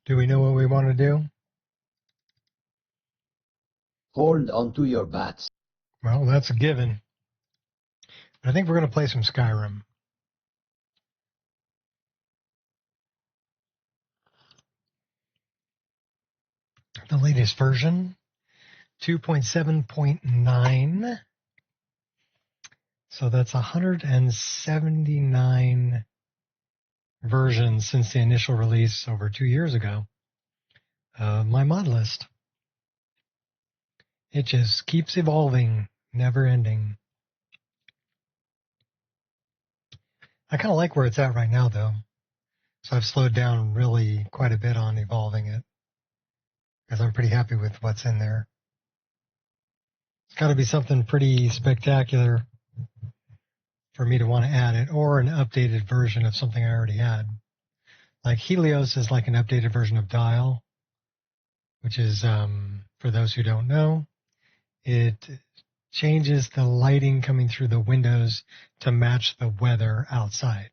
Do we know what we want to do? Hold onto your bats. Well, that's a given. I think we're going to play some Skyrim. The latest version, 2.7.9. So that's 179 versions since the initial release over 2 years ago. My mod list. It just keeps evolving, never ending. I kind of like where it's at right now, though. So I've slowed down really quite a bit on evolving it because I'm pretty happy with what's in there. It's got to be something pretty spectacular for me to want to add it, or an updated version of something I already had. Like Helios is like an updated version of Dial, which is, for those who don't know, it changes the lighting coming through the windows to match the weather outside.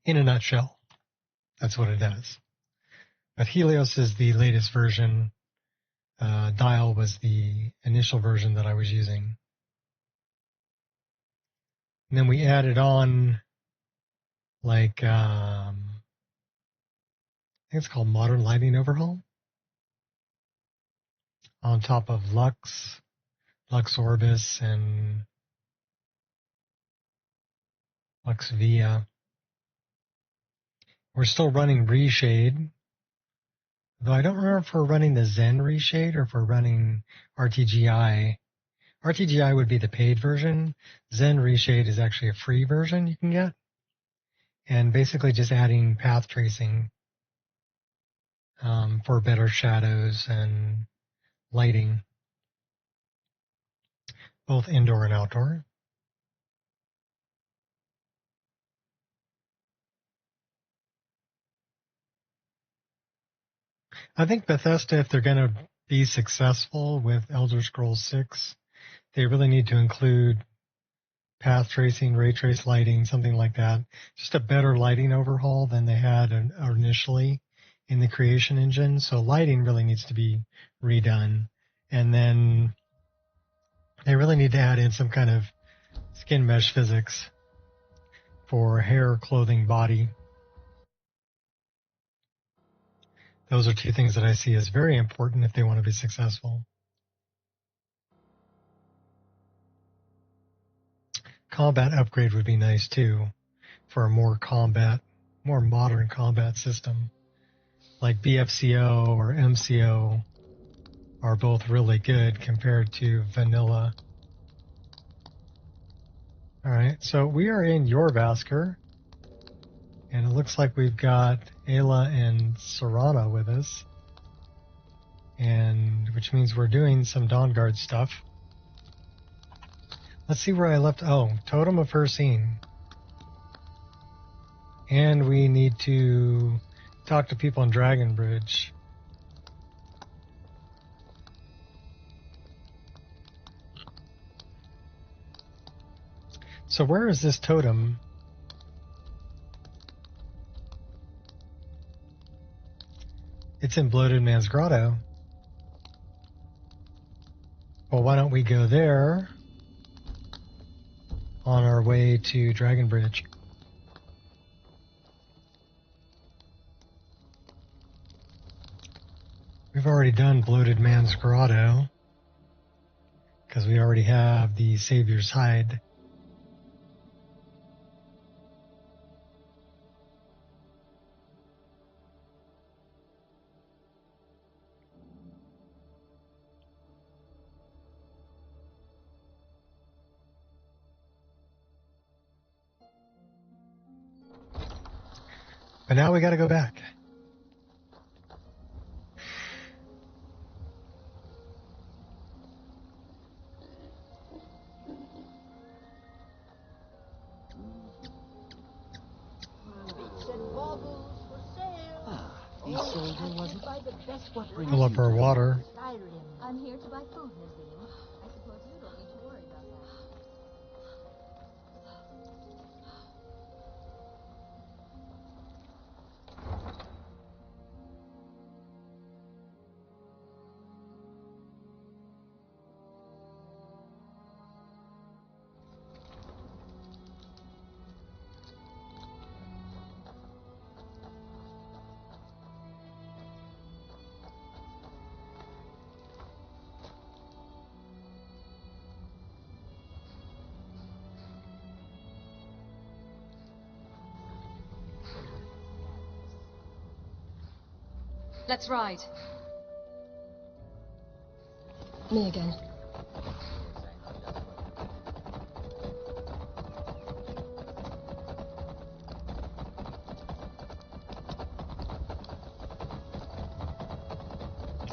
In a nutshell, that's what it does. But Helios is the latest version. Dial was the initial version that I was using. And then we added on, like, I think it's called Modern Lighting Overhaul, on top of Lux Orbis, and Lux Via. We're still running Reshade, though I don't remember if we're running the Zen Reshade or if we're running RTGI. RTGI would be the paid version. Zen Reshade is actually a free version you can get. And basically just adding path tracing for better shadows and lighting, both indoor and outdoor. I think Bethesda, if they're going to be successful with Elder Scrolls 6, they really need to include path tracing, ray trace lighting, something like that. Just a better lighting overhaul than they had initially in the creation engine. So lighting really needs to be redone. And then they really need to add in some kind of skin mesh physics for hair, clothing, body. Those are two things that I see as very important if they want to be successful. Combat upgrade would be nice too, for a more modern combat system. Like BFCO or MCO are both really good compared to vanilla. Alright, so we are in Jorvaskr, and it looks like we've got Ayla and Serana with us, and which means we're doing some Dawnguard stuff. Let's see where I left. Oh, Totem of Ursine. And we need to talk to people on Dragon Bridge. So where is this totem? It's in Bloated Man's Grotto. Well, why don't we go there on our way to Dragon Bridge? We've already done Bloated Man's Grotto because we already have the Savior's Hide. But now we got to go back. Fill up our water. I'm here to buy food, Miss Bean. I suppose you don't need to worry about that. Let's ride. Me again.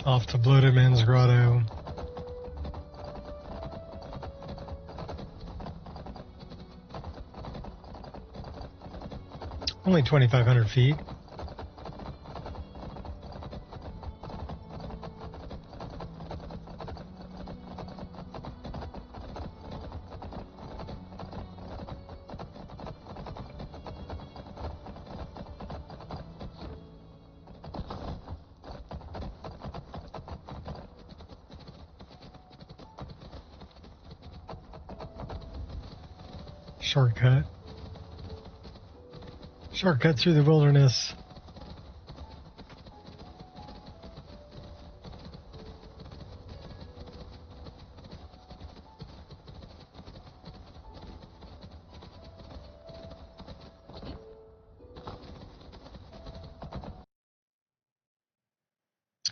Off to Bloated Man's Grotto. Only 2,500 feet. Shortcut. Shortcut through the wilderness.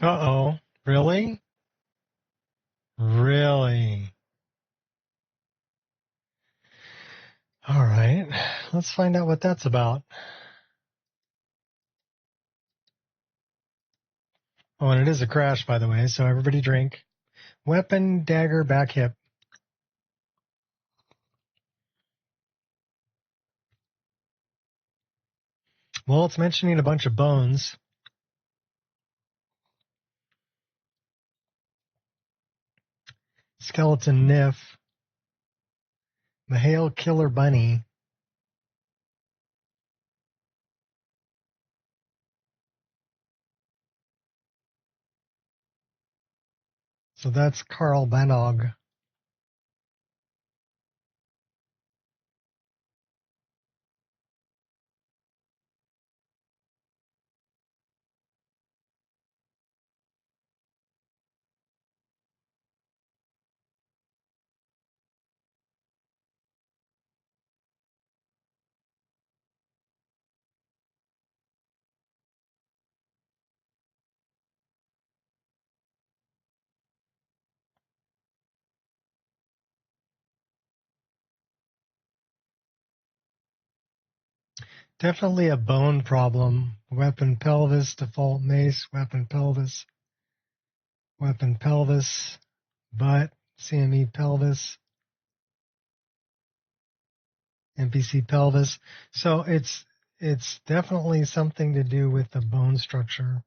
Uh-oh. Really? Really? All right. Let's find out what that's about. Oh, and it is a crash, by the way, so everybody drink. Weapon, dagger, back hip. Well, it's mentioning a bunch of bones. Skeleton Niff. Mahale Killer Bunny. So that's Carl Banog. Definitely a bone problem. Weapon pelvis, default mace, weapon pelvis, butt, CME pelvis, NPC pelvis. So it's definitely something to do with the bone structure.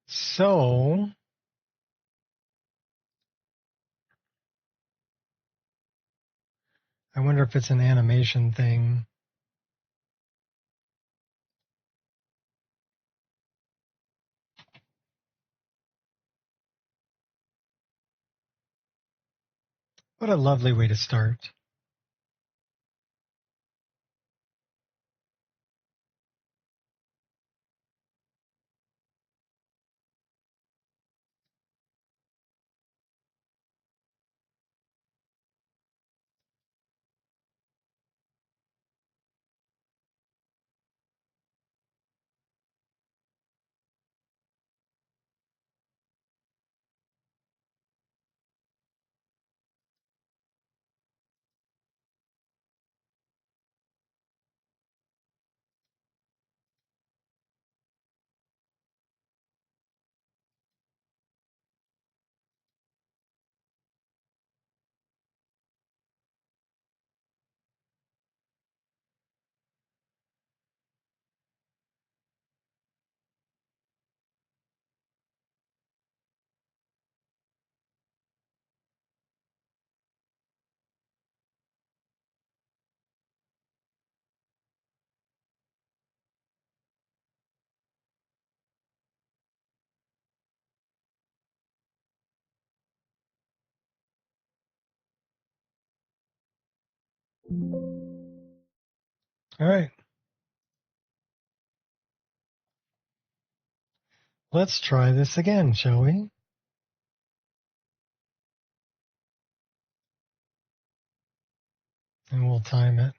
So I wonder if it's an animation thing. What a lovely way to start. All right. Let's try this again, shall we? And we'll time it.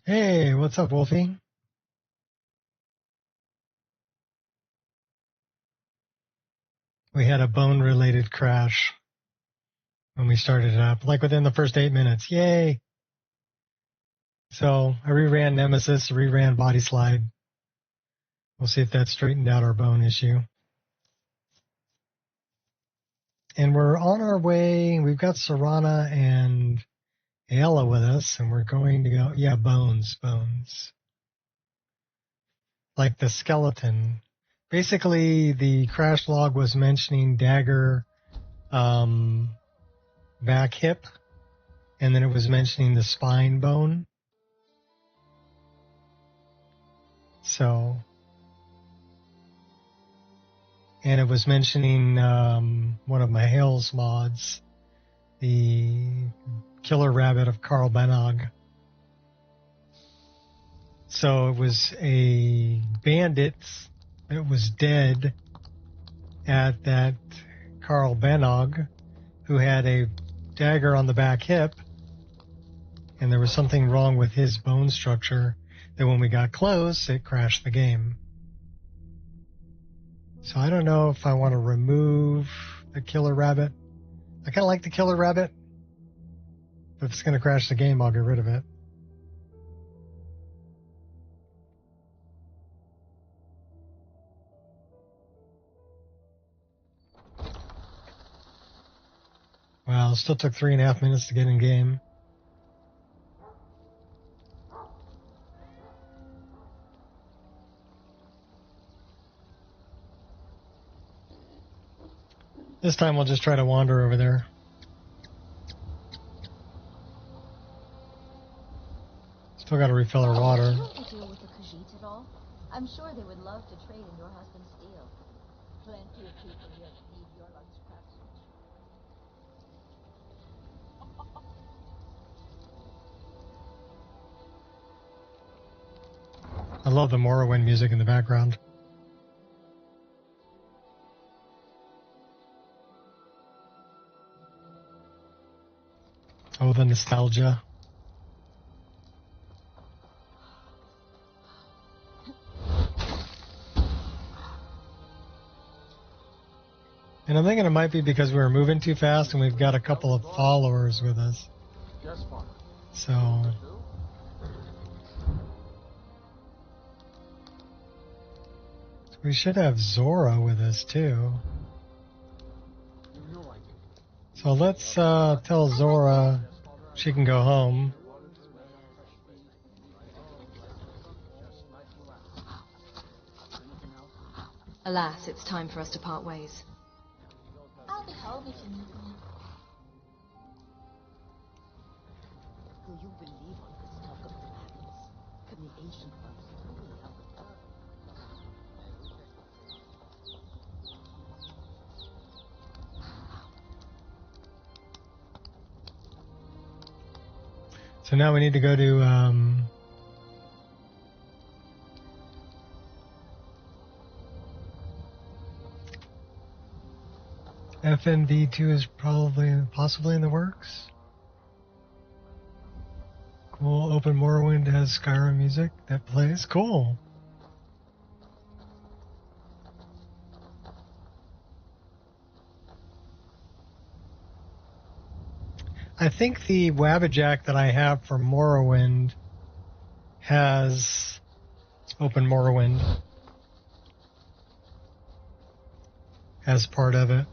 Hey, what's up, Wolfie? We had a bone-related crash when we started it up, like within the first 8 minutes. Yay! So I reran Nemesis, reran Body Slide. We'll see if that straightened out our bone issue. And we're on our way. We've got Serana and Ayala with us, and we're going to go, yeah, bones. Like the skeleton. Basically, the crash log was mentioning dagger, back hip, and then it was mentioning the spine bone. So, and it was mentioning one of my Hales mods, the Killer Rabbit of Carl Benog. So it was a bandit that was dead at that Carl Benog who had a dagger on the back hip, and there was something wrong with his bone structure that when we got close, it crashed the game. So I don't know if I want to remove the Killer Rabbit. I kind of like the Killer Rabbit, but if it's going to crash the game, I'll get rid of it. Well, it still took 3.5 minutes to get in game. This time we'll just try to wander over there. Still got to refill our water. You want to deal with the Khajiit at all? I'm sure they would love to trade in your husband's steel. Plenty of people here that need your lunch craftsmanship. I love the Morrowind music in the background. Oh, the nostalgia. And I'm thinking it might be because we were moving too fast and we've got a couple of followers with us. So we should have Zora with us too. So let's tell Zora she can go home. Alas, it's time for us to part ways. I'll be home if you need me. Do you believe on this talk of dragons? Can the ancient ones truly help us? So now we need to go to FNV2 is possibly in the works. Cool. Open Morrowind has Skyrim music that plays. Cool. I think the Wabbajack that I have for Morrowind has Open Morrowind as part of it.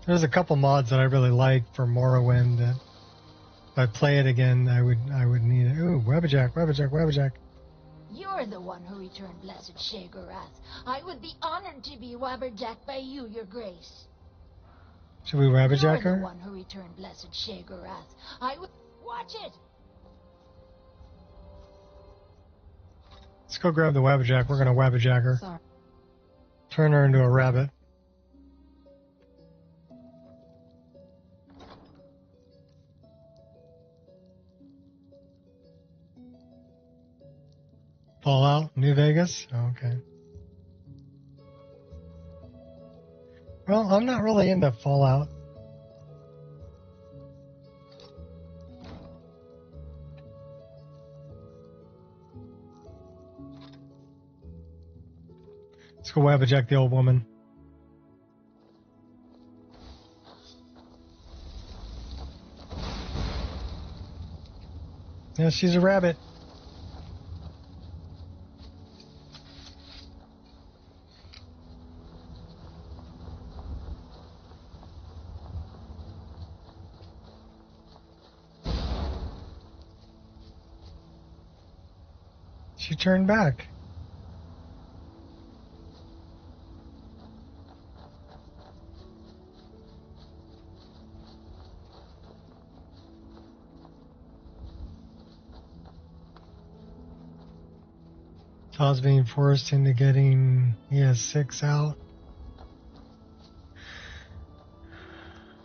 There's a couple mods that I really like for Morrowind that if I play it again, I would need it. Ooh, Wabbajack, Wabbajack, Wabbajack. You're the one who returned Blessed Sheogorath. I would be honored to be Wabbajack by you, your grace. Should we Wabbajack You're the her? one who returned Blessed Sheogorath. I would... Watch it! Let's go grab the Wabbajack. We're gonna Wabbajack her. Sorry. Turn her into a rabbit. Fallout, New Vegas? Oh, okay. Well, I'm not really into Fallout. Let's go Wabbajack the old woman. Yeah, she's a rabbit. She turned back. Todd's being forced into getting ES6 out.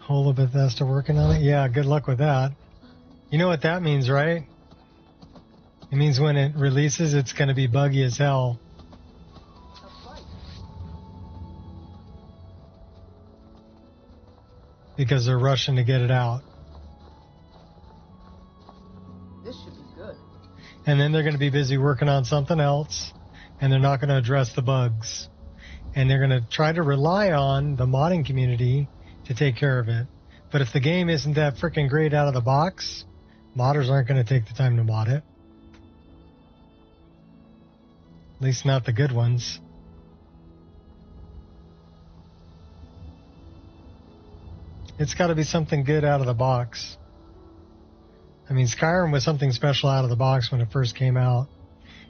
Whole of Bethesda working on it? Yeah, good luck with that. You know what that means, right? It means when it releases, it's going to be buggy as hell. Because they're rushing to get it out. This should be good. And then they're going to be busy working on something else, and they're not going to address the bugs. And they're going to try to rely on the modding community to take care of it. But if the game isn't that freaking great out of the box, modders aren't going to take the time to mod it. At least not the good ones. It's got to be something good out of the box. I mean, Skyrim was something special out of the box when it first came out.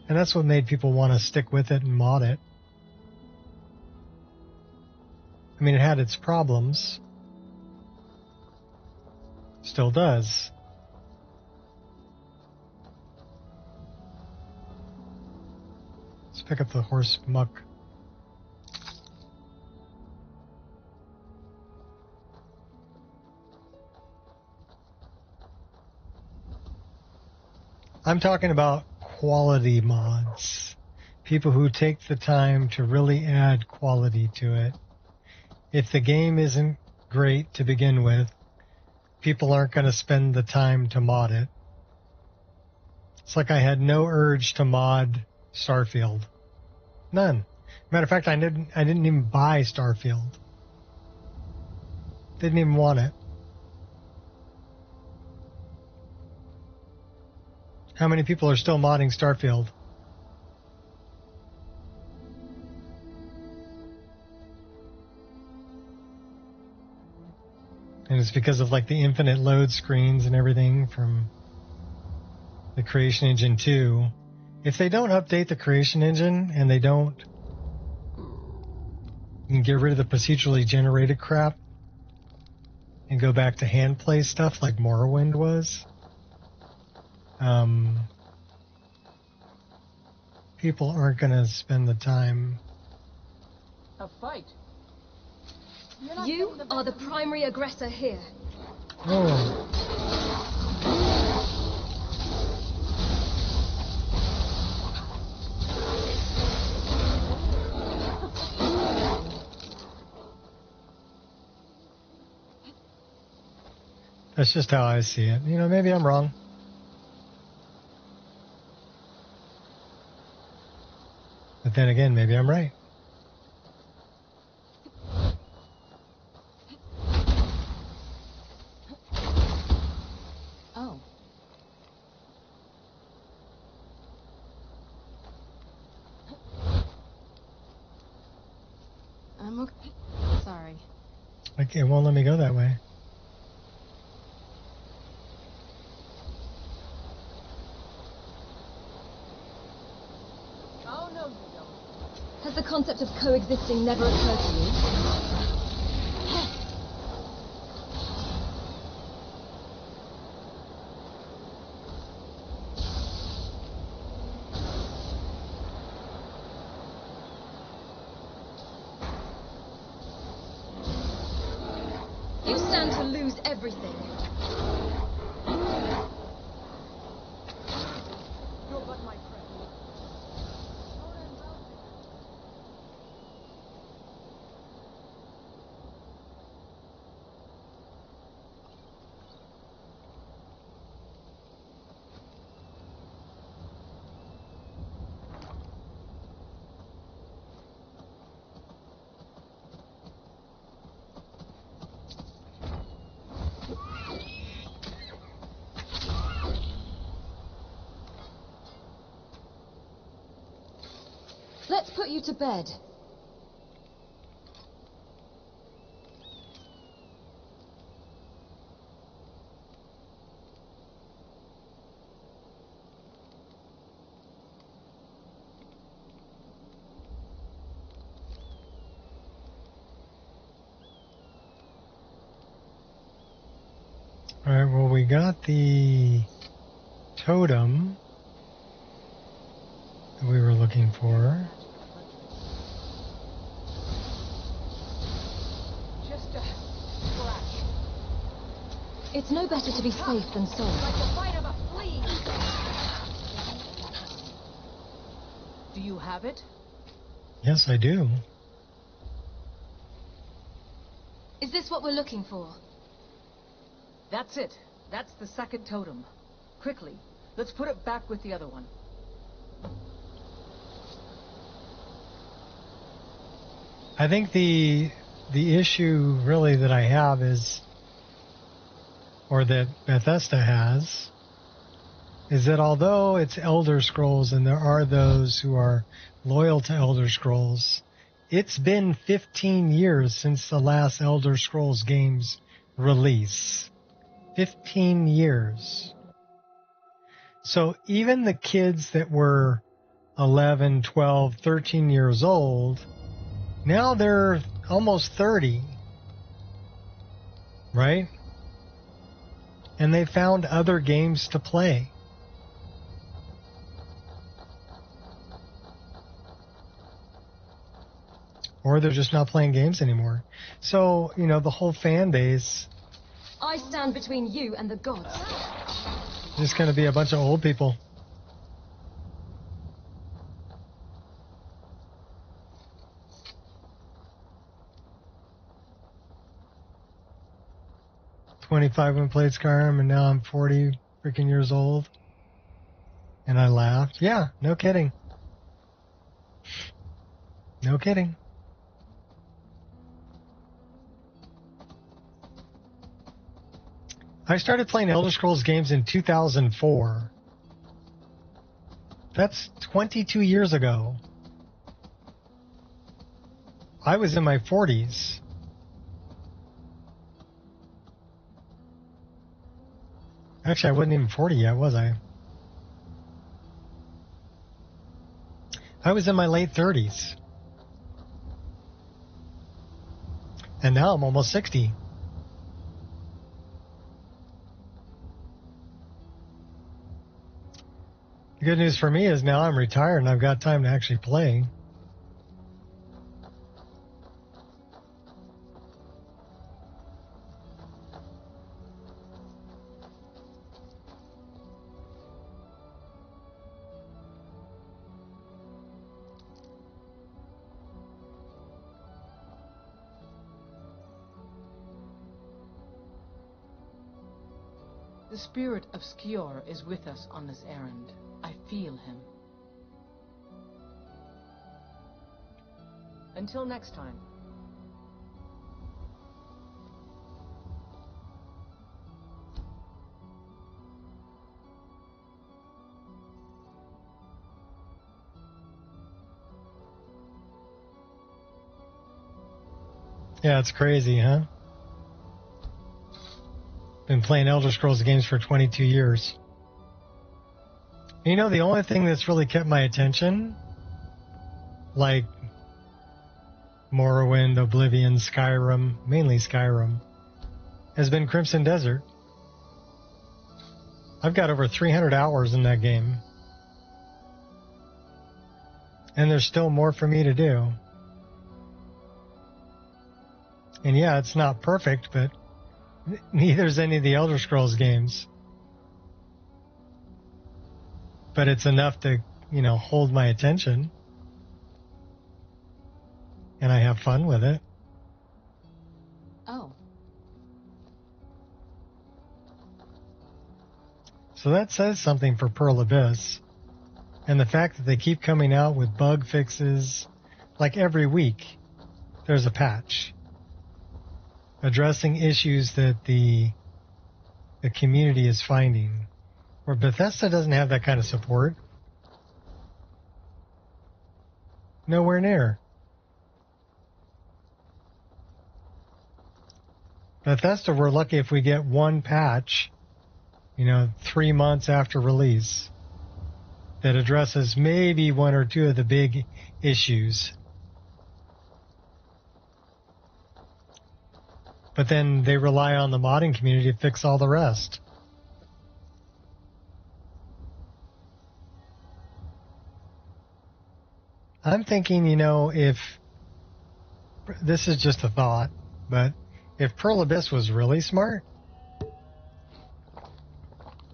And that's what made people want to stick with it and mod it. I mean, it had its problems. Still does. Let's pick up the horse muck. I'm talking about quality mods. People who take the time to really add quality to it. If the game isn't great to begin with, people aren't going to spend the time to mod it. It's like I had no urge to mod Starfield. None. Matter of fact, I didn't even buy Starfield. Didn't even want it. How many people are still modding Starfield? And it's because of like the infinite load screens and everything from the Creation Engine 2. If they don't update the Creation Engine and they don't get rid of the procedurally generated crap and go back to hand play stuff like Morrowind was, people aren't going to spend the time. A fight. You are the primary aggressor here. Oh. That's just how I see it. You know, maybe I'm wrong. But then again, maybe I'm right. Oh. I'm okay. Sorry. Like, it won't let me go that way. Oh, no, you don't. Has the concept of coexisting never occurred to you? You stand to lose everything. You're but my friend. Let's put you to bed. Alright, well, we got the totem that we were looking for. Just a scratch. It's no better to be safe than sorry. Like the bite of a flea. Do you have it? Yes, I do. Is this what we're looking for? That's it. That's the second totem. Quickly, let's put it back with the other one. I think the issue really that I have is, or that Bethesda has, is that although it's Elder Scrolls and there are those who are loyal to Elder Scrolls, it's been 15 years since the last Elder Scrolls game's release. 15 years. So even the kids that were 11, 12, 13 years old, now they're almost 30, right? And they found other games to play. Or they're just not playing games anymore. So, you know, the whole fan base I stand between you and the gods. is just going to be a bunch of old people. "25 when I played Skyrim, and now I'm 40 freaking years old." And I laughed. Yeah, no kidding. No kidding. I started playing Elder Scrolls games in 2004. That's 22 years ago. I was in my 40s. Actually, I wasn't even 40 yet, was I? I was in my late 30s. And now I'm almost 60. The good news for me is now I'm retired and I've got time to actually play. The spirit of Skior is with us on this errand. I feel him. Until next time. Yeah, it's crazy, huh? Been playing Elder Scrolls games for 22 years. You know, the only thing that's really kept my attention, like Morrowind, Oblivion, Skyrim, mainly Skyrim, has been Crimson Desert. I've got over 300 hours in that game. And there's still more for me to do. And yeah, it's not perfect, but neither's any of the Elder Scrolls games. But it's enough to, hold my attention. And I have fun with it. Oh. So that says something for Pearl Abyss. And the fact that they keep coming out with bug fixes, like every week, there's a patch addressing issues that the community is finding. Where Bethesda doesn't have that kind of support. Nowhere near. Bethesda, we're lucky if we get one patch, 3 months after release, that addresses maybe one or two of the big issues. But then they rely on the modding community to fix all the rest. I'm thinking, if this is just a thought, but if Pearl Abyss was really smart,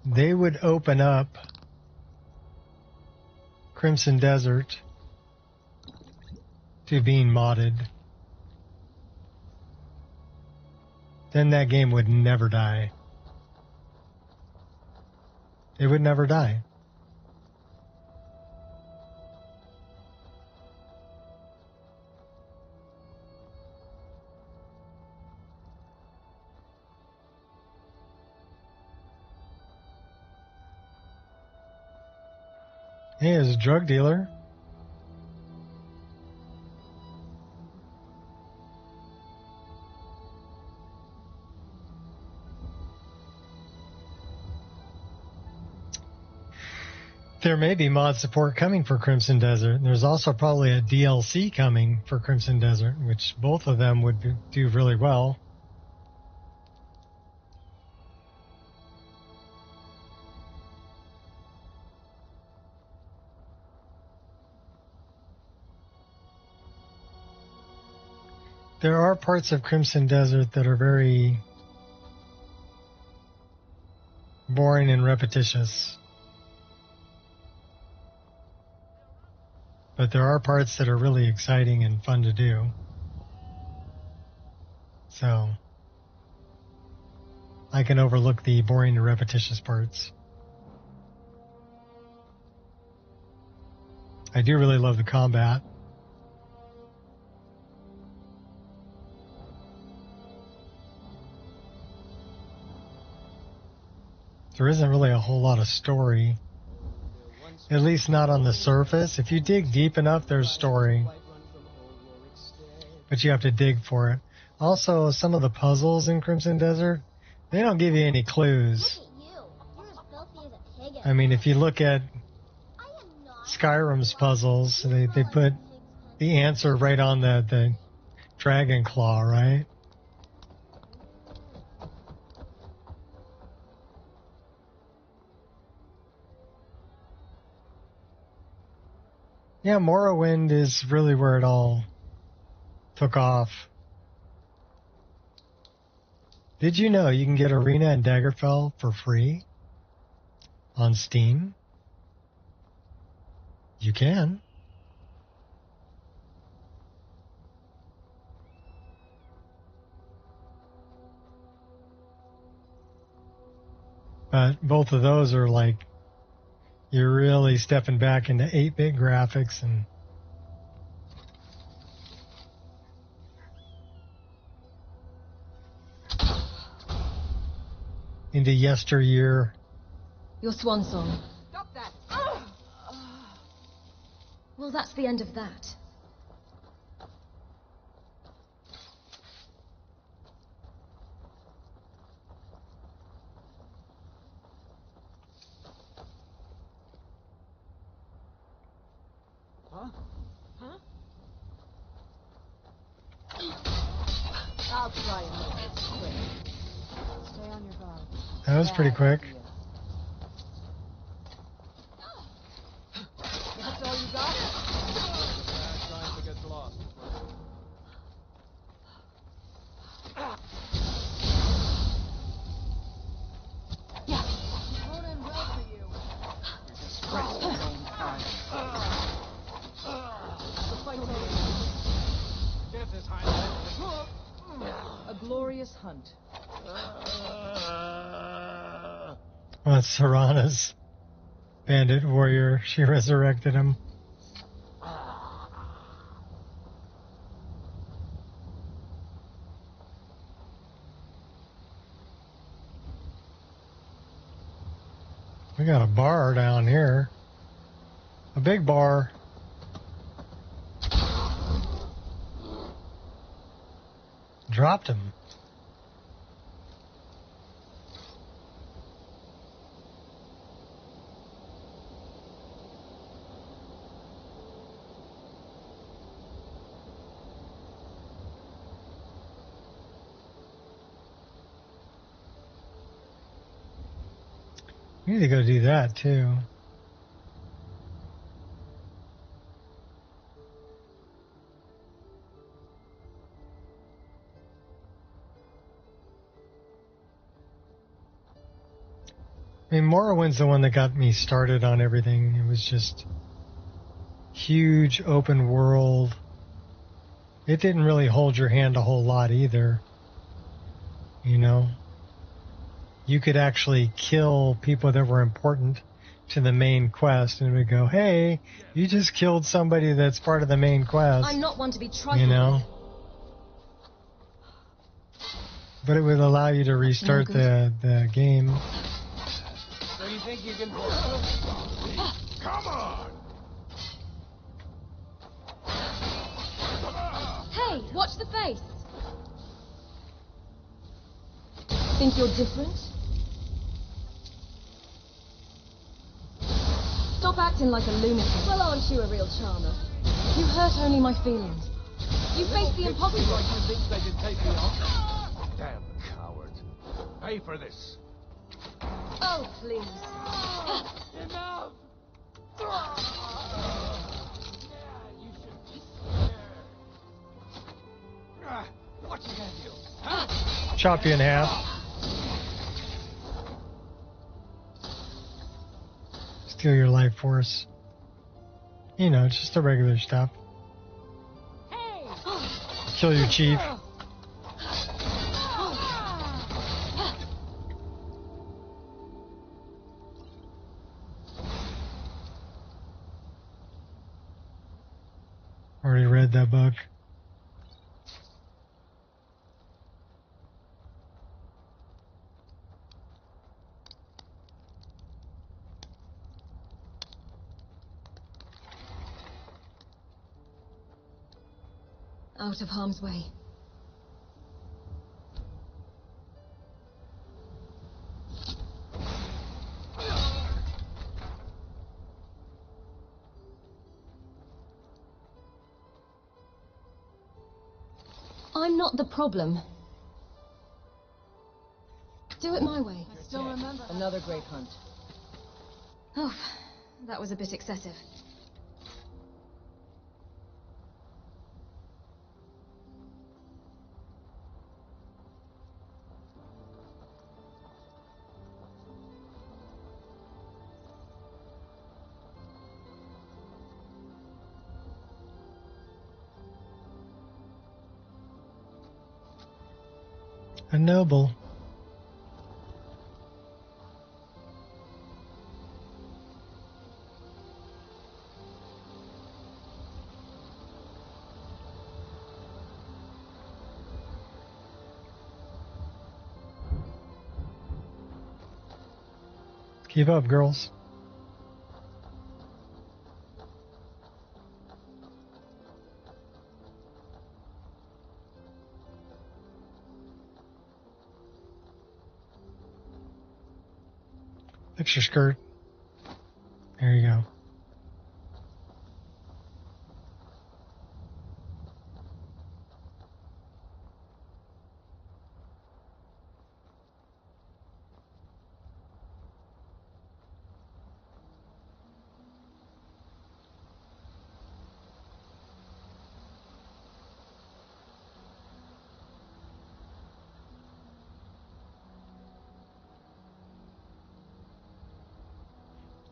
they would open up Crimson Desert to being modded. Then that game would never die. It would never die. Hey, as a drug dealer. There may be mod support coming for Crimson Desert. There's also probably a DLC coming for Crimson Desert, which both of them would do really well. There are parts of Crimson Desert that are very boring and repetitious. But there are parts that are really exciting and fun to do. So I can overlook the boring and repetitious parts. I do really love the combat. There isn't really a whole lot of story. At least not on the surface. If you dig deep enough, there's story. But you have to dig for it. Also, some of the puzzles in Crimson Desert, they don't give you any clues. I mean, if you look at Skyrim's puzzles, they put the answer right on the dragon claw, right? Yeah, Morrowind is really where it all took off. Did you know you can get Arena and Daggerfell for free on Steam? You can. But both of those are like, you're really stepping back into 8-bit graphics and into yesteryear. Your swan song. Stop that! Well, that's the end of that. Huh? Huh? I'll try and make this quick. Stay on your guard. That was pretty quick. That's all you got? Trying to get lost. Yeah. Won't end well for you. The fight's over. Get this highlight. A glorious hunt. Well, that's Serana's bandit warrior. She resurrected him. We got a bar down here. A big bar. Dropped him. We need to go do that too. I mean, Morrowind's the one that got me started on everything. It was just huge open world. It didn't really hold your hand a whole lot either. You know? You could actually kill people that were important to the main quest and it would go, hey, you just killed somebody that's part of the main quest. I'm not one to be trifled You know? with. But it would allow you to restart the game. So you think you can pull? Come on! Hey, watch the face. Think you're different? Stop acting like a lunatic. Well, aren't you a real charmer? You hurt only my feelings. You face the impossible. Like you think they can take me on? Damn coward. Pay for this. Oh, please. Enough! You should be scared. What you gonna do? Huh? Chop you in half. Steal your life force. You know, just the regular stuff. Kill your chief. Already read that book. Out of harm's way. I'm not the problem. Do it my way. I still remember. Another great hunt. Oh, that was a bit excessive. A noble. Keep up, girls. Fix your skirt. There you go.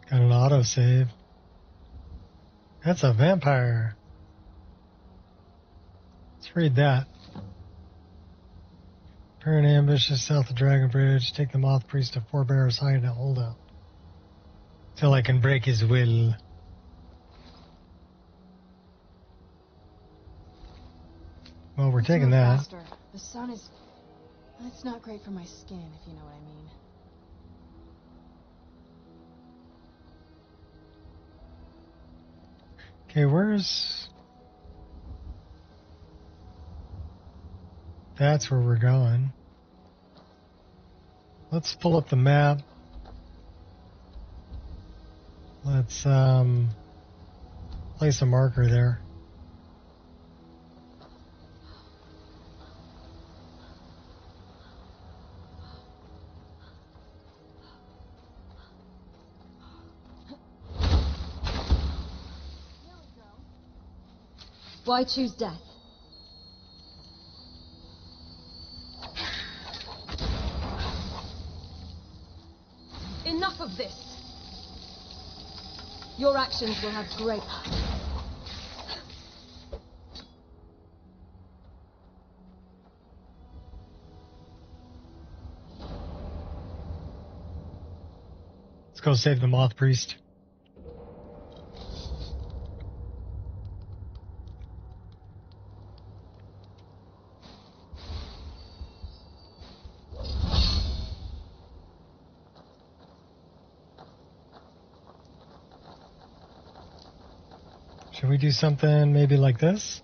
Got an autosave. That's a vampire. Let's read that. Prepare an ambush just south of Dragon Bridge. Take the Moth Priest to Four Bears Hide and hold out. Till I can break his will. Well, we're taking that. Faster. The sun is... It's not great for my skin, if you know what I mean. Okay, where's... That's where we're going. Let's pull up the map. Let's place a marker there. Why choose death? Enough of this. Your actions will have great... Let's go save the Moth Priest. Should we do something maybe like this?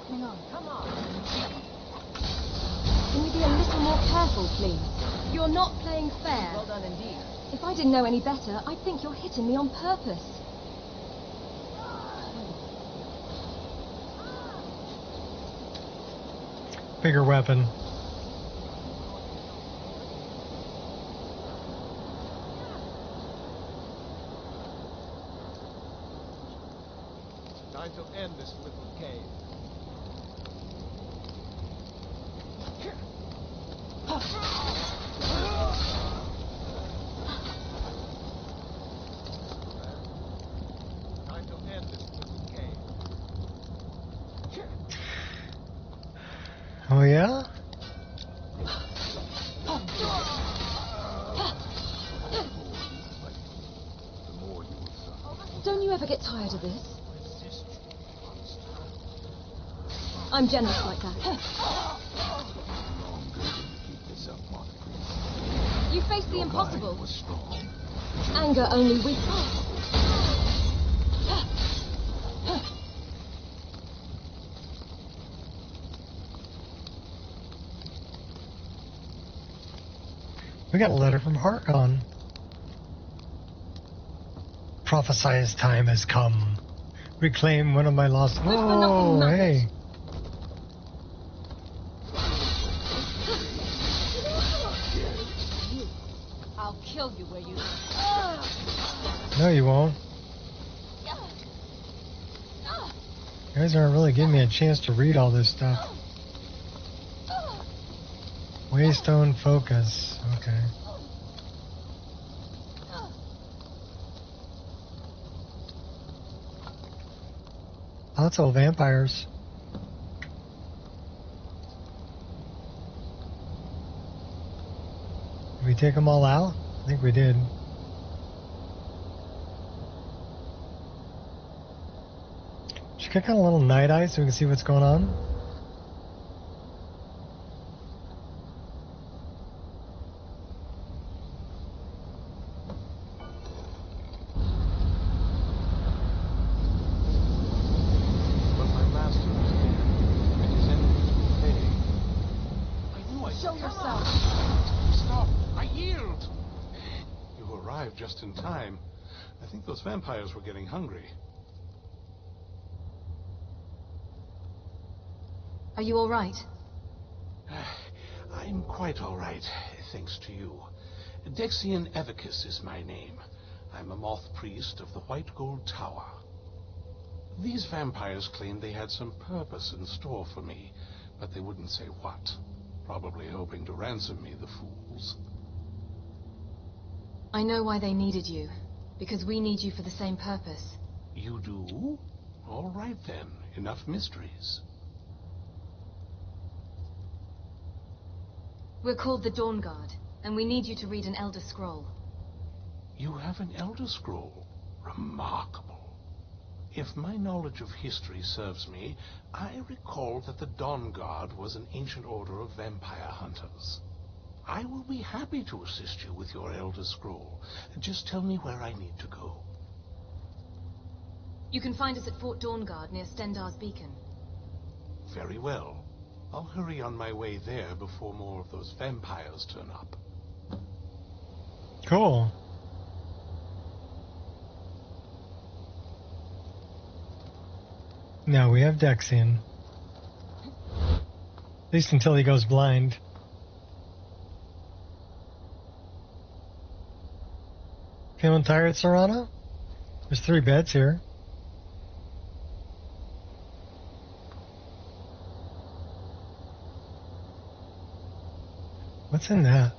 Hang on. Come on. Can you be a little more careful, please? You're not playing fair. Well done indeed. If I didn't know any better, I'd think you're hitting me on purpose. Bigger weapon. Time to end this little cave. Time to end this little cave. Oh yeah? The more you will suffer. Don't you ever get tired of this? I'm generous like that. Keep this up, Moth Priest. You face the Your impossible. mind was strong. Anger only weakens. We got a letter from Harkon. Prophesized time has come. Reclaim one of my lost... Good for nothing Whoa, matters. hey. I'll kill you where you No, you won't. You guys aren't really giving me a chance to read all this stuff. Waystone focus. Okay. Lots of vampires. Did we take them all out? I think we did. Should kick on a little night eye so we can see what's going on. But my master is dead, and his enemies will pay. I knew I Show could- yourself. Stop! I yield! You arrived just in time. I think those vampires were getting hungry. Are you all right? I'm quite all right, thanks to you. Dexian Evicus is my name. I'm a moth priest of the White Gold Tower. These vampires claimed they had some purpose in store for me, but they wouldn't say what. Probably hoping to ransom me, the fools. I know why they needed you. Because we need you for the same purpose. You do? All right then, enough mysteries. We're called the Dawn Guard, and we need you to read an Elder Scroll. You have an Elder Scroll. Remarkable. If my knowledge of history serves me, I recall that the Dawn Guard was an ancient order of vampire hunters. I will be happy to assist you with your Elder Scroll. Just tell me where I need to go. You can find us at Fort Dawnguard near Stendar's Beacon. Very well. I'll hurry on my way there before more of those vampires turn up. Cool. Now we have Dexian. At least until he goes blind. Feeling tired, Serrano? There's 3 beds here. What's in that?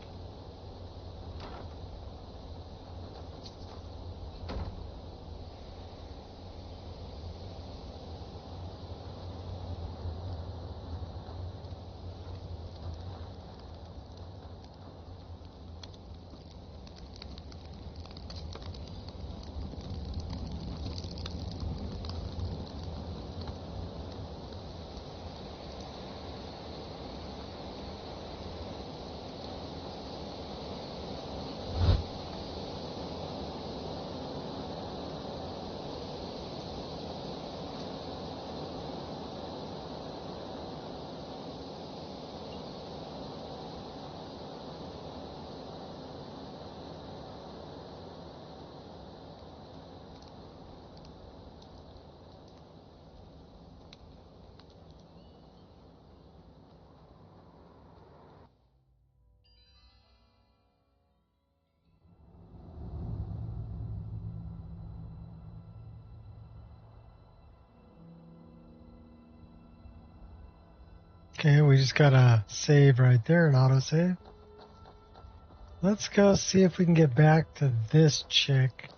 Okay, we just got a save right there, an autosave. Let's go see if we can get back to this chick.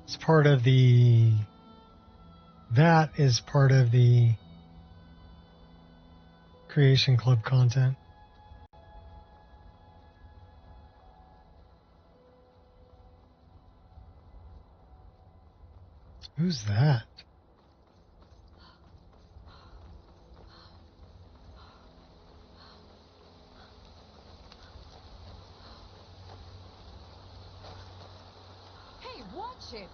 It's part of the... That is part of the Creation Club content. Who's that? Hey, watch it!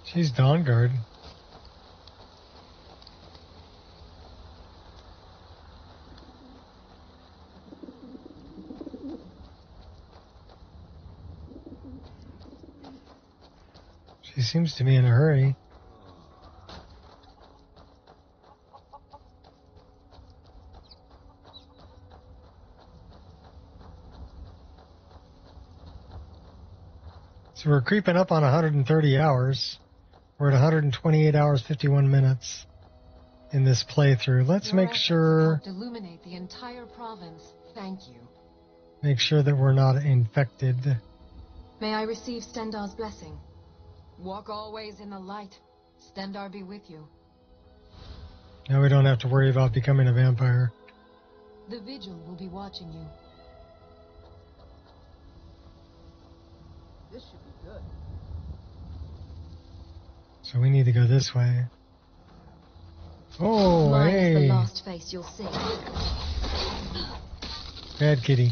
She's Dawnguard. She seems to be in a hurry. So we're creeping up on 130 hours. We're at 128 hours, 51 minutes in this playthrough. Let's Your make efforts sure have helped illuminate the entire province. Thank you. that we're not infected. May I receive Stendar's blessing? Walk always in the light. Stendar be with you. Now we don't have to worry about becoming a vampire. The Vigil will be watching you. This should be good. So we need to go this way. Oh, Mine is the hey. last face you'll see. Bad kitty.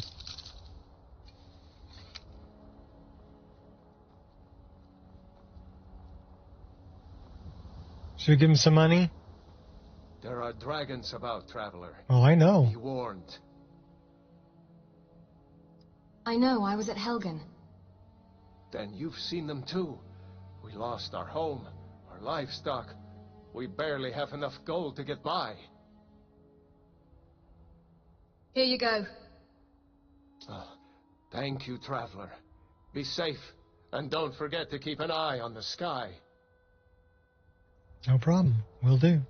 Should we give him some money? There are dragons about, traveler. Oh, I know. Be warned. I know, I was at Helgen. Then you've seen them too. We lost our home, our livestock. We barely have enough gold to get by. Here you go. Oh, thank you, traveler. Be safe, and don't forget to keep an eye on the sky. No problem. Will do.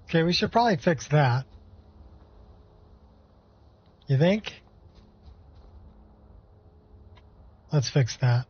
Okay, we should probably fix that. You think? Let's fix that.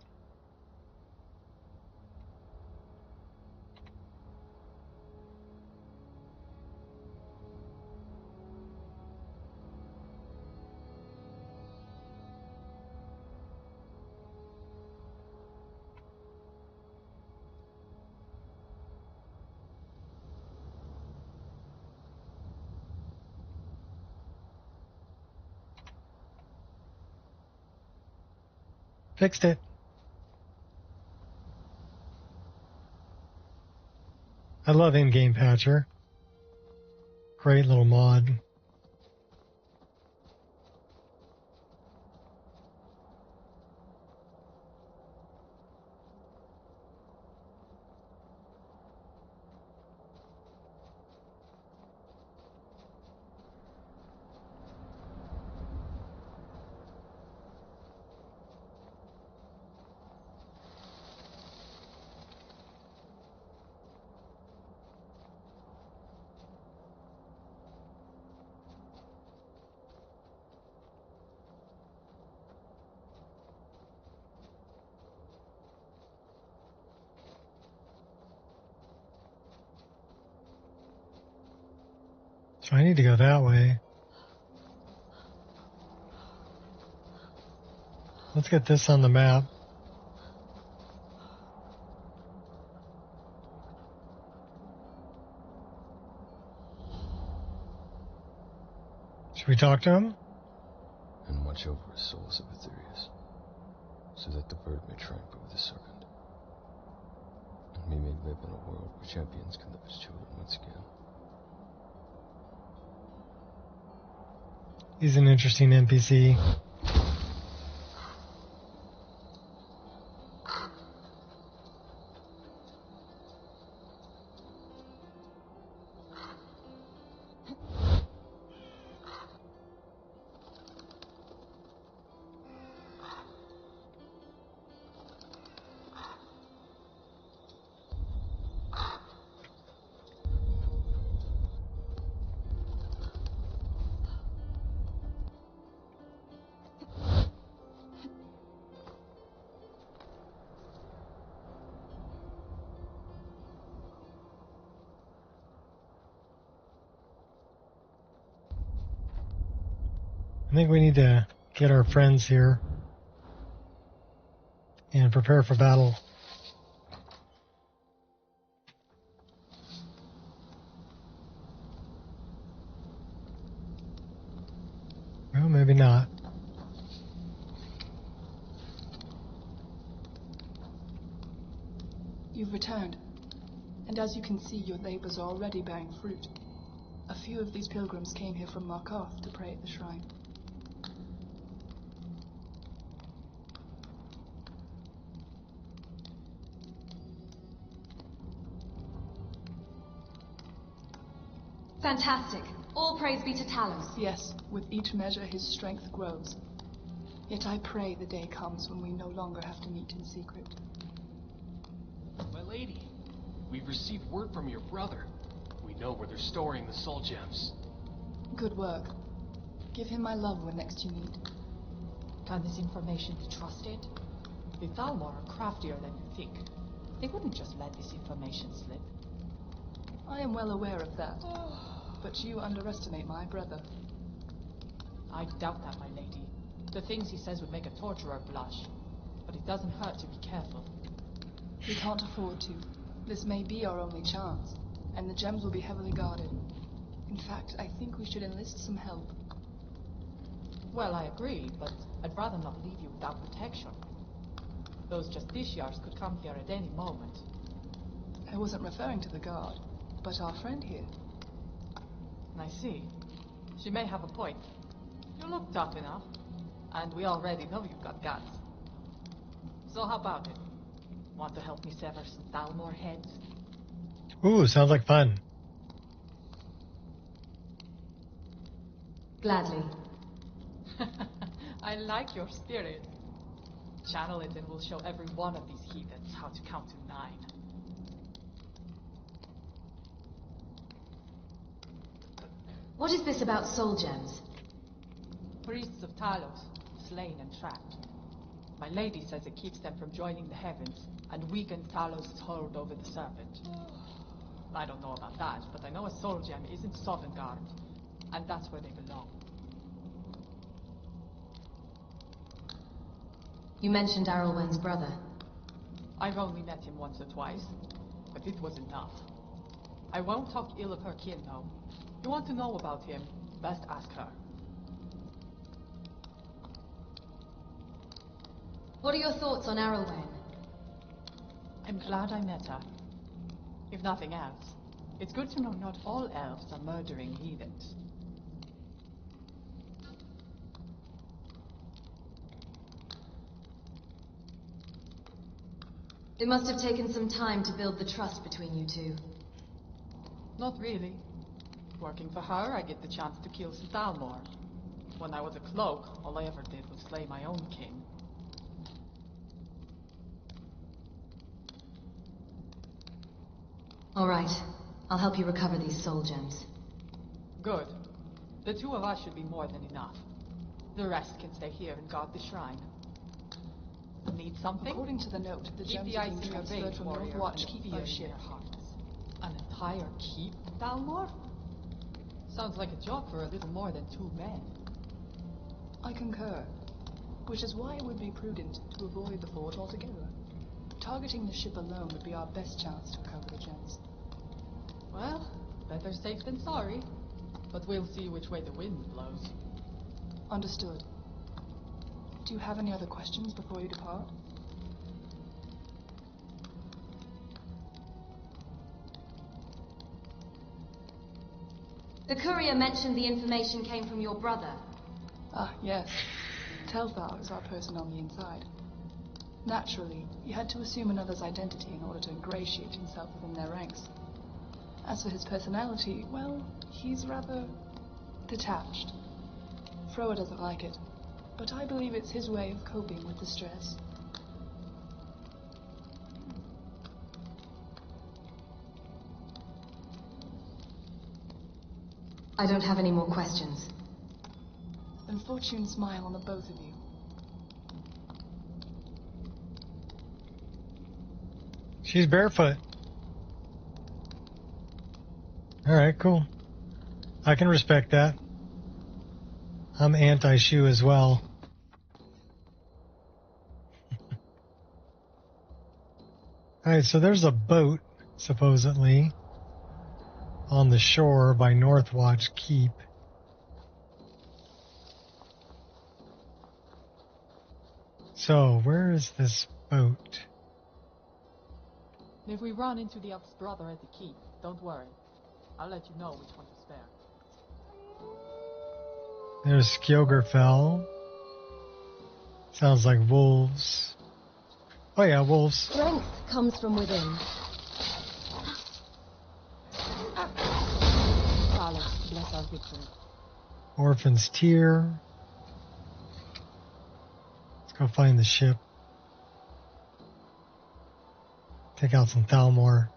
Fixed it. I love in-game patcher. Great little mod. So I need to go that way. Let's get this on the map. Should we talk to him? And watch over his souls of Aetherius, so that the bird may triumph over the serpent, and we may live in a world where champions can live as children once again. He's an interesting NPC. I think we need to get our friends here and prepare for battle. Well, maybe not. You've returned, and as you can see, your labors are already bearing fruit. A few of these pilgrims came here from Markarth to pray at the shrine. Fantastic. All praise be to Talos. Yes, with each measure his strength grows. Yet I pray the day comes when we no longer have to meet in secret. My lady, we've received word from your brother. We know where they're storing the soul gems. Good work. Give him my love when next you meet. Can this information be trusted? The Thalmor are craftier than you think. They wouldn't just let this information slip. I am well aware of that. But you underestimate my brother. I doubt that, my lady. The things he says would make a torturer blush. But it doesn't hurt to be careful. We can't afford to. This may be our only chance, and the gems will be heavily guarded. In fact, I think we should enlist some help. Well, I agree, but I'd rather not leave you without protection. Those justiciars could come here at any moment. I wasn't referring to the guard, but our friend here. I see. She may have a point. You look tough enough, and we already know you've got guts. So how about it? Want to help me sever some Thalmor heads? Ooh, sounds like fun. Gladly. I like your spirit. Channel it and we'll show every one of these heathens how to count to 9. What is this about soul gems? Priests of Talos, slain and trapped. My lady says it keeps them from joining the heavens and weakens Talos' hold over the serpent. I don't know about that, but I know a soul gem isn't Sovngarde, and that's where they belong. You mentioned Arelwen's brother. I've only met him once or twice, but it was enough. I won't talk ill of her kin, though. You want to know about him, best ask her. What are your thoughts on Arelwen? I'm glad I met her. If nothing else, it's good to know not all elves are murdering heathens. It must have taken some time to build the trust between you two. Not really. Working for her, I get the chance to kill some Thalmor. When I was a cloak, all I ever did was slay my own kin. All right. I'll help you recover these soul gems. Good. The two of us should be more than enough. The rest can stay here and guard the shrine. Need something? According to the note, the Keep gems the are ice being in your transferred veins, from warrior, Northwatch and Keep fear by in ship. your hearts. An entire keep, Thalmor? Sounds like a job for a little more than 2 men. I concur. Which is why it would be prudent to avoid the fort altogether. Targeting the ship alone would be our best chance to recover the gems. Well, better safe than sorry. But we'll see which way the wind blows. Understood. Do you have any other questions before you depart? The courier mentioned the information came from your brother. Ah, yes. Telthar is our person on the inside. Naturally, he had to assume another's identity in order to ingratiate himself within their ranks. As for his personality, well, he's rather detached. Froa doesn't like it, but I believe it's his way of coping with the stress. I don't have any more questions. Then fortune smile on the both of you. She's barefoot. Alright, cool. I can respect that. I'm anti-shoe as well. Alright, so there's a boat, supposedly, on the shore by Northwatch Keep. So, where is this boat? If we run into the elf's brother at the keep, don't worry. I'll let you know which one to spare. There's Skjolgerfell. Sounds like wolves. Oh yeah, wolves. Strength comes from within. Talos, victory. Orphan's Tear. Let's go find the ship. Take out some Thalmor.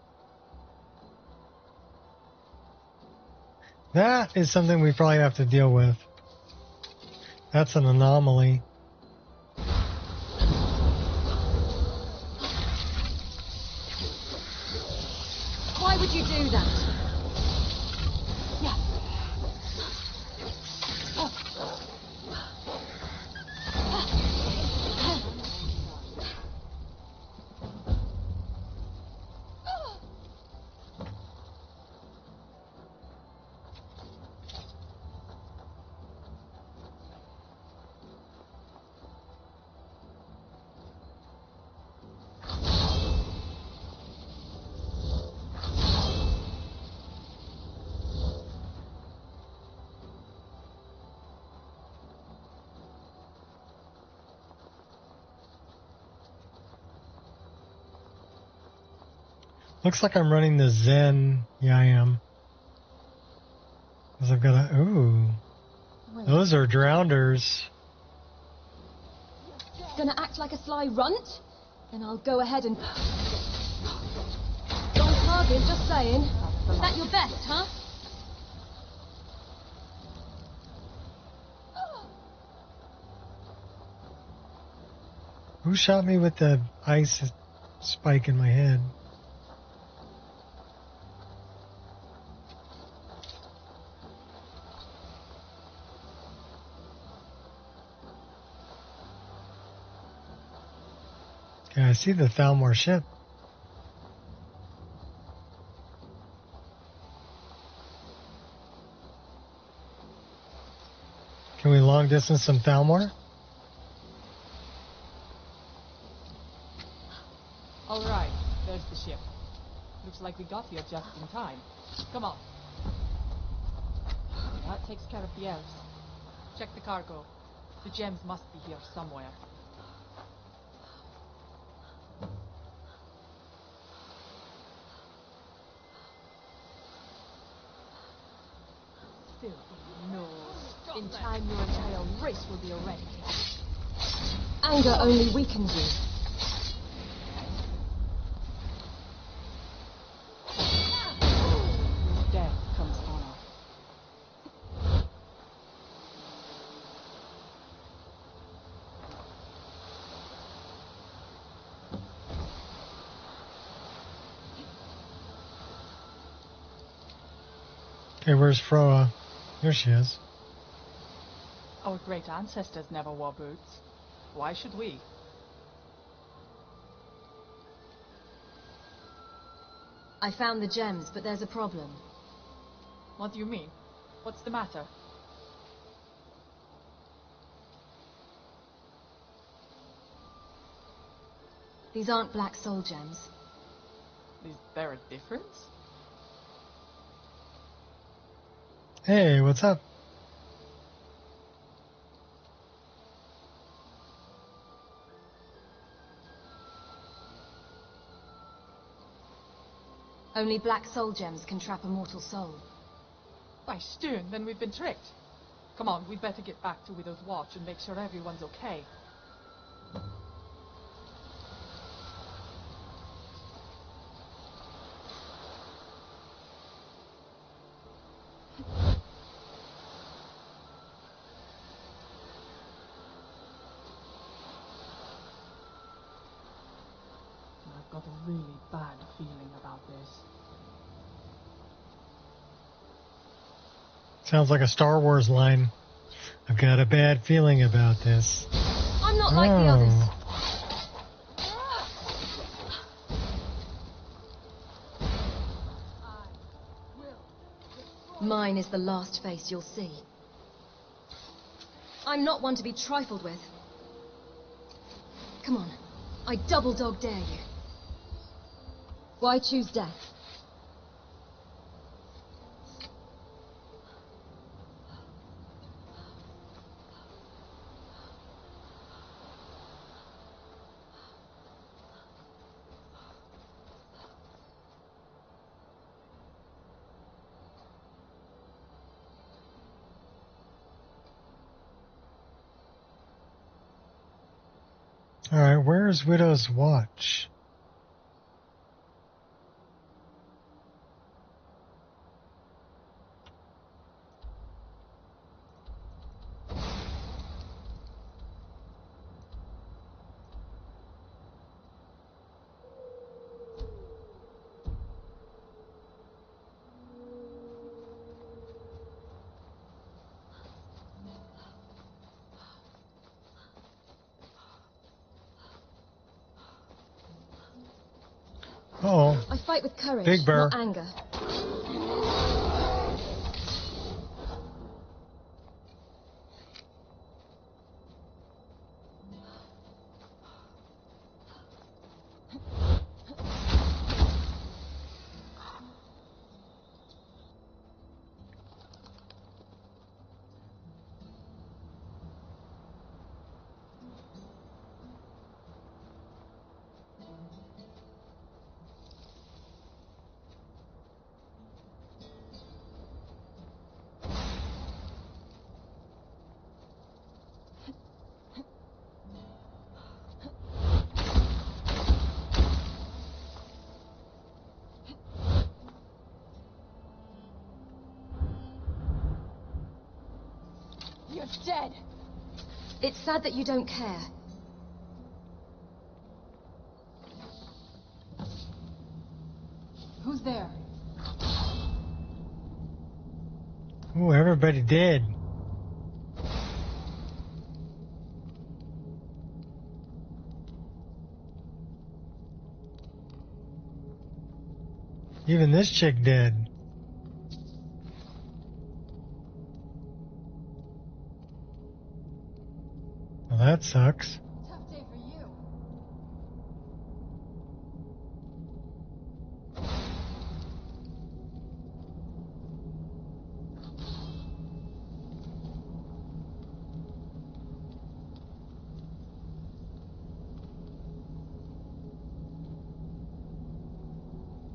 That is something we probably have to deal with. That's an anomaly. Why would you do that? Yeah. Looks like I'm running the Zen. Yeah, I am. Because I've got a... Ooh. Those are drowners. Gonna act like a sly runt? Then I'll go ahead and... On target, just saying. Is that your best, huh? Who shot me with the ice spike in my head? Okay, I see the Thalmor ship. Can we long distance some Thalmor? All right, there's the ship. Looks like we got here just in time. Come on. That takes care of the elves. Check the cargo. The gems must be here somewhere. Still no. In time, your entire race will be erased. Anger only weakens you. Death comes honor. Okay, where's Froa? Here she is. Our great ancestors never wore boots. Why should we? I found the gems, but there's a problem. What do you mean? What's the matter? These aren't black soul gems. Is there a difference? Hey, what's up? Only black soul gems can trap a mortal soul. By Stern, then we've been tricked. Come on, we'd better get back to Widow's Watch and make sure everyone's okay. I've got a really bad feeling about this. Sounds like a Star Wars line. I've got a bad feeling about this. I'm not like the others. Mine is the last face you'll see. I'm not one to be trifled with. Come on, I double dog dare you. Why choose death? Alright, where's Widow's watch? Oh. I fight with courage, Big Bear. not anger. You're dead. It's sad that you don't care. Who's there? Ooh, everybody dead. Even this chick dead. Well, that sucks. Tough day for you.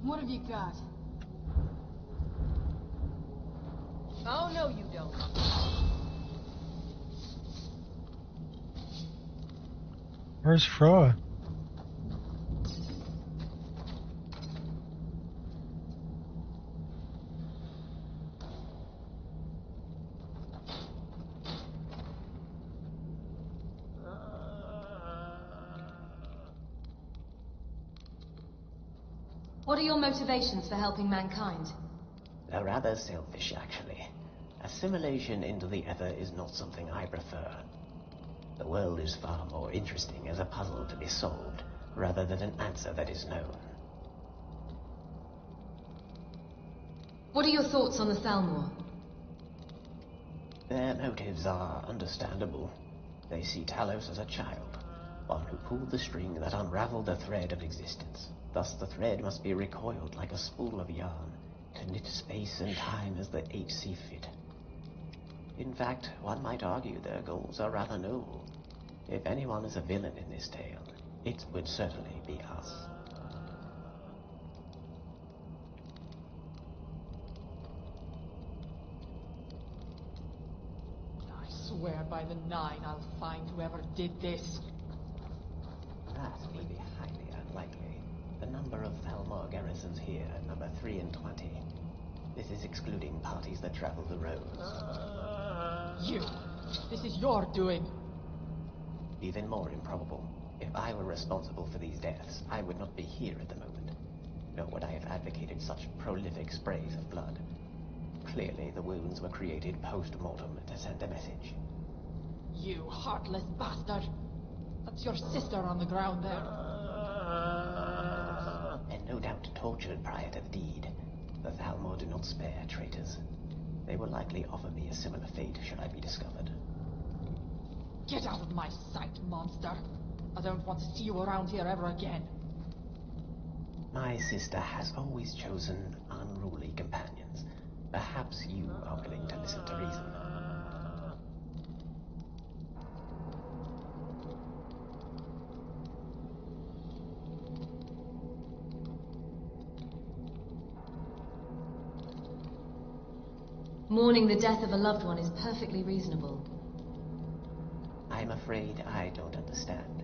What have you got? Oh, no, you don't. Where's Froa? What are your motivations for helping mankind? They're rather selfish, actually. Assimilation into the Ether is not something I prefer. The world is far more interesting as a puzzle to be solved, rather than an answer that is known. What are your thoughts on the Thalmor? Their motives are understandable. They see Talos as a child, one who pulled the string that unraveled the thread of existence. Thus the thread must be recoiled like a spool of yarn, to knit space and time as the eight see fit. In fact, one might argue their goals are rather noble. If anyone is a villain in this tale, it would certainly be us. I swear by the Nine I'll find whoever did this. That would be highly unlikely. The number of Thalmor garrisons here number 3 in 20. This is excluding parties that travel the roads. You! This is your doing! Even more improbable. If I were responsible for these deaths, I would not be here at the moment. Nor would I have advocated such prolific sprays of blood. Clearly, the wounds were created post-mortem to send a message. You heartless bastard! That's your sister on the ground there. And no doubt tortured prior to the deed. The Thalmor do not spare traitors. They will likely offer me a similar fate should I be discovered. Get out of my sight, monster! I don't want to see you around here ever again. My sister has always chosen unruly companions. Perhaps you are willing to listen to reason. Mourning the death of a loved one is perfectly reasonable. I'm afraid I don't understand.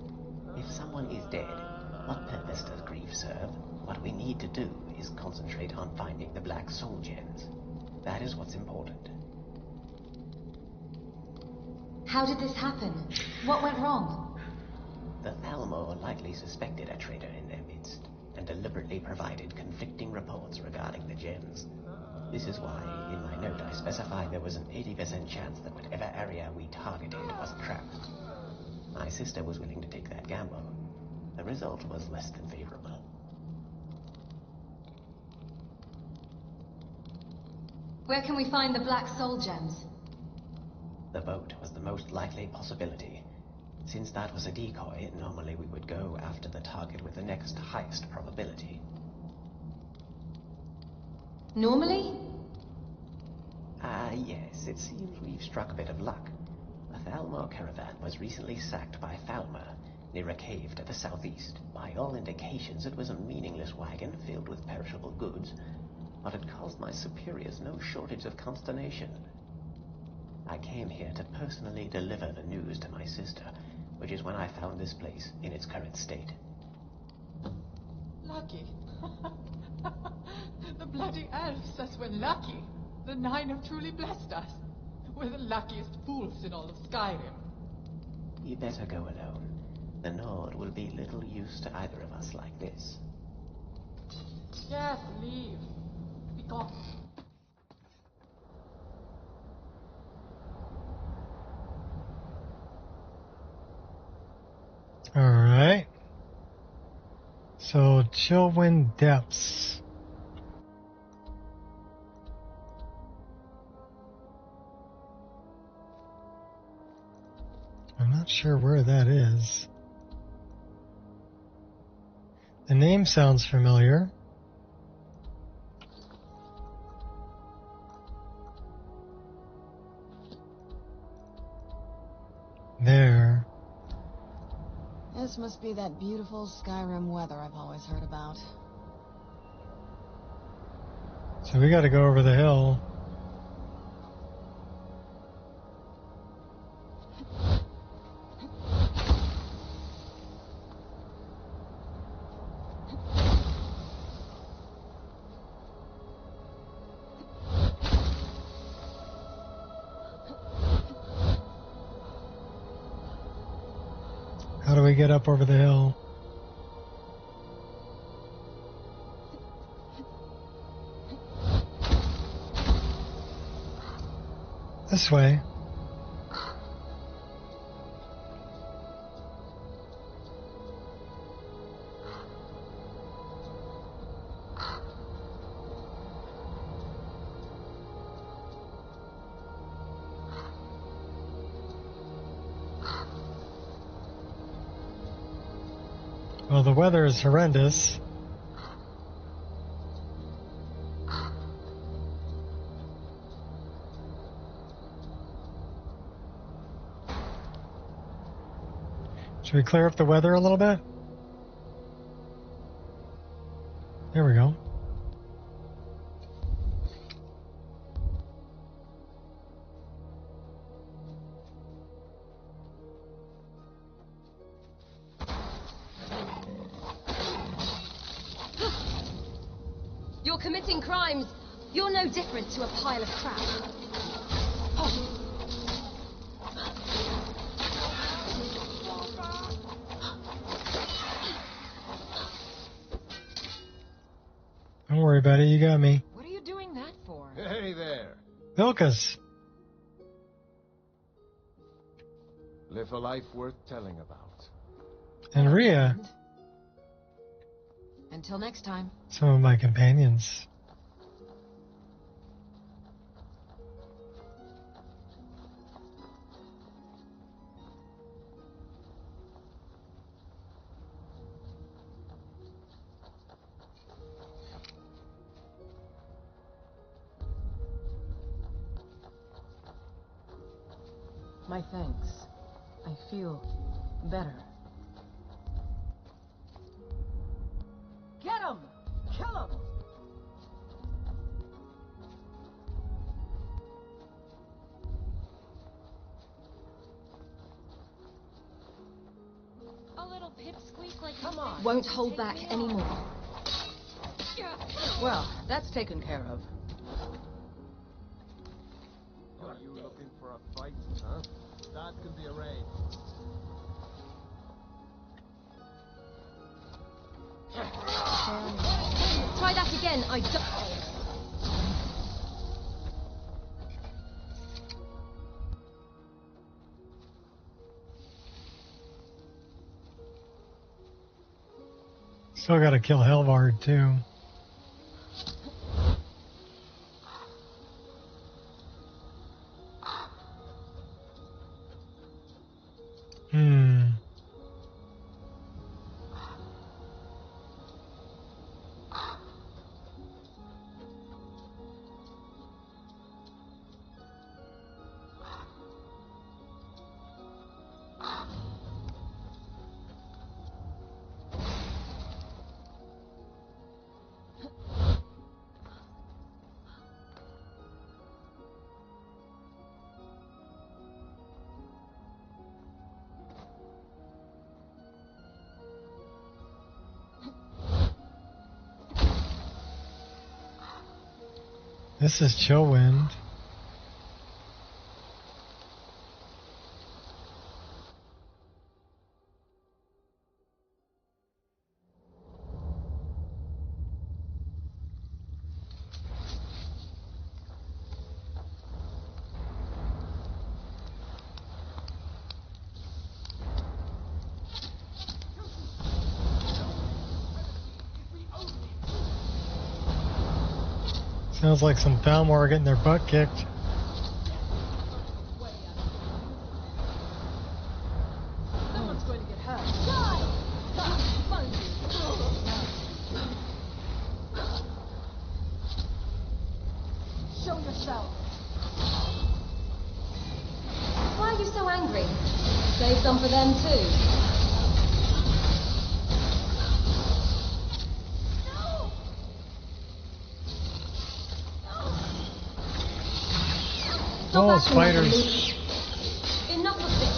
If someone is dead, what purpose does grief serve? What we need to do is concentrate on finding the black soul gems. That is what's important. How did this happen? What went wrong? The Thalmor likely suspected a traitor in their midst, and deliberately provided conflicting reports regarding the gems. This is why, in my note, I specified there was an 80% chance that whatever area we targeted was a trap. My sister was willing to take that gamble. The result was less than favorable. Where can we find the black soul gems? The boat was the most likely possibility. Since that was a decoy, normally we would go after the target with the next highest probability. Normally? Yes, it seems we've struck a bit of luck. The Thalmor caravan was recently sacked by Thalmor, near a cave to the southeast. By all indications, it was a meaningless wagon filled with perishable goods, but it caused my superiors no shortage of consternation. I came here to personally deliver the news to my sister, which is when I found this place in its current state. Lucky. The bloody elf says we're lucky. The Nine have truly blessed us. We're the luckiest fools in all of Skyrim. You better go alone. The Nord will be little use to either of us like this. Yes, leave. Be gone. Alright. So, Chillwind Depths. I'm not sure where that is. The name sounds familiar. There. This must be that beautiful Skyrim weather I've always heard about. So we gotta go over the hill. How do we get up over the hill? This way. Well, the weather is horrendous. Should we clear up the weather a little bit? There we go. You're committing crimes. You're no different to a pile of crap. Don't worry about it, you got me. What are you doing that for? Hey there. Vilkas. Live a life worth telling about. And Rhea. Until next time. Some of my companions. My thanks. I feel better. Get him! Kill him! A little pipsqueak like come on. Won't hold back anymore. Well, that's taken care of. Are you looking for a fight, huh? That can be arranged. Try that again. I don't. Still gotta kill Helvard too. This is Chillwind. Sounds like some Thalmor are getting their butt kicked. Someone's going to get hurt. Show yourself. Why are you so angry? Save some for them too. Oh, spiders. Enough of this.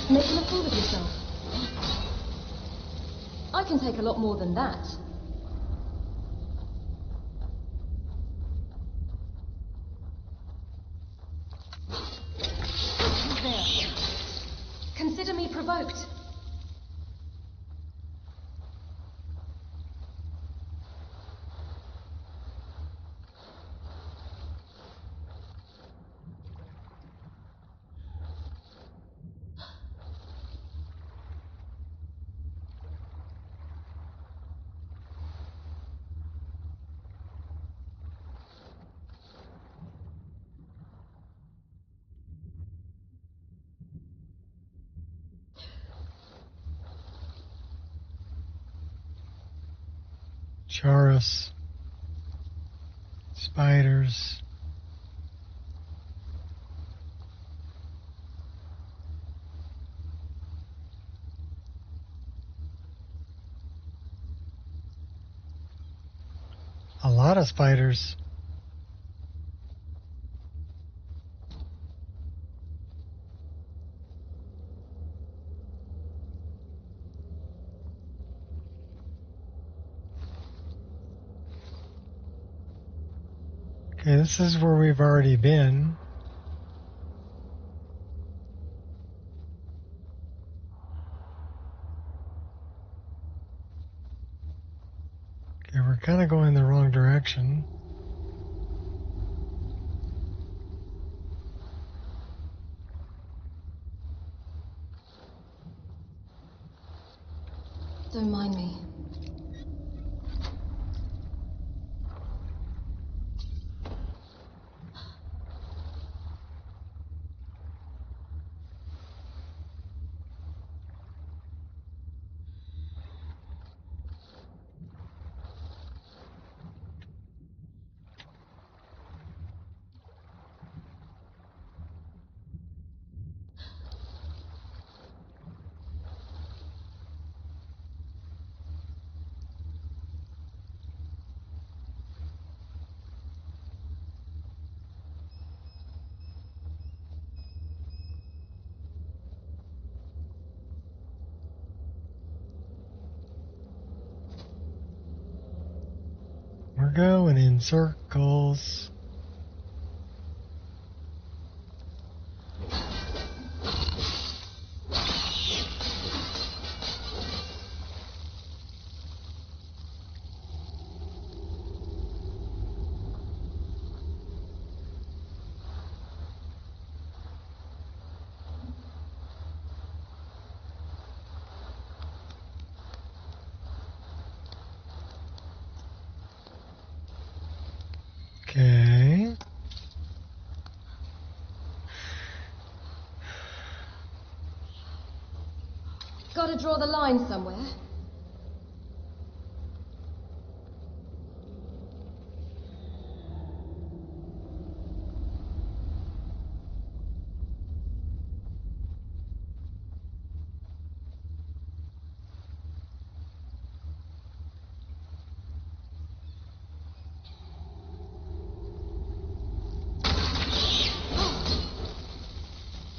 Making a fool of yourself. I can take a lot more than that. There. Consider me provoked. Chaurus. Spiders. A lot of spiders. Okay, this is where we've already been. Okay, we're kind of going the wrong direction. Don't mind me. We're going in circles. Okay. Gotta draw the line somewhere.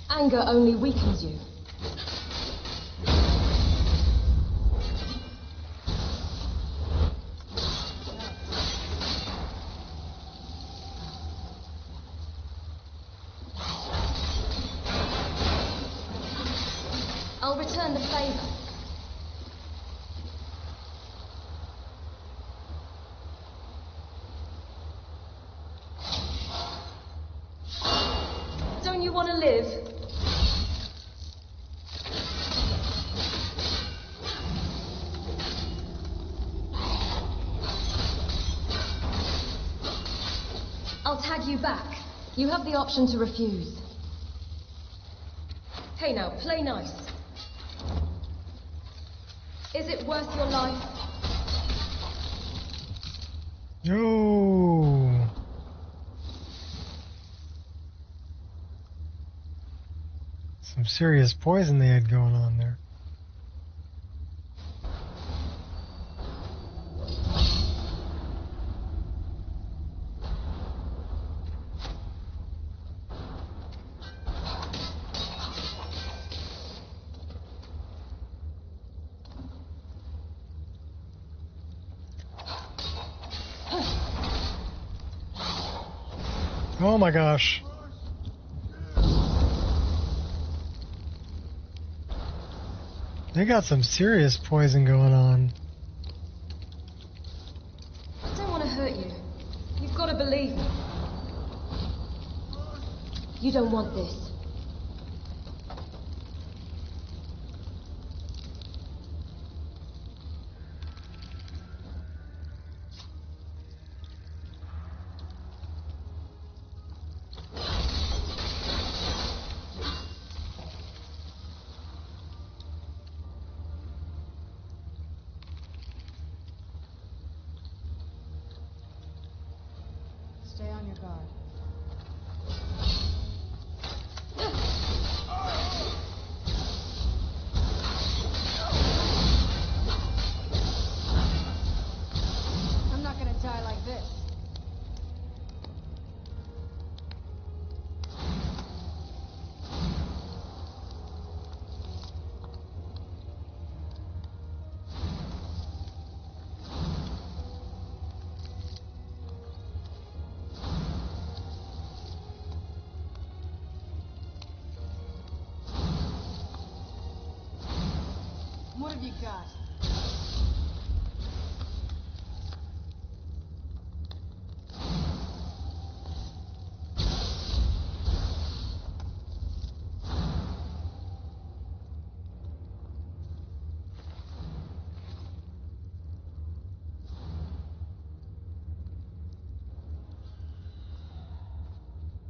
Anger only weakens you. I'll return the favor. Don't you want to live? I'll tag you back. You have the option to refuse. Hey now, play nice. Is it worth your life? No. Some serious poison they had going on there. Oh my gosh. They got some serious poison going on. I don't want to hurt you. You've got to believe me. You don't want this. Stay on your guard. I'm not gonna die like this. What have you got?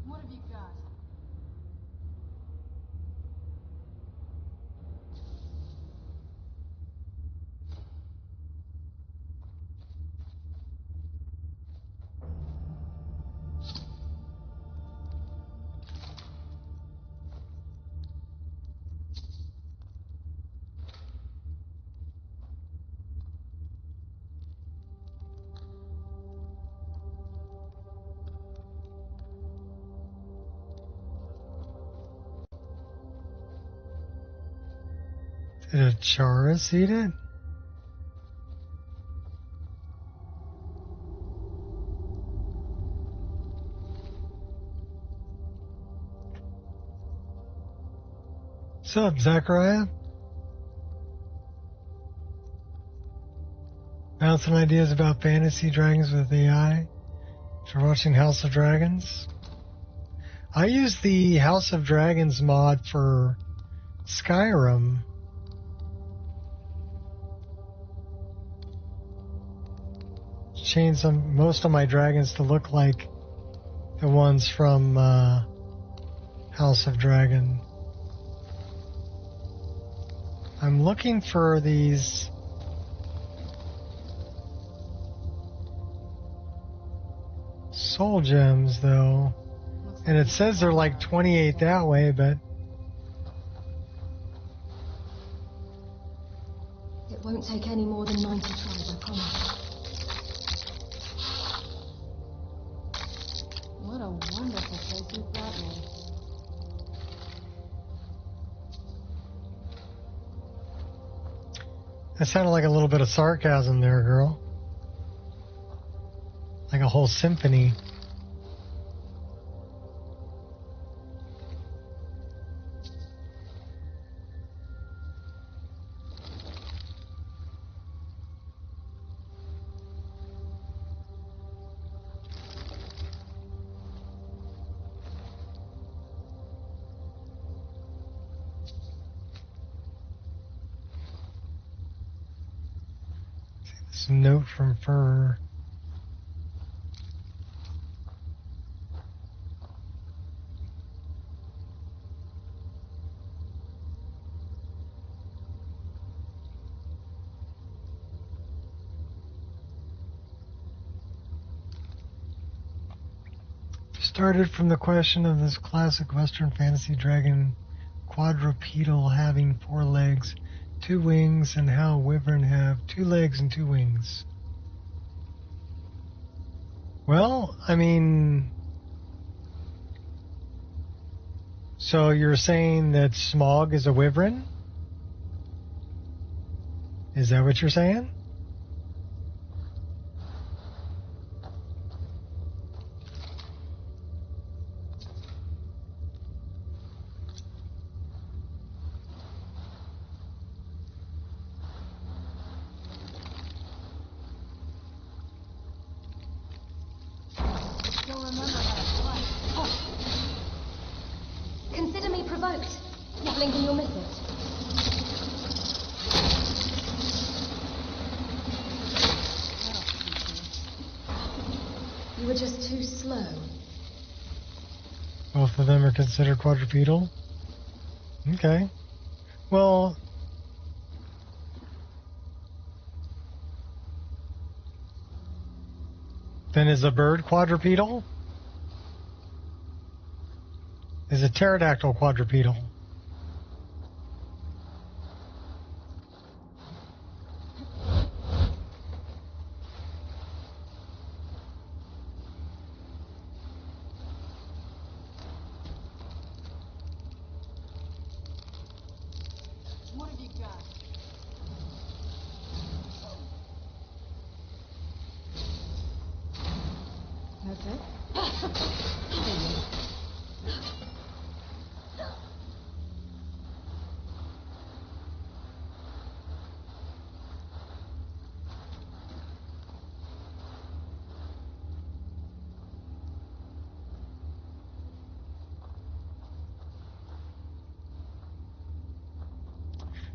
What have you got? Did a Chaurus eat it? What's up, Zachariah? Bouncing ideas about fantasy dragons with AI. If you're watching House of Dragons. I use the House of Dragons mod for Skyrim. Changed most of my dragons to look like the ones from House of Dragon. I'm looking for these soul gems, though. And it says they're like 28 that way, but... It won't take any more than 90 tries, I promise. What a wonderful place you brought me. That sounded like a little bit of sarcasm there, girl. Like a whole symphony. This note from Fur. Started from the question of this classic Western fantasy dragon quadrupedal having 4 legs, 2 wings, and how wyvern have 2 legs and 2 wings. Well, I mean, so you're saying that Smog is a wyvern? Is that what you're saying? Consider me provoked. You blink and you'll miss it. You were just too slow. Both of them are considered quadrupedal? Okay. Well, then is a bird quadrupedal? Is a pterodactyl quadrupedal? What have you got? That's it?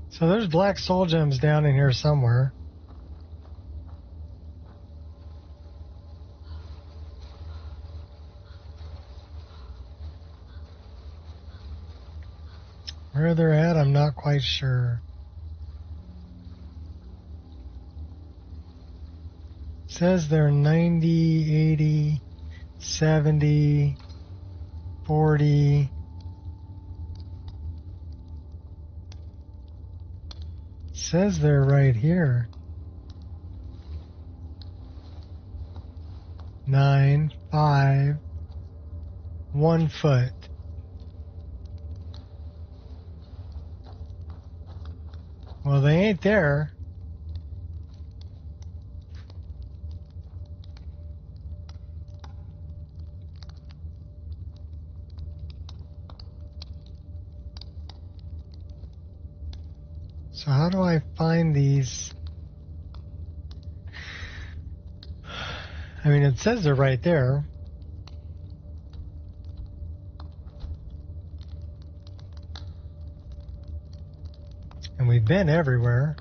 So there's black soul gems down in here somewhere. Where they're at, I'm not quite sure. It says they're 90, 80, 70, 40. It says they're right here. 9, 5, 1 foot. Well, they ain't there. So how do I find these? I mean, it says they're right there. And we've been everywhere.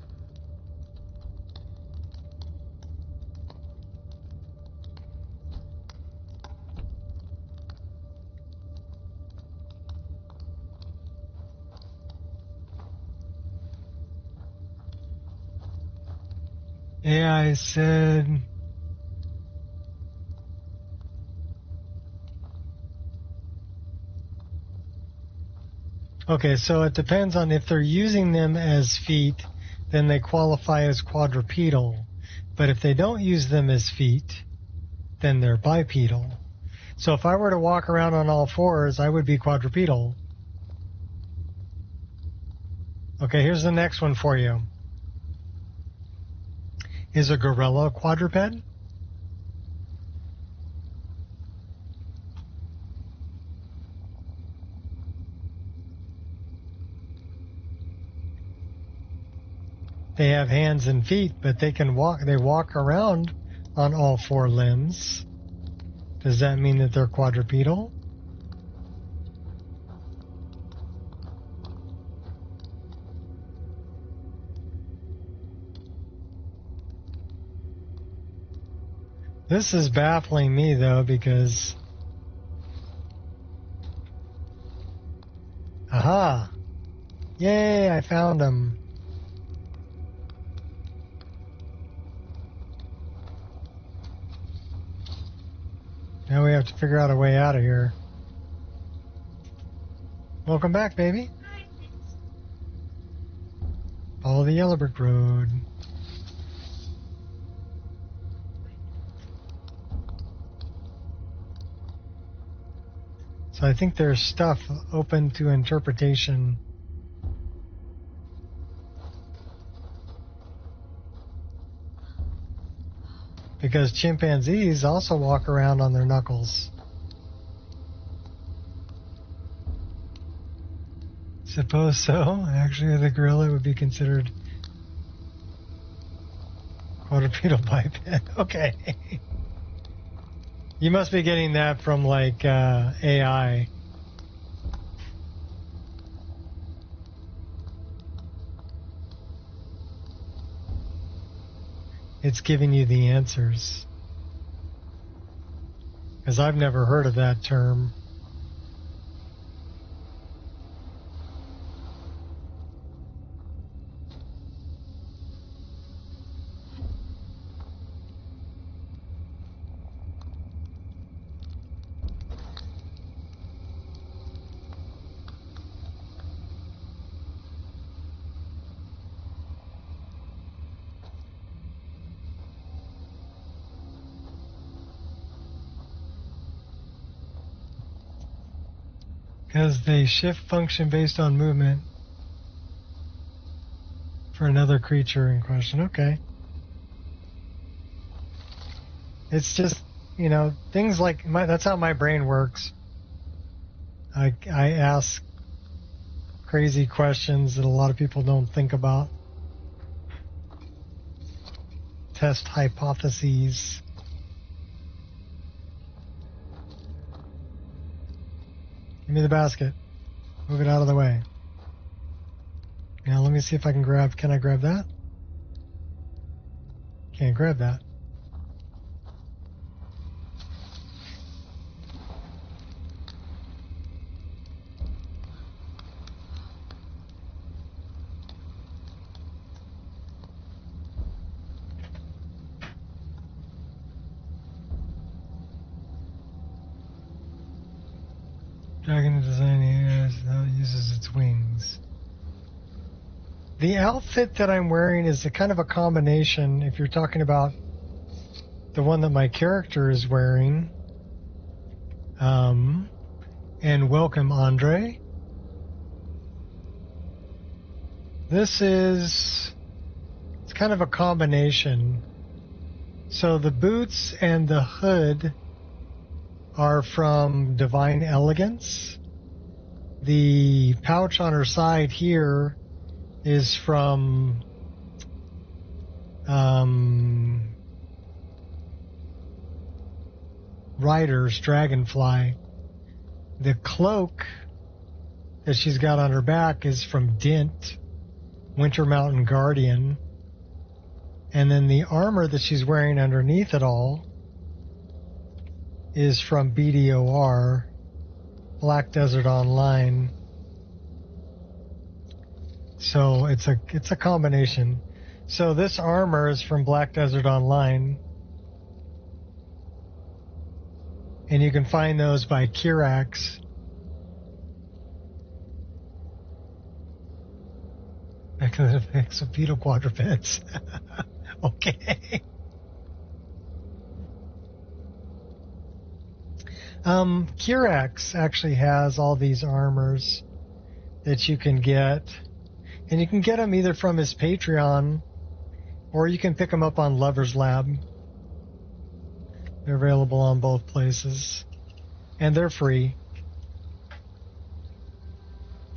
AI said... Okay, so it depends on if they're using them as feet, then they qualify as quadrupedal. But if they don't use them as feet, then they're bipedal. So if I were to walk around on all fours, I would be quadrupedal. Okay, here's the next one for you. Is a gorilla a quadruped? They have hands and feet, but they can walk. They walk around on all four limbs. Does that mean that they're quadrupedal? This is baffling me, though, because... Aha! Yay, I found them. Now we have to figure out a way out of here. Welcome back, baby. Follow the yellow brick road. So I think there's stuff open to interpretation. Because chimpanzees also walk around on their knuckles. Suppose so. Actually, the gorilla would be considered quadrupedal biped. Okay. You must be getting that from, like, AI. It's giving you the answers. Because I've never heard of that term. Because they shift function based on movement for another creature in question. Okay. It's just, you know, things like, that's how my brain works. I ask crazy questions that a lot of people don't think about. Test hypotheses. Give me the basket. Move it out of the way. Now let me see if I can grab... Can I grab that? Can't grab that. Dragon design here uses its wings. The outfit that I'm wearing is a kind of a combination, if you're talking about the one that my character is wearing. And welcome, Andre. This is... It's kind of a combination. So the boots and the hood are from Divine Elegance. The pouch on her side here is from Ryder's Dragonfly. The cloak that she's got on her back is from Dint, Winter Mountain Guardian. And then the armor that she's wearing underneath it all is from BDOR, Black Desert Online. So it's a combination. So this armor is from Black Desert Online. And you can find those by Kirax. Exopetal quadrupeds. Okay. Kirax actually has all these armors that you can get. And you can get them either from his Patreon or you can pick them up on Lover's Lab. They're available on both places. And they're free.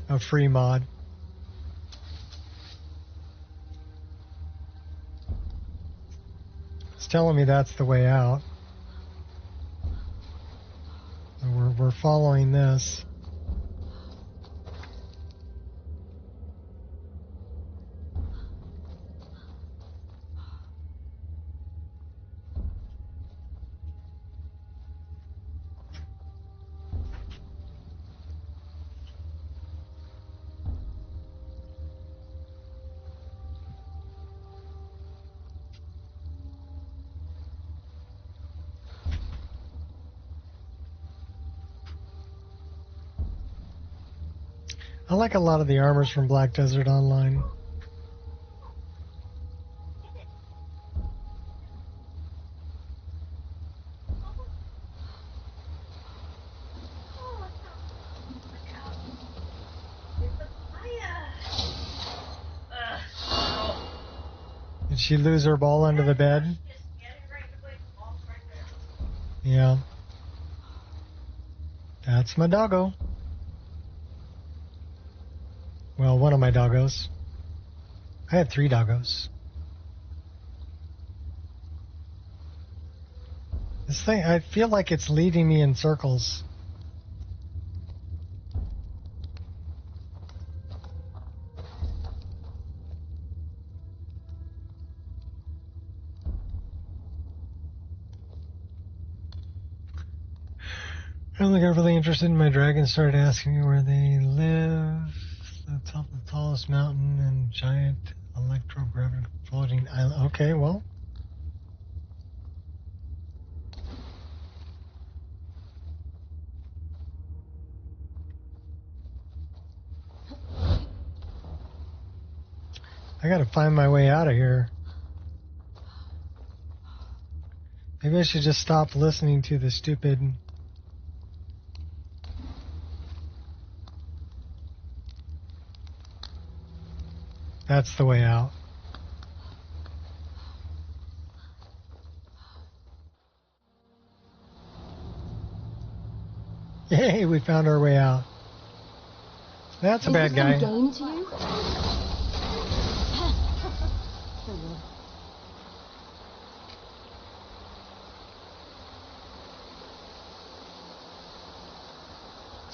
A free mod. It's telling me that's the way out. So we're following this. I like a lot of the armors from Black Desert Online. Did she lose her ball under the bed? Yeah. That's my doggo. Well, one of my doggos. I had 3 doggos. This thing, I feel like it's leading me in circles. I only got really interested in my dragons, started asking me where they live. The top of the tallest mountain and giant electrogravity floating island. Okay, well. I gotta find my way out of here. Maybe I should just stop listening to the stupid... That's the way out. Yay, we found our way out. That's a bad guy. Is this some game to you?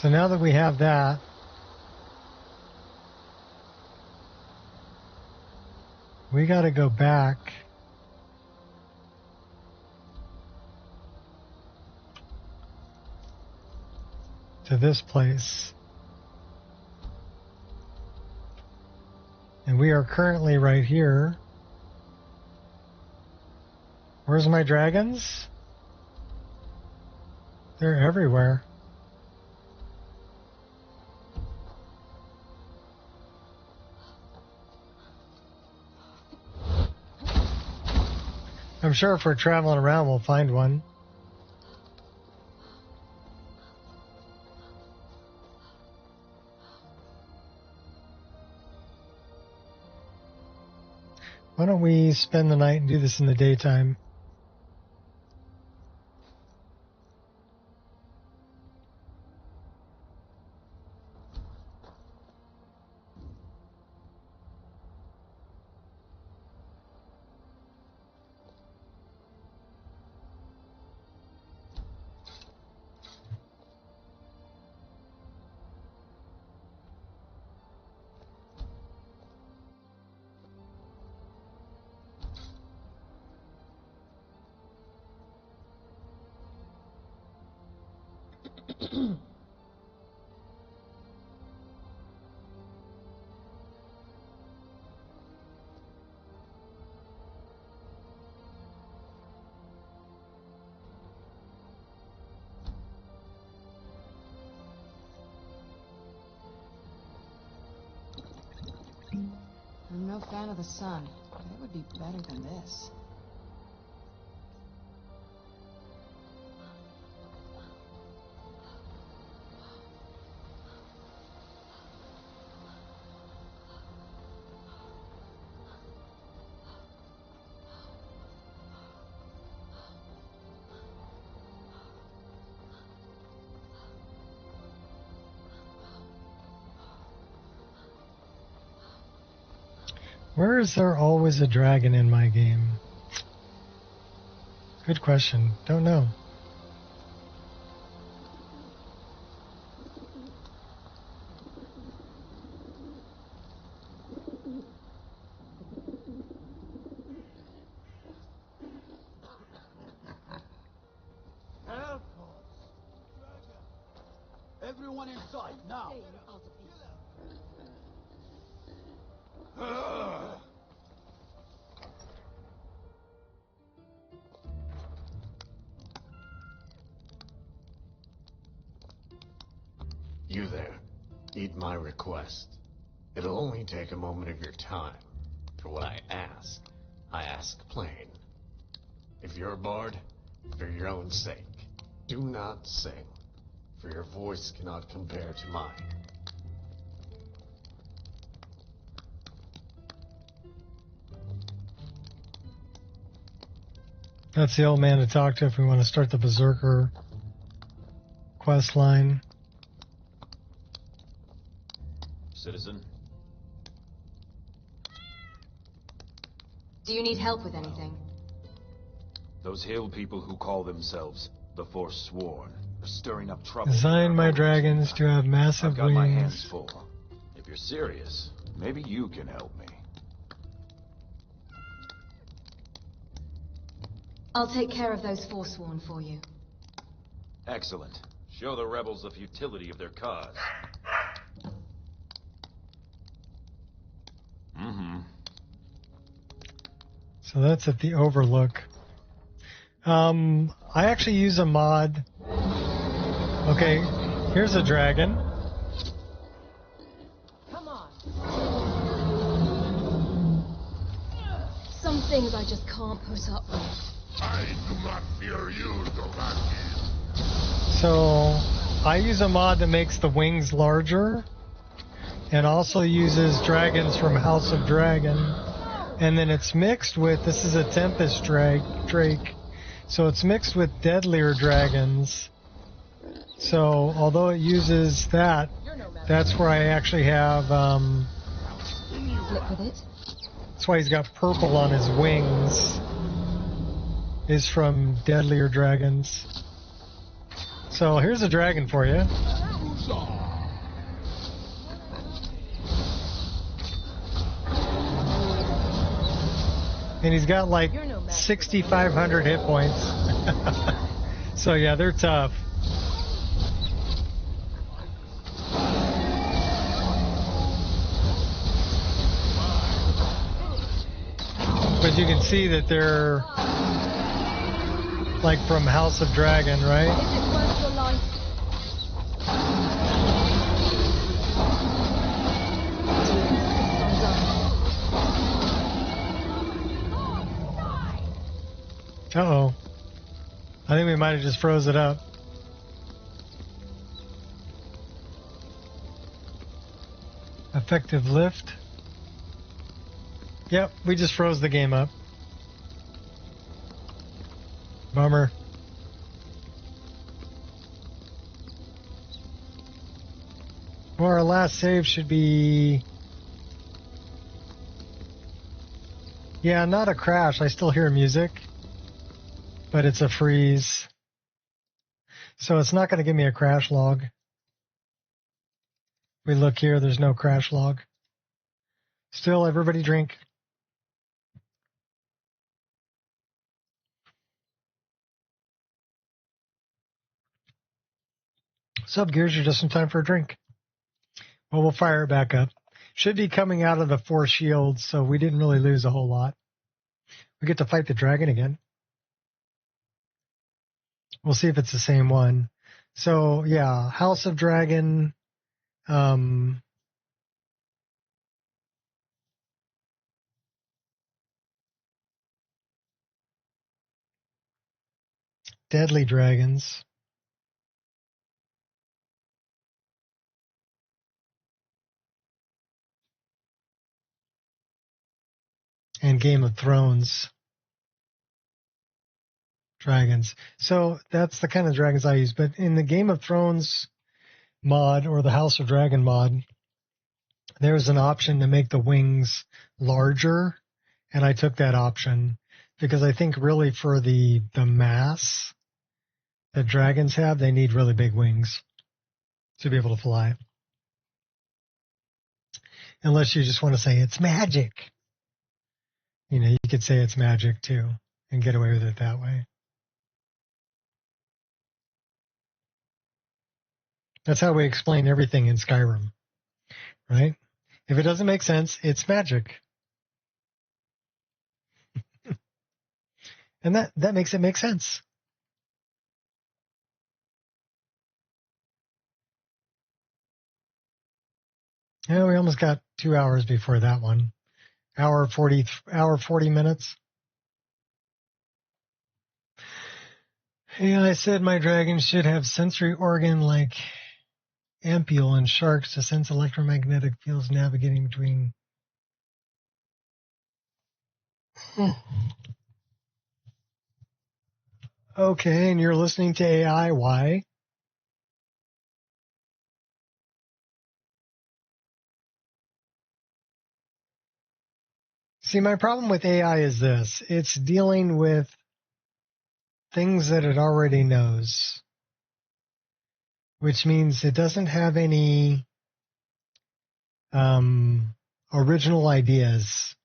So now that we have that, we got to go back to this place. And we are currently right here. Where's my dragons? They're everywhere. I'm sure if we're traveling around, we'll find one. Why don't we spend the night and do this in the daytime? I'm no fan of the sun, but it would be better than this. Where is there always a dragon in my game? Good question. Don't know. Everyone inside, now! You there. Heed my request. It'll only take a moment of your time. For what I ask plain. If you're bored, for your own sake, do not sing, for your voice cannot compare to mine. That's the old man to talk to if we want to start the Berserker quest line. Citizen? Do you need help with anything? Those hill people who call themselves the Forsworn are stirring up trouble. Design my dragons to have massive I've got my hands wings. full. If you're serious, maybe you can help me. I'll take care of those Forsworn for you. Excellent. Show the rebels the futility of their cause. So that's at the Overlook. I actually use a mod. Okay, here's a dragon. Come on. Some things I just can't put up with. I do not fear you, Dovaki. So I use a mod that makes the wings larger and also uses dragons from House of Dragon. And then it's mixed with, this is a Tempest Drake, so it's mixed with deadlier dragons. So although it uses that, that's where I actually have, Flip with it. that's why he's got purple on his wings, is from deadlier dragons. So here's a dragon for you. And he's got like 6,500 hit points. So yeah, they're tough. But you can see that they're like from House of Dragon, right? Is it worth your life? Uh-oh. I think we might have just froze it up. Effective lift. Yep, we just froze the game up. Bummer. Well, our last save should be... Yeah, not a crash. I still hear music. But it's a freeze. So it's not going to give me a crash log. We look here, there's no crash log. Still, everybody drink. Sub Gears, you're just in time for a drink. Well, we'll fire it back up. Should be coming out of the 4 shields, so we didn't really lose a whole lot. We get to fight the dragon again. We'll see if it's the same one. So, yeah, House of Dragon. Deadly Dragons. And Game of Thrones dragons. So that's the kind of dragons I use. But in the Game of Thrones mod or the House of Dragon mod, there's an option to make the wings larger. And I took that option because I think really for the mass that dragons have, they need really big wings to be able to fly. Unless you just want to say it's magic. You know, you could say it's magic too and get away with it that way. That's how we explain everything in Skyrim, right? If it doesn't make sense, it's magic. And that makes it make sense. Yeah, we almost got 2 hours before that one. Hour 40 minutes. Yeah, I said my dragon should have sensory organ like ampule and sharks to sense electromagnetic fields navigating between. Okay, and you're listening to AI. Why? See, my problem with AI is this. It's dealing with things that it already knows, which means it doesn't have any original ideas.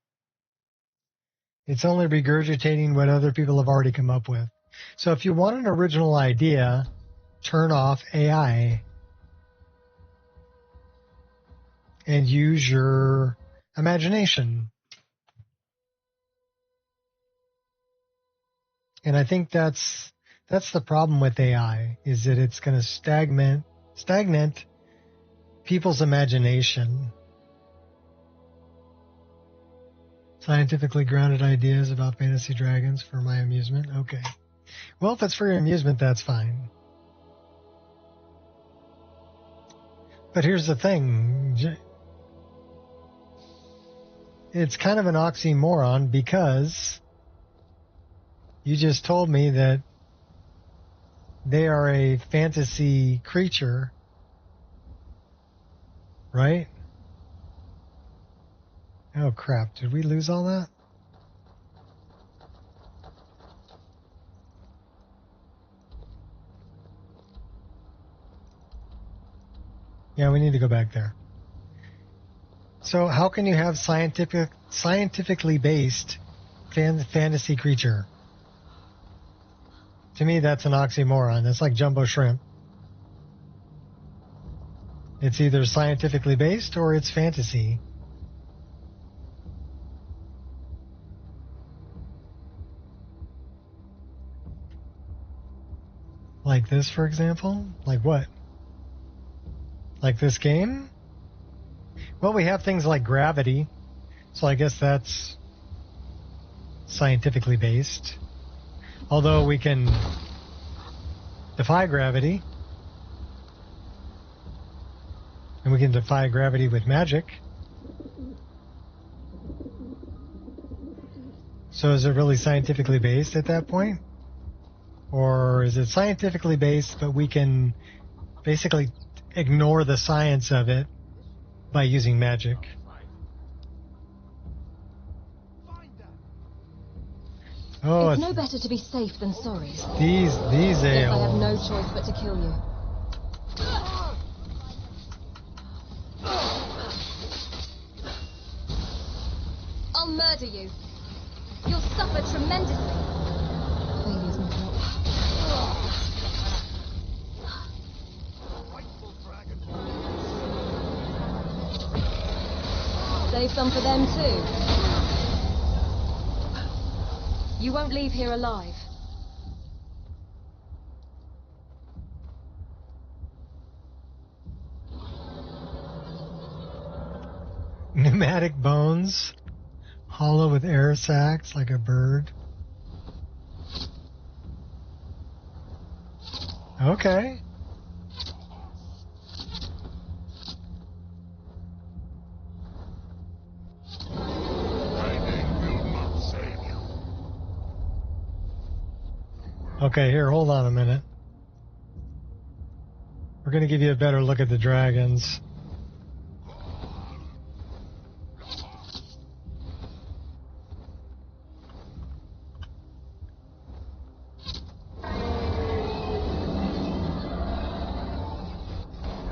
It's only regurgitating what other people have already come up with. So if you want an original idea, turn off AI and use your imagination. And I think that's the problem with AI, is that it's going to stagnate people's imagination. Scientifically grounded ideas about fantasy dragons for my amusement. Okay. Well, if it's for your amusement, that's fine. But here's the thing. It's kind of an oxymoron because you just told me that they are a fantasy creature, right? Oh, crap. Did we lose all that? Yeah, we need to go back there. So how can you have scientifically based fantasy creature? To me, that's an oxymoron. That's like jumbo shrimp. It's either scientifically based or it's fantasy. Like this, for example? Like what? Like this game? Well, we have things like gravity, so I guess that's scientifically based. Although we can defy gravity. And we can defy gravity with magic. So is it really scientifically based at that point? Or is it scientifically based, but we can basically ignore the science of it by using magic? Oh, it's no better to be safe than sorry. These Guess I have no choice but to kill you. I'll murder you. You'll suffer tremendously. Failure's not an option. save some for them too. You won't leave here alive. Pneumatic bones, hollow with air sacs like a bird. Okay. Okay, here, hold on a minute. We're going to give you a better look at the dragons.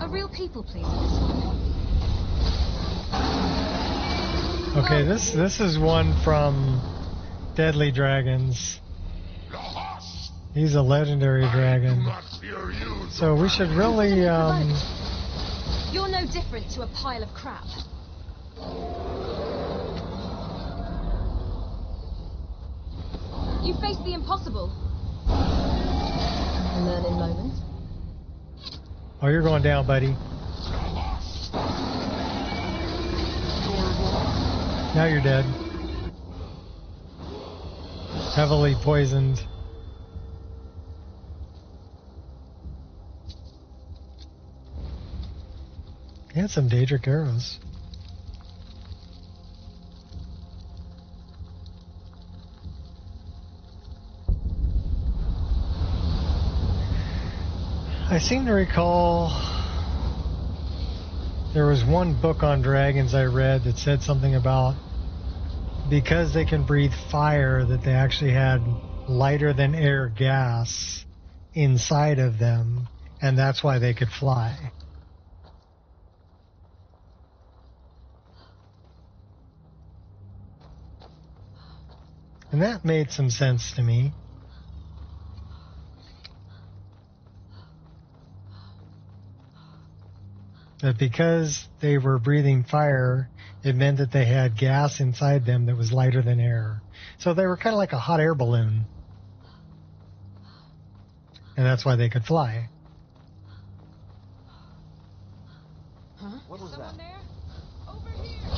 A real people pleaser, this one. Okay, this is one from Deadly Dragons. He's a legendary dragon. So we should really, You're no different to a pile of crap. You faced the impossible. A learning moment. Oh, you're going down, buddy. Now you're dead. Heavily poisoned. He had some Daedric arrows. I seem to recall there was one book on dragons I read that said something about because they can breathe fire that they actually had lighter than air gas inside of them, and that's why they could fly. And that made some sense to me. That because they were breathing fire, it meant that they had gas inside them that was lighter than air. So they were kind of like a hot air balloon. And that's why they could fly. Huh? What was that? There? Over here.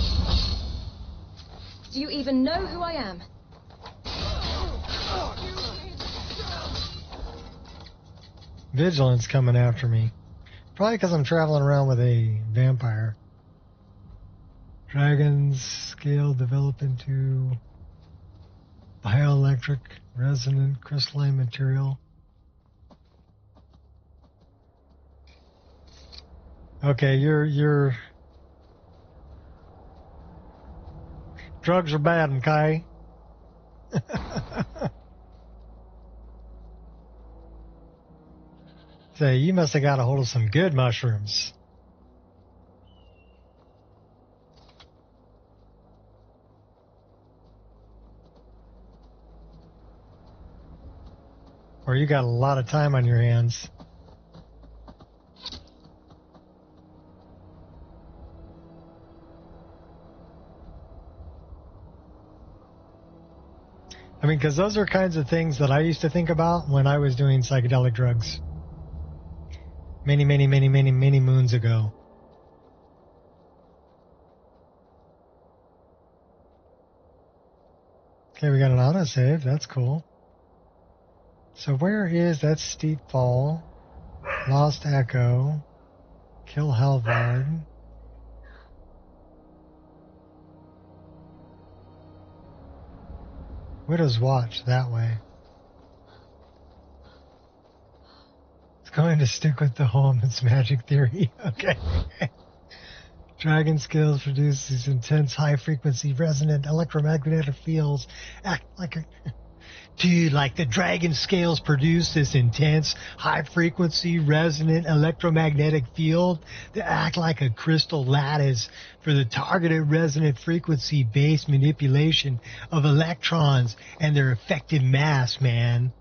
Do you even know who I am? Vigilance coming after me. Probably because I'm traveling around with a vampire. Dragons scale develop into bioelectric resonant crystalline material. Okay, you're drugs are bad, okay? Say, you must have got a hold of some good mushrooms. Or you got a lot of time on your hands. I mean, because those are kinds of things that I used to think about when I was doing psychedelic drugs. Many moons ago. Okay, we got an autosave. That's cool. So where is that steep fall? Lost Echo. Kill Halvard. Widow's Watch, that way. Going to stick with the Holman's magic theory. Okay. Dragon skills produce these intense high-frequency resonant electromagnetic fields. Act like a... Dude, like the dragon scales produce this intense high-frequency resonant electromagnetic field that act like a crystal lattice for the targeted resonant frequency-based manipulation of electrons and their effective mass, man.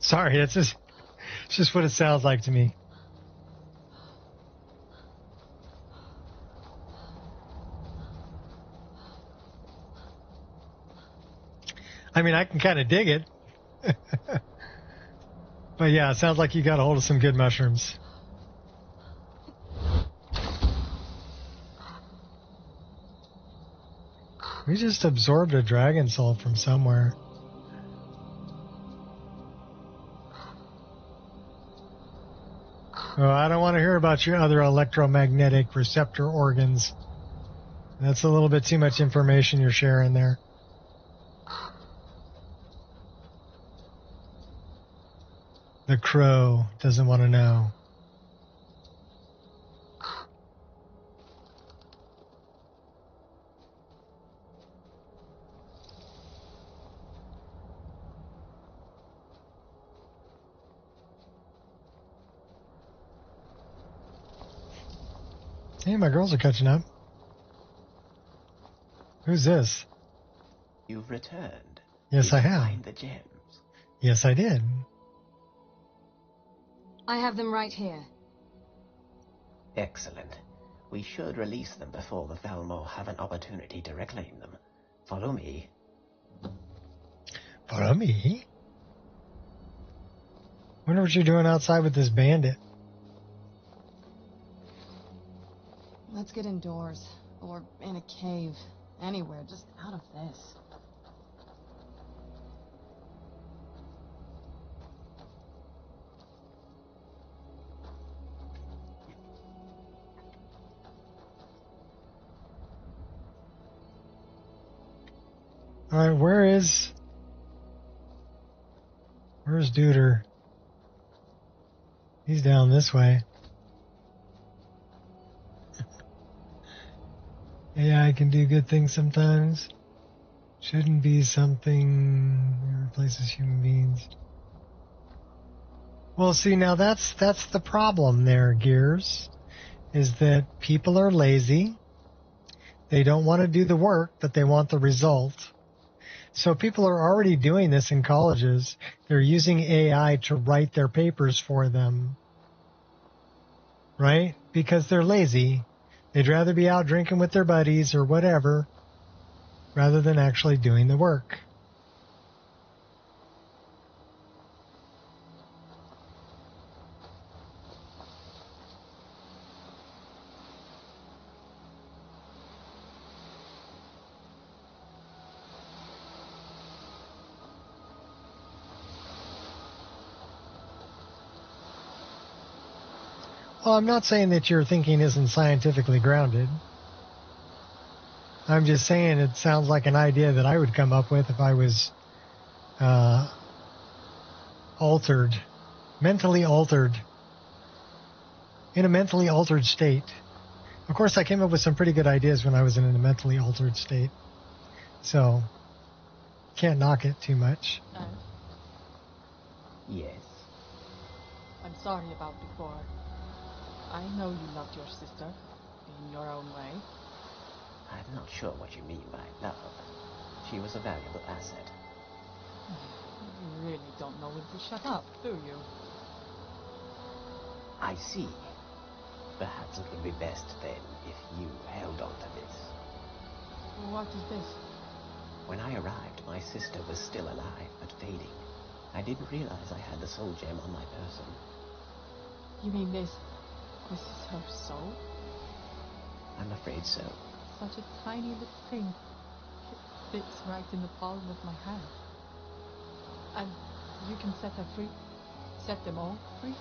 Sorry, it's just what it sounds like to me. mean, I can kind of dig it. But yeah, it sounds like you got a hold of some good mushrooms. We just absorbed a dragon soul from somewhere. Oh, I don't want to hear about your other electromagnetic receptor organs. That's a little bit too much information you're sharing there. The crow doesn't want to know. Hey, my girls are catching up. Who's this? You've returned. Yes, Did I you have. find the gems? Yes, I did. I have them right here. Excellent. We should release them before the Thalmor have an opportunity to reclaim them. Follow me. Follow me? Wonder what you're doing outside with this bandit. Let's get indoors. Or in a cave. Anywhere, just out of this. Alright, where's Duder? He's down this way. Yeah, I can do good things sometimes. Shouldn't be something that replaces human beings. Well, see, now that's the problem there, Gears, is that people are lazy. They don't want to do the work, but they want the result. So people are already doing this in colleges. They're using AI to write their papers for them. Right? Because they're lazy. They'd rather be out drinking with their buddies or whatever rather than actually doing the work. Well, I'm not saying that your thinking isn't scientifically grounded. I'm just saying it sounds like an idea that I would come up with if I was mentally altered, in a mentally altered state. Of course, I came up with some pretty good ideas when I was in a mentally altered state. So, can't knock it too much. Yes. I'm sorry about before. I know you loved your sister, in your own way. I'm not sure what you mean by love. She was a valuable asset. You really don't know when to shut up, do you? I see. Perhaps it would be best then if you held on to this. What is this? When I arrived, my sister was still alive, but fading. I didn't realize I had the soul gem on my person. You mean this is her soul? I'm afraid so. Such a tiny little thing. It fits right in the palm of my hand. And you can set her free? Set them all free?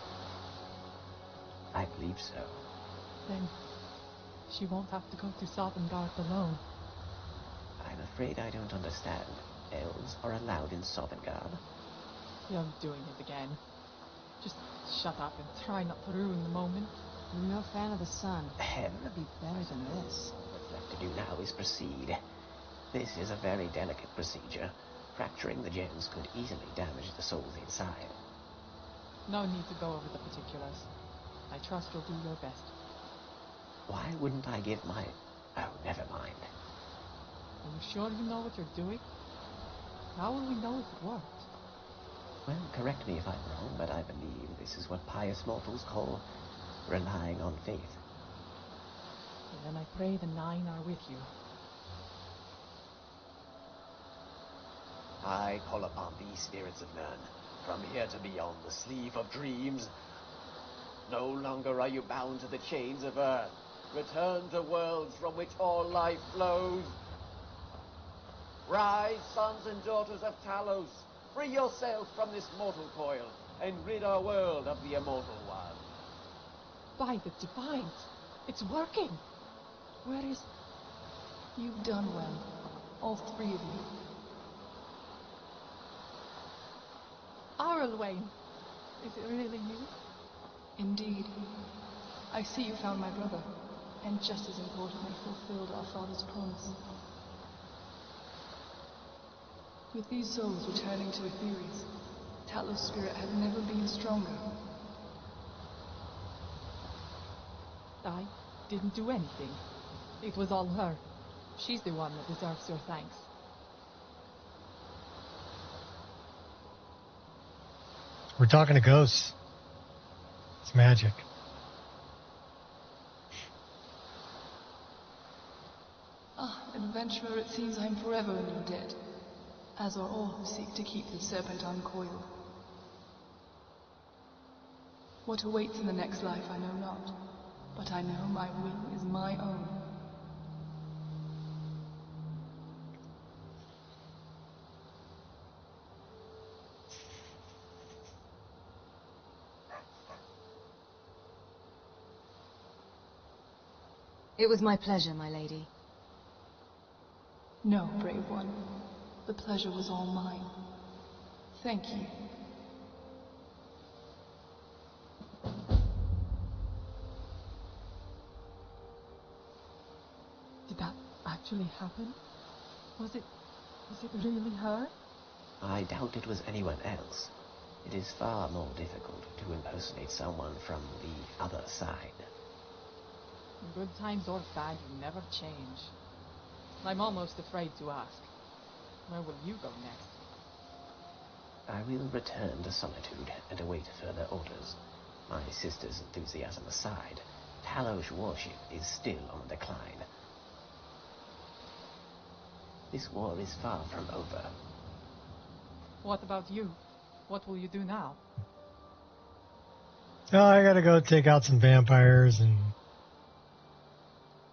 I believe so. Then she won't have to go to Sovngarde alone. I'm afraid I don't understand. Elves are allowed in Sovngarde. You're doing it again. Just shut up and try not to ruin the moment. I'm no fan of the sun. Hem. It'll be better than this. What's left to do now is proceed. This is a very delicate procedure. Fracturing the gems could easily damage the souls inside. No need to go over the particulars. I trust you'll do your best. Why wouldn't I give my... Oh, never mind. Are you sure you know what you're doing? How will we know if it worked? Well, correct me if I'm wrong, but I believe this is what pious mortals call relying on faith. Then I pray the 9 are with you. I call upon thee, spirits of men, from here to beyond the sleep of dreams. No longer are you bound to the chains of earth. Return to worlds from which all life flows. Rise, sons and daughters of Talos. Free yourself from this mortal coil, and rid our world of the immortal one. By the divines, it's working. Where is... You've done well, all three of you. Arlwain, is it really you? Indeed. I see you found my brother, and just as importantly, fulfilled our father's promise. With these souls returning to Ethereus, Talos' spirit had never been stronger. I didn't do anything. It was all her. She's the one that deserves your thanks. We're talking to ghosts. It's magic. Adventurer, it seems I'm forever in your debt, as are all who seek to keep the serpent uncoiled. What awaits in the next life I know not, but I know my wing is my own. It was my pleasure, my lady. No, brave one. The pleasure was all mine. Thank you. Did that actually happen? Was it really her? I doubt it was anyone else. It is far more difficult to impersonate someone from the other side. Good times or bad, you never change. I'm almost afraid to ask. Where will you go next? I will return to solitude and await further orders. My sister's enthusiasm aside, Talos worship is still on the decline. This war is far from over. What about you? What will you do now? Oh, I gotta go take out some vampires and...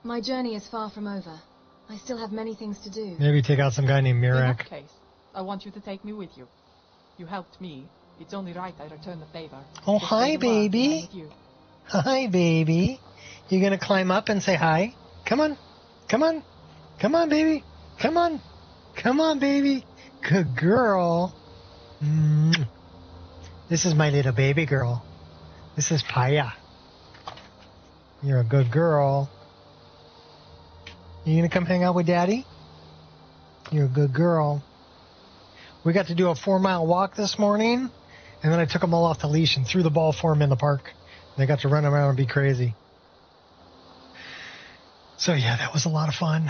My journey is far from over. I still have many things to do. maybe take out some guy named In Mirak. that case, I want you to take me with you. You helped me. It's only right I return the favor. Oh, Just hi, say the word and I'm baby. with you. Hi, baby. You gonna climb up and say hi? Come on. Come on. Come on, baby. Come on. Come on, baby. Good girl. This is my little baby girl. This is Paya. You're a good girl. You gonna come hang out with Daddy? You're a good girl. We got to do a 4-mile walk this morning, and then I took them all off the leash and threw the ball for them in the park. They got to run around and be crazy. So yeah, that was a lot of fun.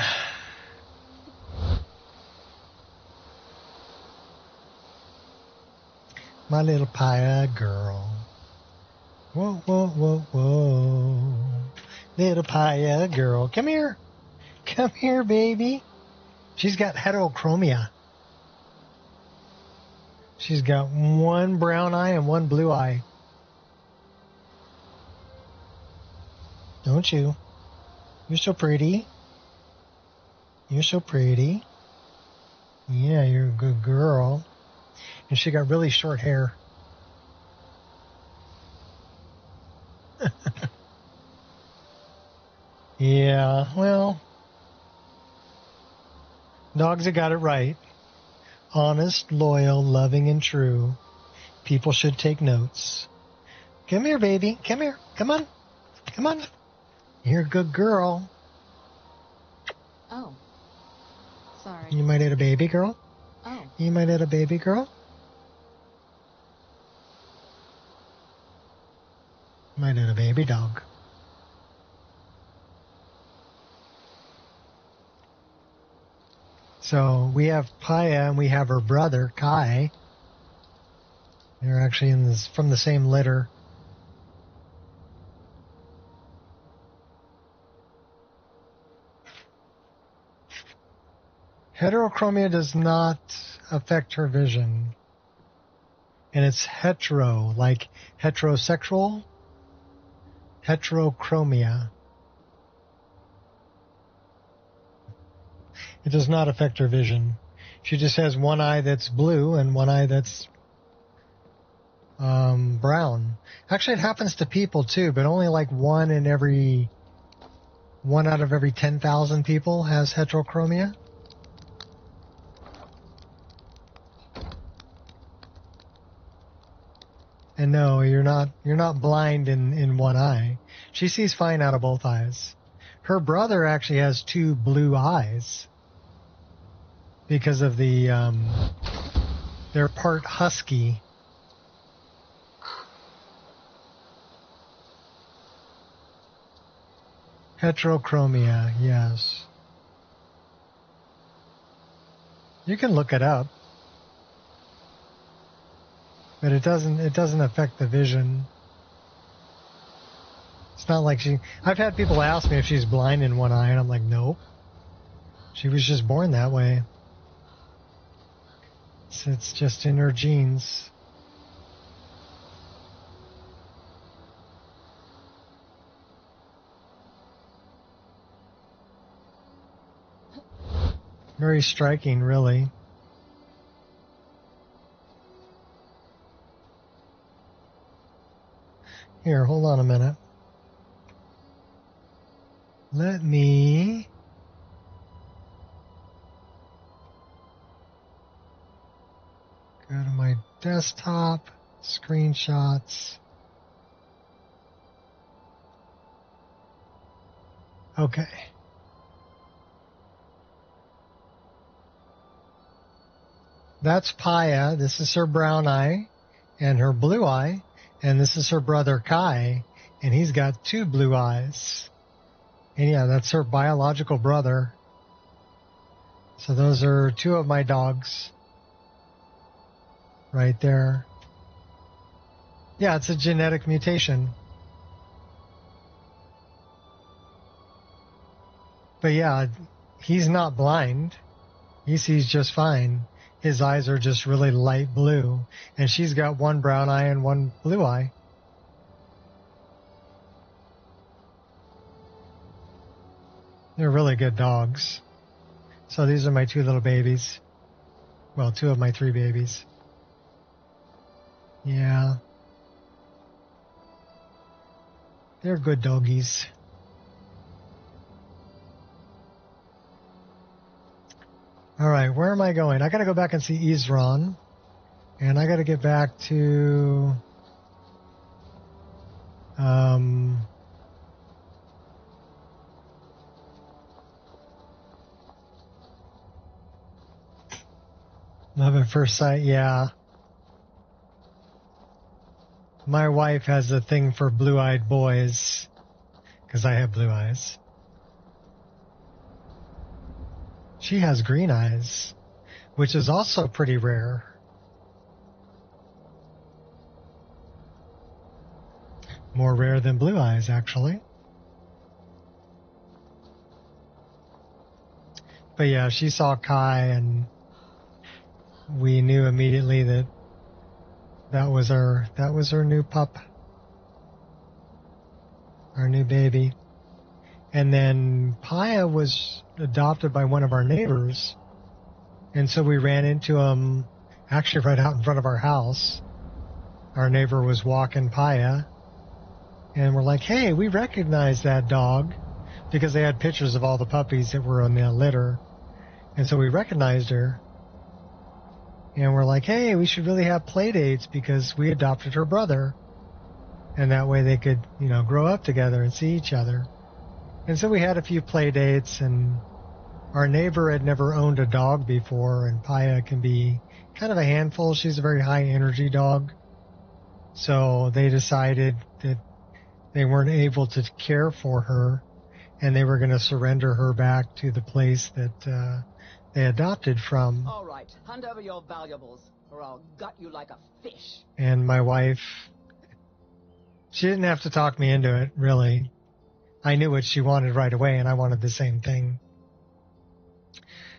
My little Paya girl. Whoa, whoa, whoa, whoa. Little Paya girl. Come here. Come here, baby. She's got heterochromia. She's got one brown eye and one blue eye. Don't you? You're so pretty. You're so pretty. Yeah, you're a good girl. And she got really short hair. Yeah, well, dogs have got it right. Honest, loyal, loving, and true. People should take notes. Come here, baby. Come here. Come on. Come on. You're a good girl. Oh. Sorry. You might have a baby girl. Oh. You might have a baby girl. Might have a baby dog. So we have Paya and we have her brother, Kai. They're actually from the same litter. Heterochromia does not affect her vision. And it's hetero, like heterosexual, heterochromia. It does not affect her vision. She just has one eye that's blue and one eye that's brown. Actually, it happens to people too, but only like one out of every 10,000 people has heterochromia. And no, you're not blind in one eye. She sees fine out of both eyes. Her brother actually has two blue eyes because of they're part husky. Heterochromia, yes. You can look it up. But it doesn't affect the vision. It's not like I've had people ask me if she's blind in one eye, and I'm like, nope. She was just born that way. It's just in her genes. Very striking, really. Here, hold on a minute. Let me go to my desktop, screenshots. Okay. That's Paya. This is her brown eye and her blue eye. And this is her brother Kai, and he's got two blue eyes. And yeah, that's her biological brother. So those are two of my dogs. Right there. Yeah, it's a genetic mutation. But yeah, he's not blind. He sees just fine. His eyes are just really light blue. And she's got one brown eye and one blue eye. They're really good dogs. So these are my two little babies. Well, two of my three babies. Yeah. They're good doggies. All right, where am I going? I got to go back and see Isran. And I got to get back to... Love at first sight, yeah. My wife has a thing for blue-eyed boys, because I have blue eyes. She has green eyes, which is also pretty rare. More rare than blue eyes, actually. But yeah, she saw Kai, and we knew immediately that that was her new pup, our new baby. And then Paya was adopted by one of our neighbors, and so we ran into him actually right out in front of our house. Our neighbor was walking Paya, and we're like, hey, we recognize that dog, because they had pictures of all the puppies that were on the litter. And so we recognized her, and we're like, hey, we should really have play dates because we adopted her brother, and that way they could, grow up together and see each other. And so we had a few play dates, and our neighbor had never owned a dog before, and Paya can be kind of a handful. She's a very high energy dog. So they decided that they weren't able to care for her, and they were going to surrender her back to the place that they adopted from. All right, hand over your valuables, or I'll gut you like a fish. And my wife, she didn't have to talk me into it, really. I knew what she wanted right away, and I wanted the same thing.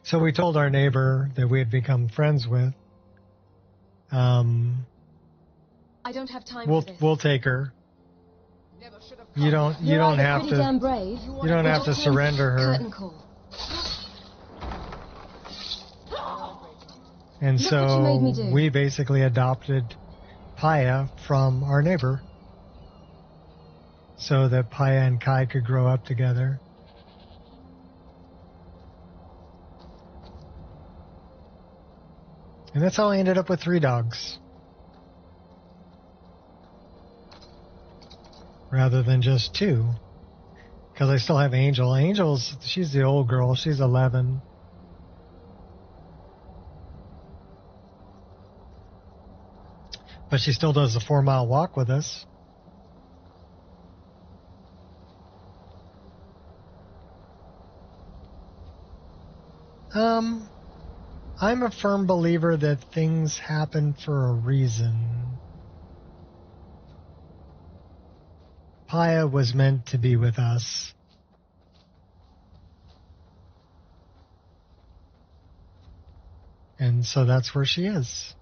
So we told our neighbor that we had become friends with. I don't have time for this. We'll take her. You don't have to. Damn brave. You don't have to surrender her. Curtain call. And Look what you made me so do. we basically adopted Paya from our neighbor, so that Paya and Kai could grow up together. And that's how I ended up with 3 dogs. Rather than just 2. Because I still have Angel. She's the old girl. She's 11. But she still does the 4-mile walk with us. I'm a firm believer that things happen for a reason. Paya was meant to be with us. And so that's where she is.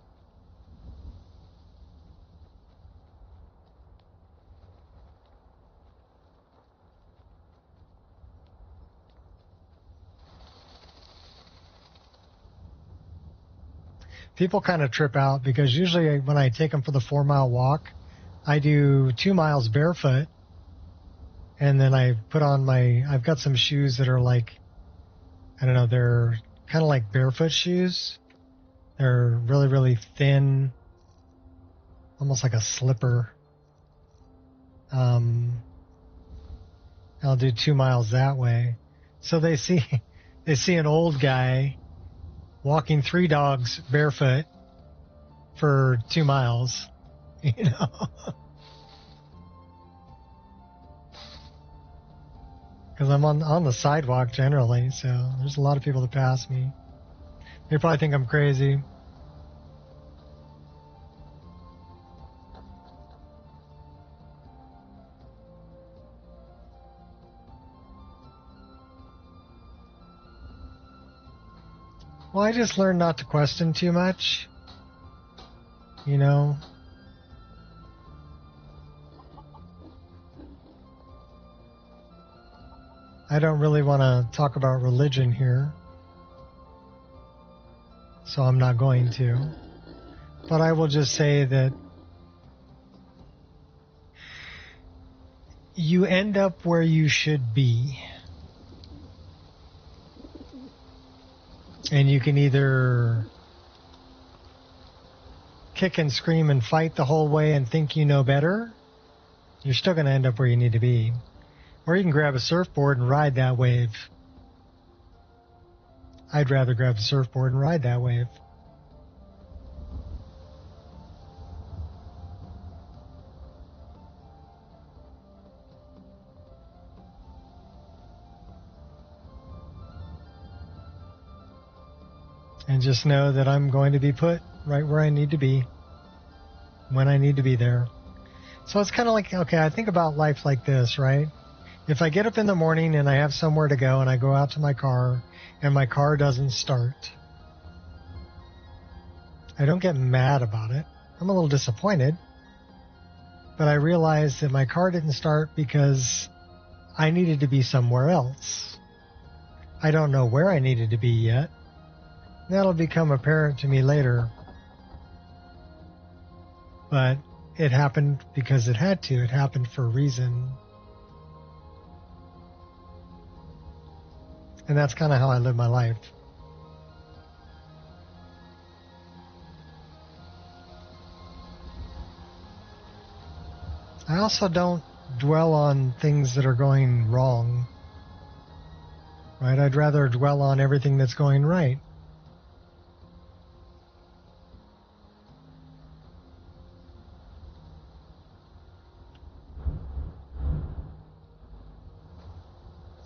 People kind of trip out because usually when I take them for the 4-mile walk, I do 2 miles barefoot, and then I put on I've got some shoes that are like, I don't know, they're kind of like barefoot shoes. They're really, really thin, almost like a slipper. I'll do 2 miles that way. So they see an old guy walking 3 dogs barefoot for 2 miles, you know. Because I'm on the sidewalk generally, so there's a lot of people that pass me. They probably think I'm crazy. Well, I just learned not to question too much, you know. I don't really want to talk about religion here, so I'm not going to. But I will just say that you end up where you should be. And you can either kick and scream and fight the whole way and think you know better. You're still going to end up where you need to be. Or you can grab a surfboard and ride that wave. I'd rather grab the surfboard and ride that wave. And just know that I'm going to be put right where I need to be, when I need to be there. So it's kind of like, okay, I think about life like this, right? If I get up in the morning and I have somewhere to go and I go out to my car and my car doesn't start, I don't get mad about it. I'm a little disappointed. But I realize that my car didn't start because I needed to be somewhere else. I don't know where I needed to be yet. That'll become apparent to me later. But it happened because it had to. It happened for a reason. And that's kind of how I live my life. I also don't dwell on things that are going wrong. Right? I'd rather dwell on everything that's going right.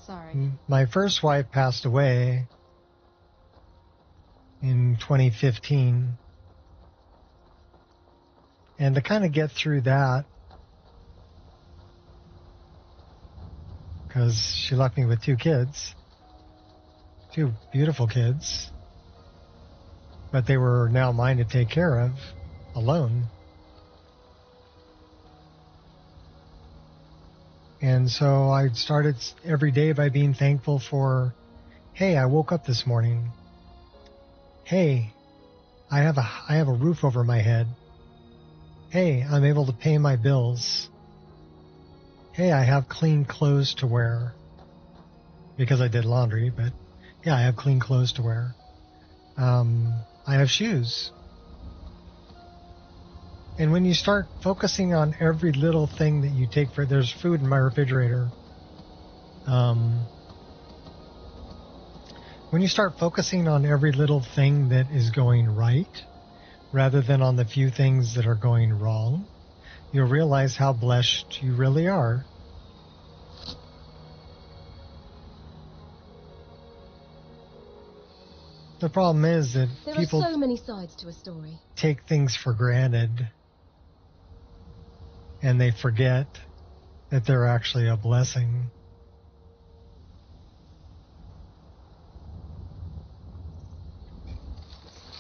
Sorry. My first wife passed away in 2015. And to kind of get through that, because she left me with 2 2 beautiful kids, but they were now mine to take care of alone. And so I started every day by being thankful for, hey, I woke up this morning. Hey, I have a roof over my head. Hey, I'm able to pay my bills. Hey, I have clean clothes to wear. Because I did laundry, but yeah, I have clean clothes to wear. I have shoes. And when you start focusing on every little thing that you take for, there's food in my refrigerator. When you start focusing on every little thing that is going right, rather than on the few things that are going wrong, you'll realize how blessed you really are. The problem is that people There are so many sides to a story. Take things for granted, and they forget that they're actually a blessing.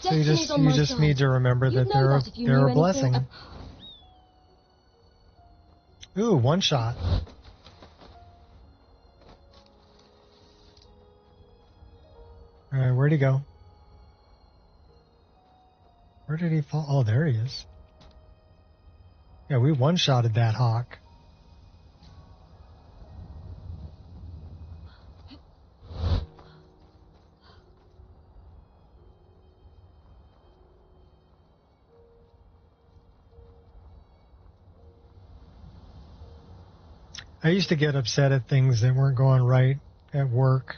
So you just need to remember that they're a blessing. Ooh, one shot. All right, where'd he go? Where did he fall? Oh, there he is. Yeah, we one-shotted that hawk. I used to get upset at things that weren't going right at work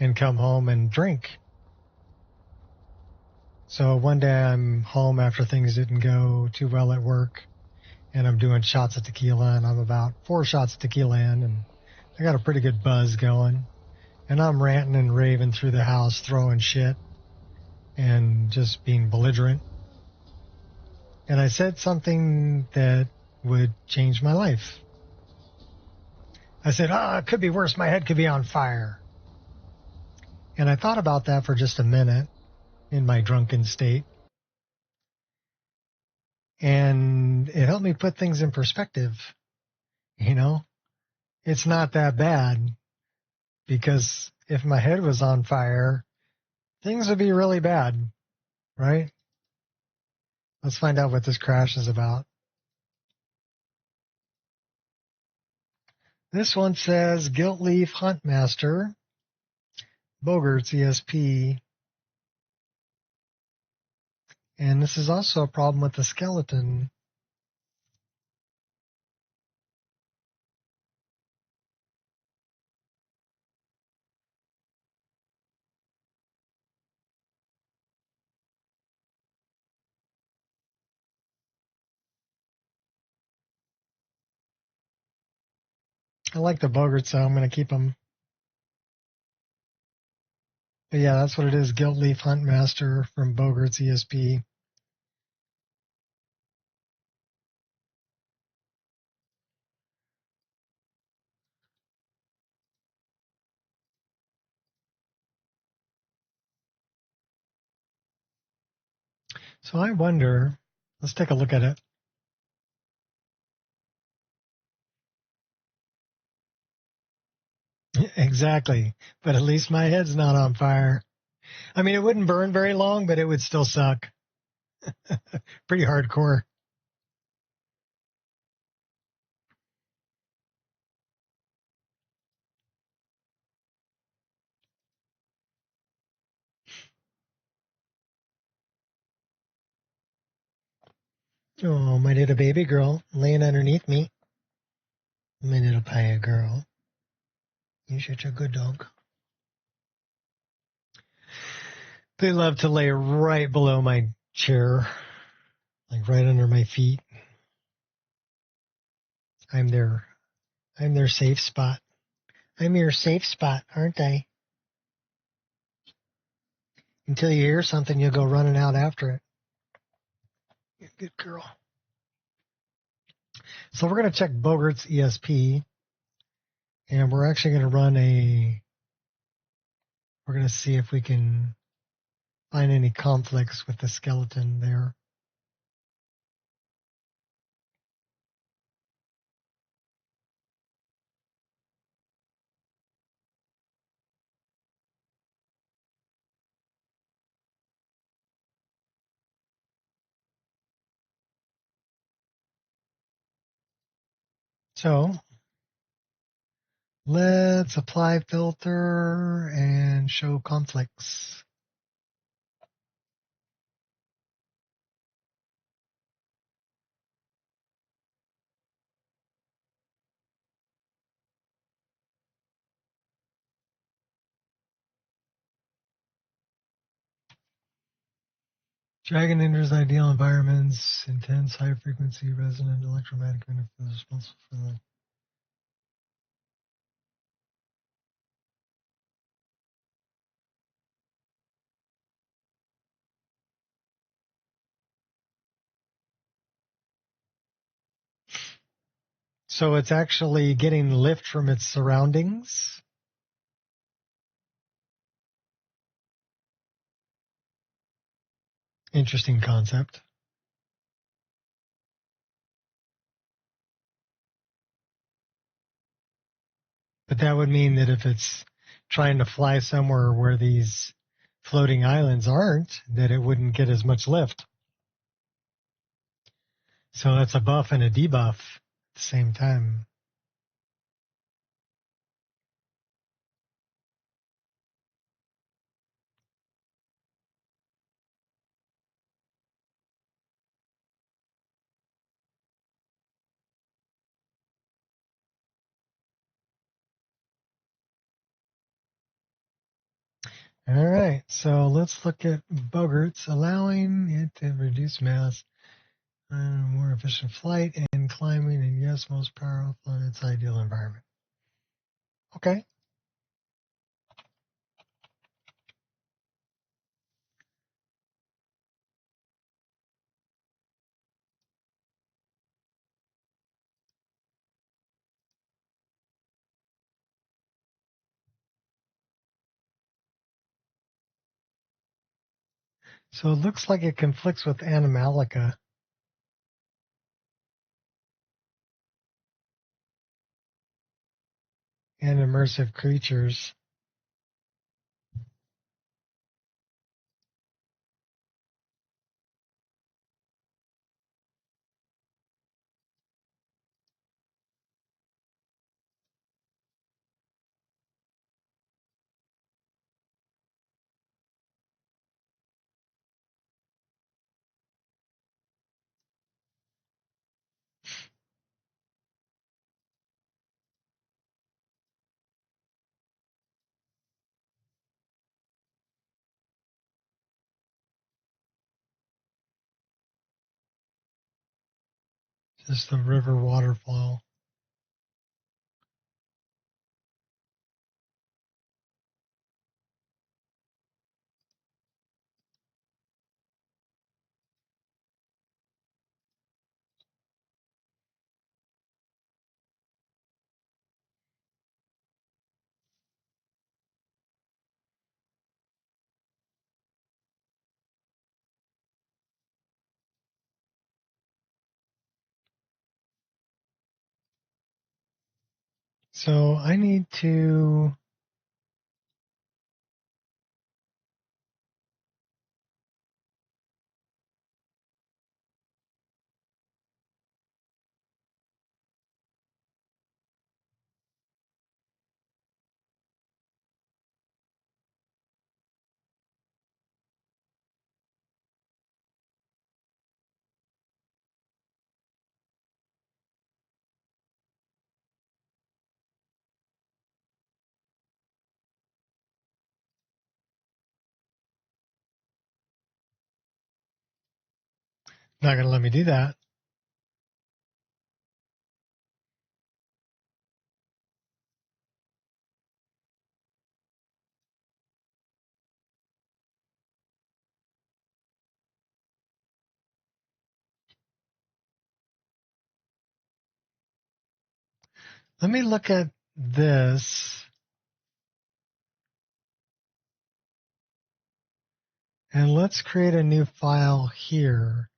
and come home and drink. So one day I'm home after things didn't go too well at work, and I'm doing shots of tequila, and I'm about 4 shots of tequila in, and I got a pretty good buzz going. And I'm ranting and raving through the house, throwing shit, and just being belligerent. And I said something that would change my life. I said, it could be worse. My head could be on fire. And I thought about that for just a minute in my drunken state. And it helped me put things in perspective. You know, it's not that bad, because if my head was on fire, things would be really bad, right? Let's find out what this crash is about. This one says Gilt Leaf Huntmaster, Bogart's ESP. And this is also a problem with the skeleton. I like the Bogarts, so I'm going to keep them. But yeah, that's what it is, Gilt Leaf Huntmaster from Bogart's ESP. So I wonder, let's take a look at it. Exactly. But at least my head's not on fire. I mean, it wouldn't burn very long, but it would still suck. Pretty hardcore. Oh, my little baby girl laying underneath me. My little pie girl. You're such a good dog. They love to lay right below my chair, like right under my feet. I'm their safe spot. I'm your safe spot, aren't I? Until you hear something, you'll go running out after it. You're a good girl. So we're going to check Bogart's ESP, and we're actually going to run a We're going to see if we can find any conflicts with the skeleton there. So let's apply filter and show conflicts. Dragon enters ideal environments, intense high frequency resonant electromagnetic field responsible for the So it's actually getting lift from its surroundings. Interesting concept. But that would mean that if it's trying to fly somewhere where these floating islands aren't, that it wouldn't get as much lift. So that's a buff and a debuff at the same time. All right, so let's look at Bogarts, allowing it to reduce mass, more efficient flight and climbing, and yes, most powerful in its ideal environment. Okay. So it looks like it conflicts with Animalica. And immersive creatures. Just the river waterfall. So I need to not going to let me do that. Let me look at this. And let's create a new file here.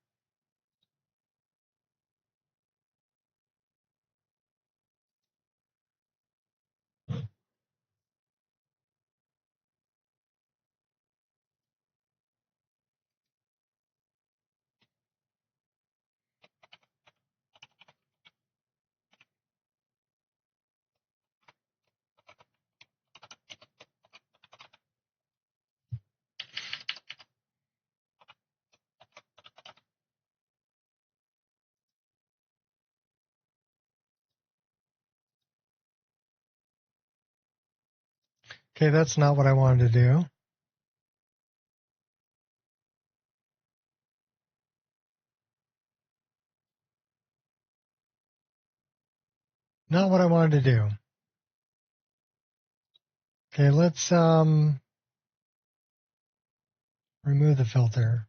Okay, that's not what I wanted to do. Not what I wanted to do. Okay, let's remove the filter.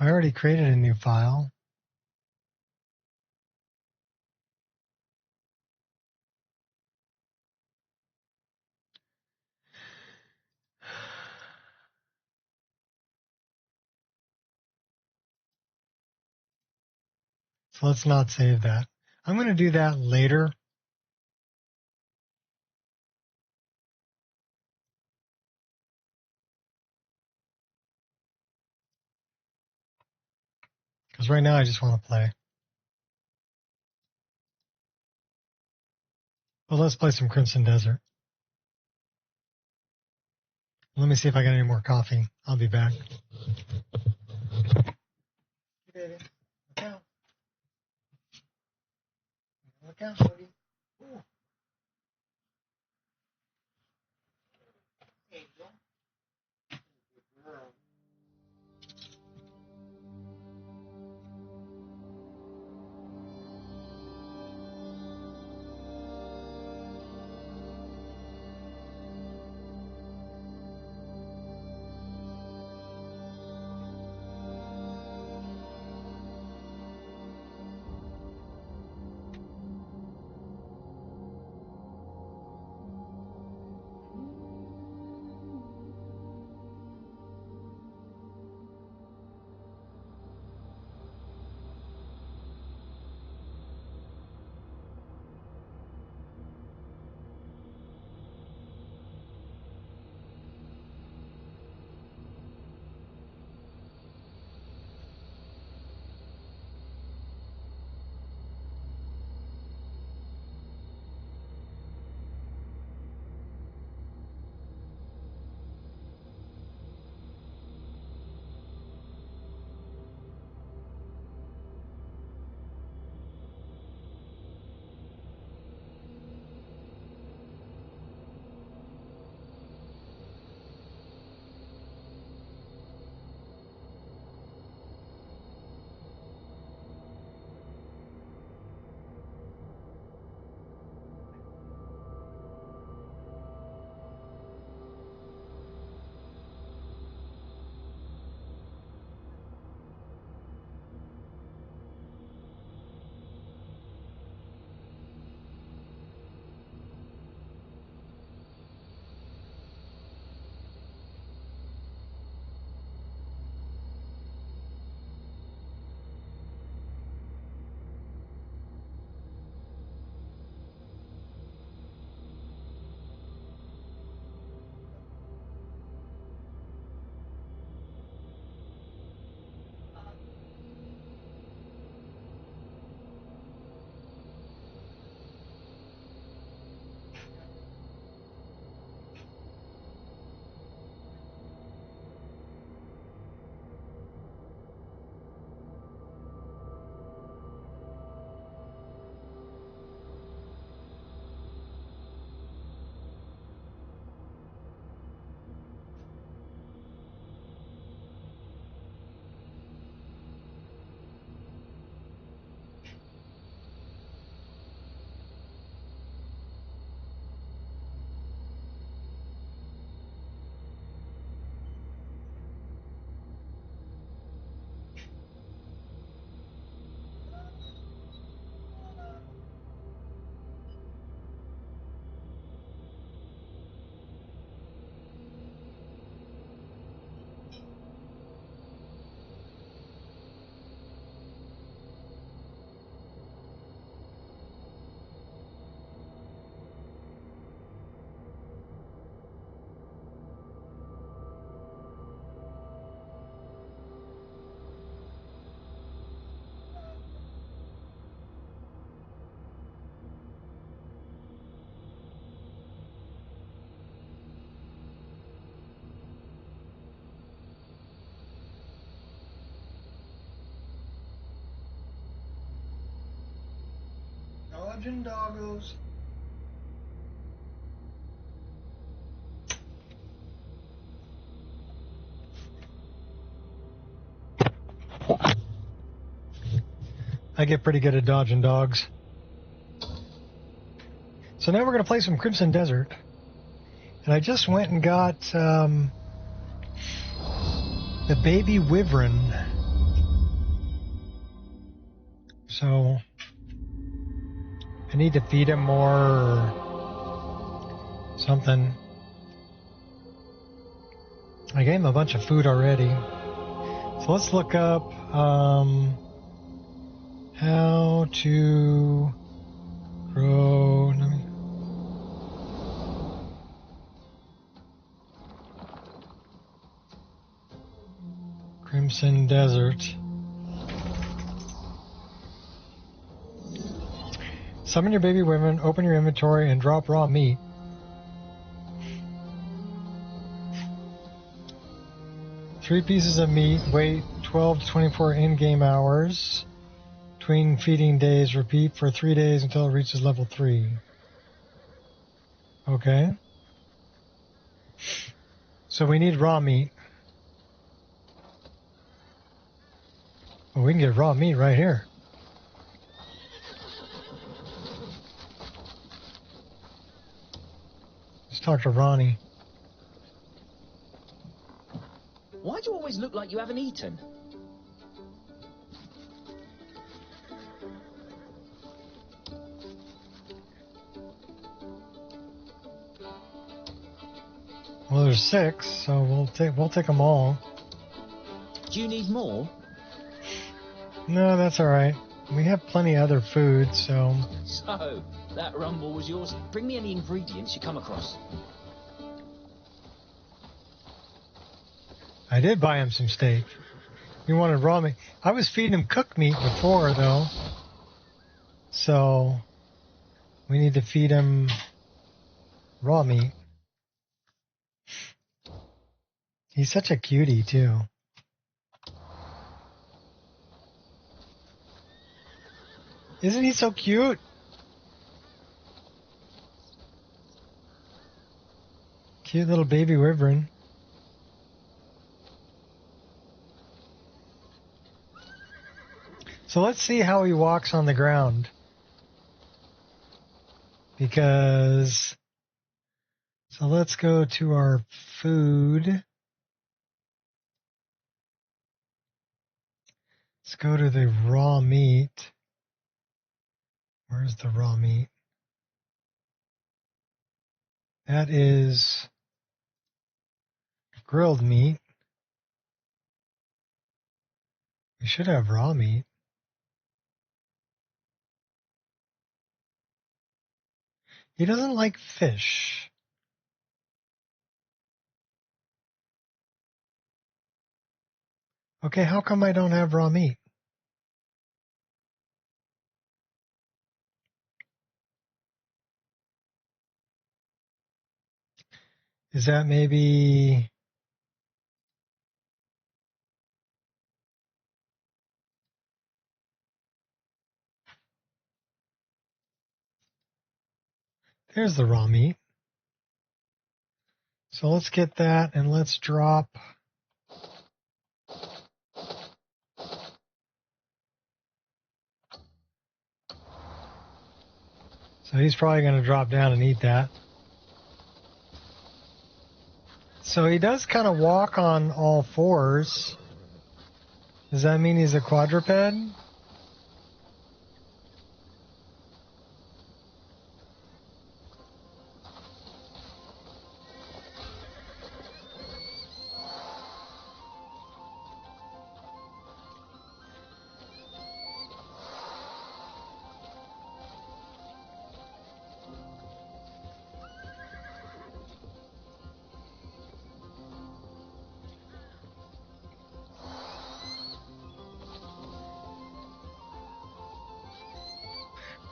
I already created a new file. So let's not save that. I'm going to do that later. Because right now I just want to play. Well, let's play some Crimson Desert. Let me see if I got any more coffee. I'll be back. Hey, baby. Look out. Look out, baby. Ooh. Hey, girl. Good girl. Dodging doggos. I get pretty good at dodging dogs. So now we're going to play some Crimson Desert. And I just went and got the baby wyvern. So I need to feed him more or something. I gave him a bunch of food already. So let's look up how to grow. Crimson Desert. Summon your baby women, open your inventory, and drop raw meat. Three pieces of meat, wait 12 to 24 in-game hours. Between feeding days, repeat for 3 days until it reaches level 3. Okay. So we need raw meat. Well, we can get raw meat right here. Let's talk to Ronnie. Why do you always look like you haven't eaten? Well, there's 6, so we'll take them all. Do you need more? No, that's all right. We have plenty of other food, so. So, that rumble was yours. Bring me any ingredients you come across. I did buy him some steak. He wanted raw meat. I was feeding him cooked meat before, though. So, we need to feed him raw meat. He's such a cutie, too. Isn't he so cute? Cute little baby wyvern. So let's see how he walks on the ground. Because... So let's go to our food. Let's go to the raw meat. Where's the raw meat? That is grilled meat. We should have raw meat. He doesn't like fish. Okay, how come I don't have raw meat? Is that maybe... There's the raw meat. So let's get that and let's drop... So he's probably going to drop down and eat that. So he does kind of walk on all fours. Does that mean he's a quadruped?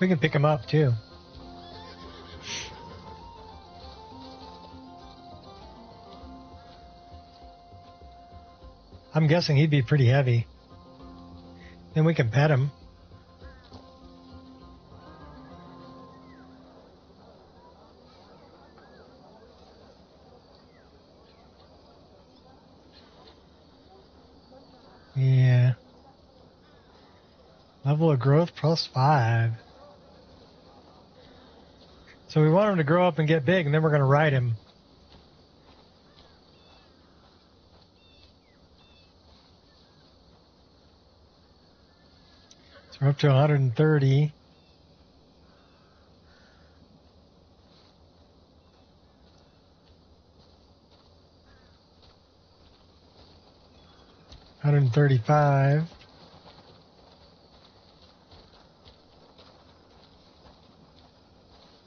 We can pick him up, too. I'm guessing he'd be pretty heavy. Then we can pet him. Yeah. Level of growth +5. So we want him to grow up and get big, and then we're going to ride him. So we're up to 130. $135.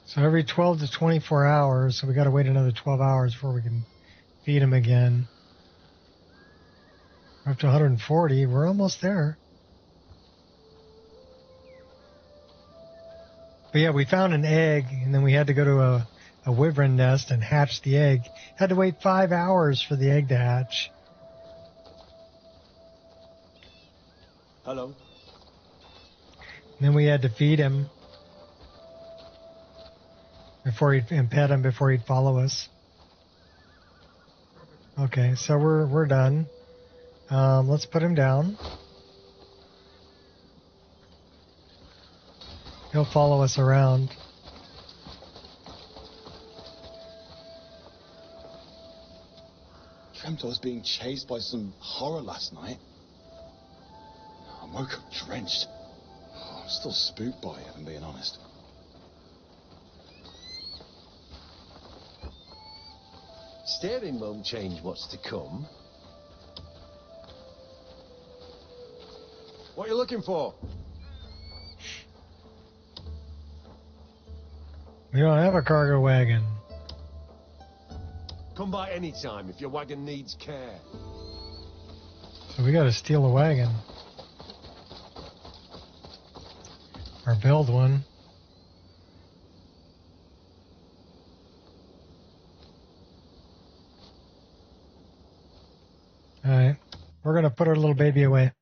So every 12 to 24 hours, so we got to wait another 12 hours before we can feed him again. We're up to 140. We're almost there. But yeah, we found an egg, and then we had to go to a wyvern nest and hatch the egg. Had to wait 5 hours for the egg to hatch. Hello. And then we had to feed him and pet him before he'd follow us. Okay, so we're done. Let's put him down. He'll follow us around. Dreamt I was being chased by some horror last night. I woke up drenched. I'm still spooked by it, if I'm being honest. Staring won't change what's to come. What are you looking for? We don't have a cargo wagon. Come by any time if your wagon needs care. So we got to steal a wagon. Or build one. Alright. We're going to put our little baby away.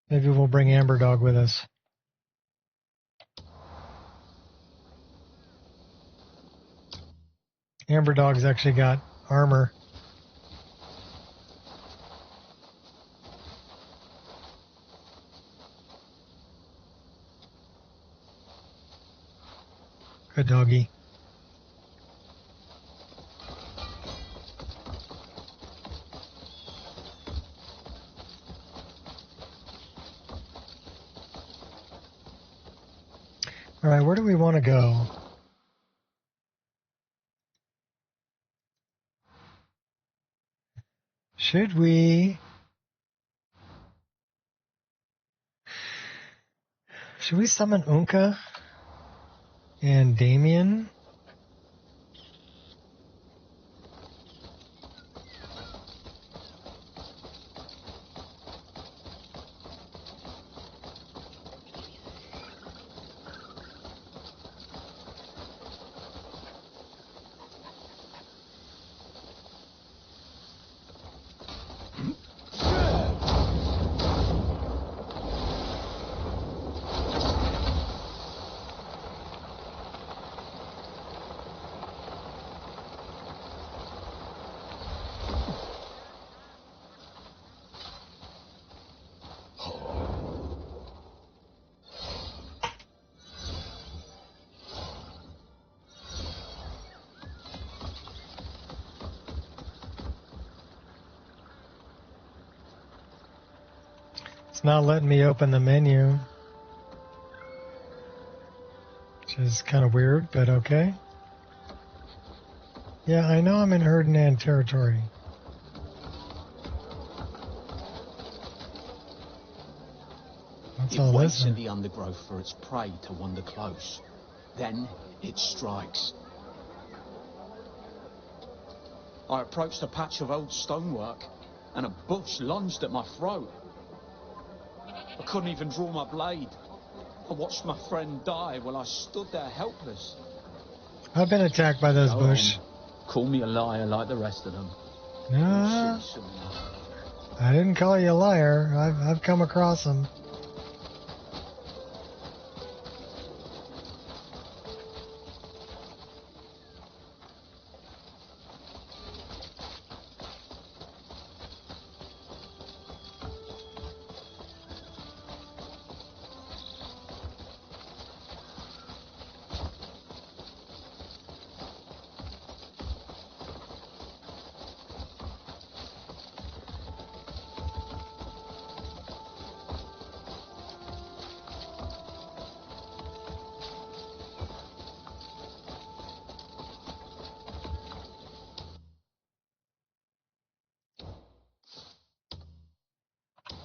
Maybe we'll bring Amber Dog with us. Amber Dog's actually got armor. Good doggy. All right, where do we want to go? Should we summon Unka and Damien? Not letting me open the menu, which is kind of weird, but okay. Yeah, I know I'm in Herdinan territory. What's all It this? waits in the undergrowth for its prey to wander close. Then it strikes. I approached a patch of old stonework, and a bush lunged at my throat. I couldn't even draw my blade. I watched my friend die while I stood there helpless. I've been attacked by those bush. Call me a liar like the rest of them. No, I didn't call you a liar. I've come across them.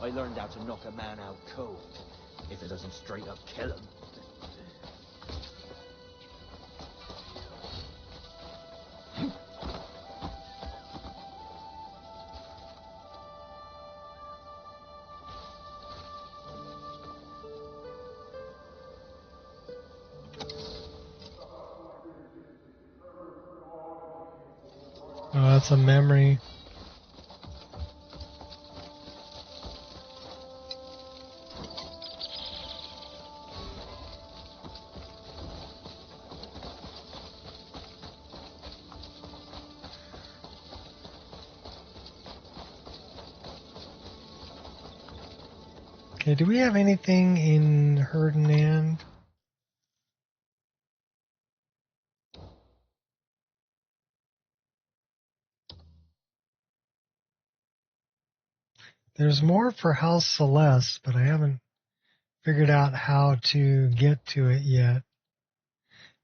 I learned how to knock a man out cold, if it doesn't straight up kill him. Oh, that's a memory. Okay, do we have anything in Herdenand? There's more for House Celeste, but I haven't figured out how to get to it yet.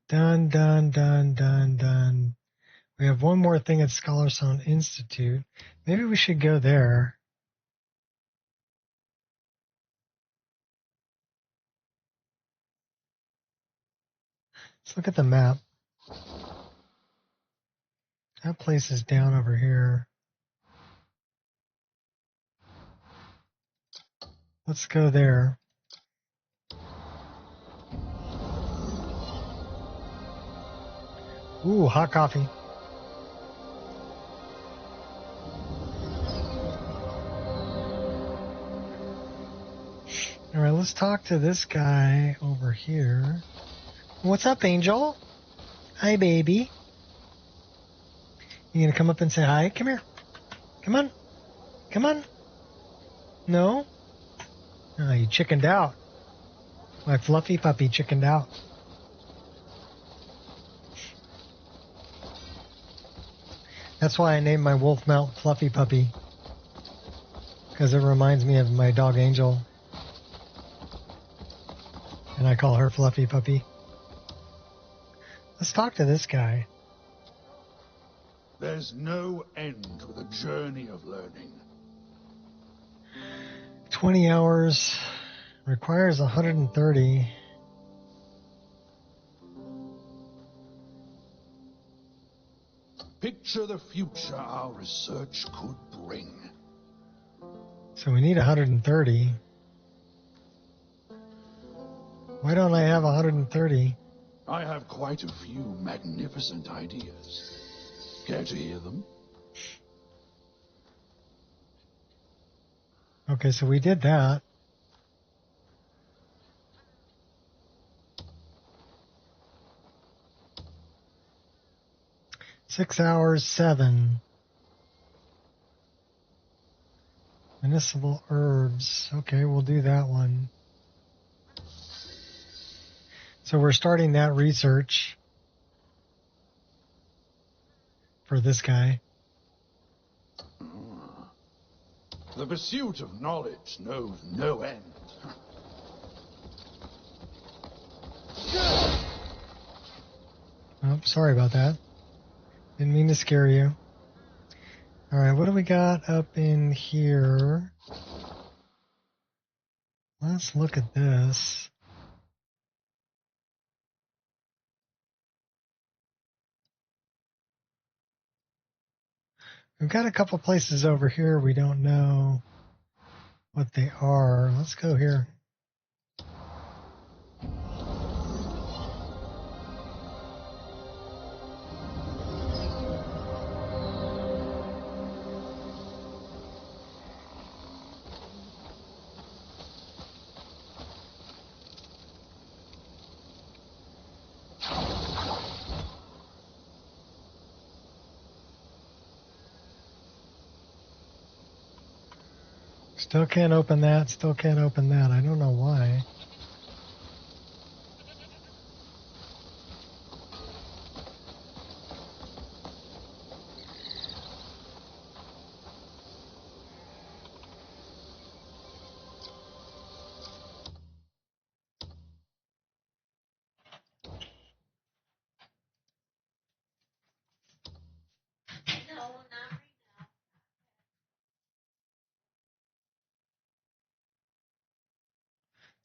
Done, done, done, done, done. We have one more thing at Scholarstone Institute. Maybe we should go there. Let's look at the map. That place is down over here. Let's go there. Ooh, hot coffee. All right, let's talk to this guy over here. What's up, Angel? Hi, baby. You gonna come up and say hi? Come here. Come on. Come on. No? Oh, you chickened out. My fluffy puppy chickened out. That's why I named my wolf mount Fluffy Puppy. Because it reminds me of my dog Angel. And I call her Fluffy Puppy. Let's talk to this guy. There's no end to the journey of learning. 20 hours. Requires 130. Picture the future our research could bring. So we need 130. Why don't I have 130? I have quite a few magnificent ideas. Care to hear them? Okay, so we did that. Six hours, 7. Medicinal herbs. Okay, we'll do that one. So we're starting that research for this guy. The pursuit of knowledge knows no end. Oh, sorry about that. Didn't mean to scare you. All right, what do we got up in here? Let's look at this. We've got a couple places over here we don't know what they are. Let's go here. Still can't open that. Still can't open that. I don't know why.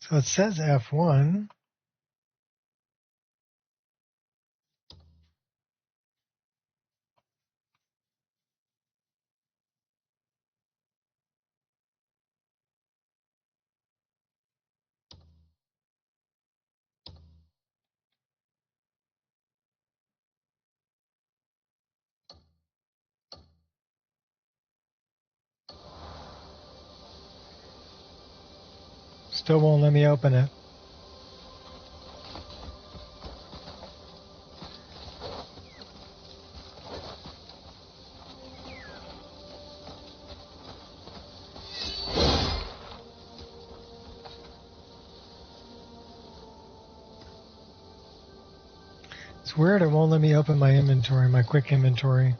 So it says F1. Still won't let me open it. It's weird, it won't let me open my inventory, my quick inventory.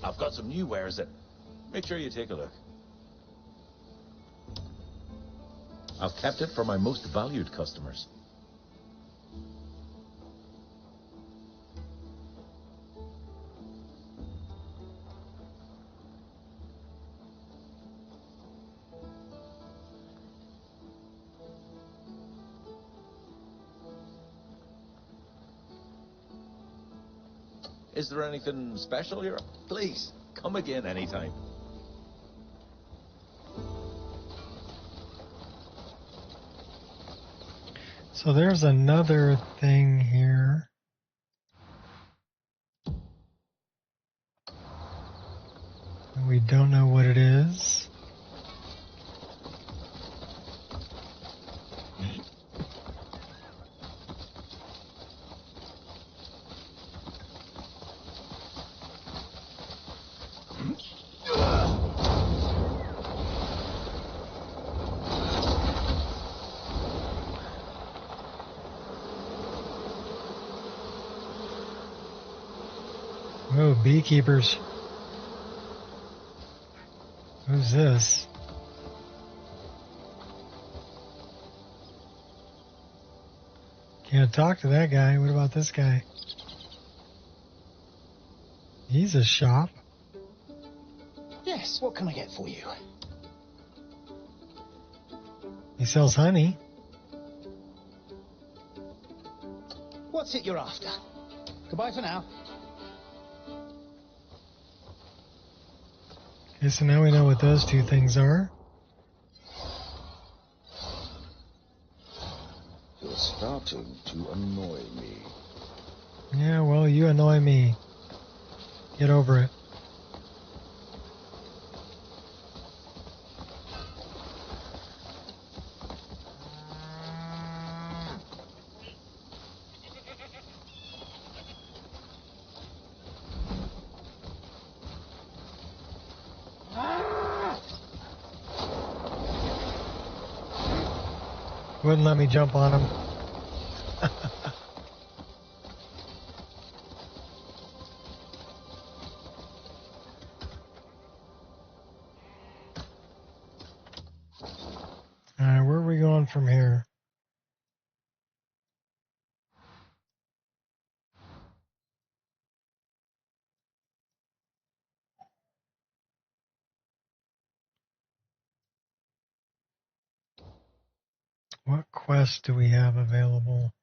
I've got some new wares that... Make sure you take a look. I've kept it for my most valued customers. Is there anything special here? Please, come again anytime. So there's another thing here. We don't know what it is. Oh, beekeepers. Who's this? Can't talk to that guy. What about this guy? He's a shop. Yes, what can I get for you? He sells honey. What's it you're after? Goodbye for now. Okay, so now we know what those two things are. You're starting to annoy me. Yeah, well, you annoy me. Get over it. Wouldn't let me jump on him. Alright, where are we going from here? What quest do we have available?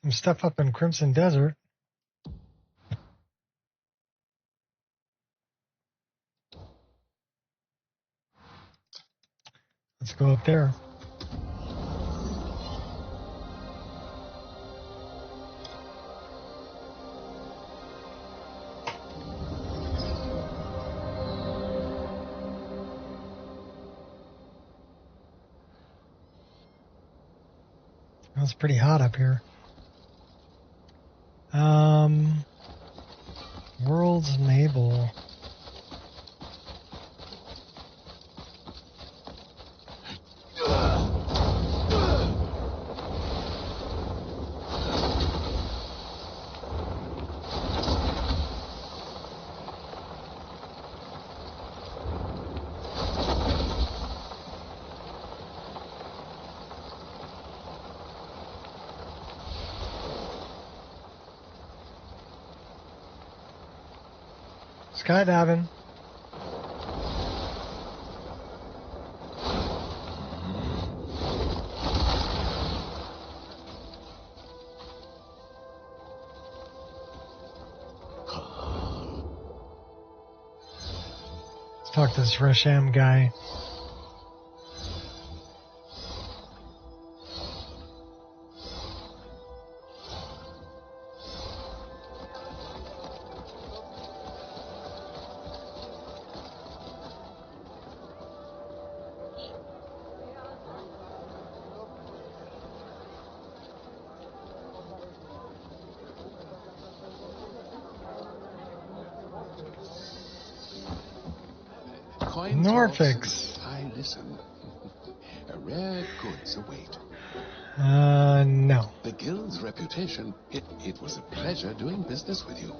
Some stuff up in Crimson Desert. Let's go up there. It's pretty hot up here. World's navel. Skydiving. Let's talk to this Resham guy. Norfolks. I listen. A rare goods await. No. The guild's reputation, it was a pleasure doing business with you.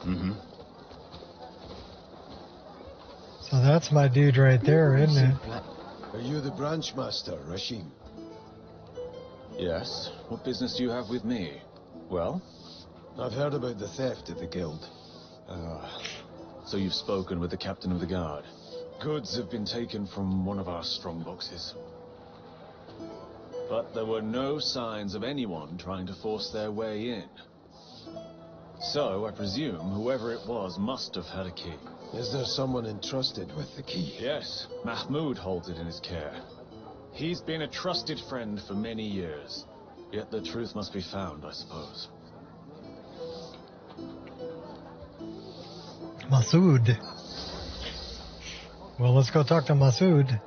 Mm-hmm. So that's my dude right there, isn't it? Are you the branch master, Rashim? Yes. What business do you have with me? Well? I've heard about the theft at the guild. So you've spoken with the captain of the guard. Goods have been taken from one of our strong boxes. But there were no signs of anyone trying to force their way in. So I presume whoever it was must have had a key. Is there someone entrusted with the key? Yes, Mahmoud holds it in his care. He's been a trusted friend for many years. Yet the truth must be found, I suppose. Masood. Well, let's go talk to Masood.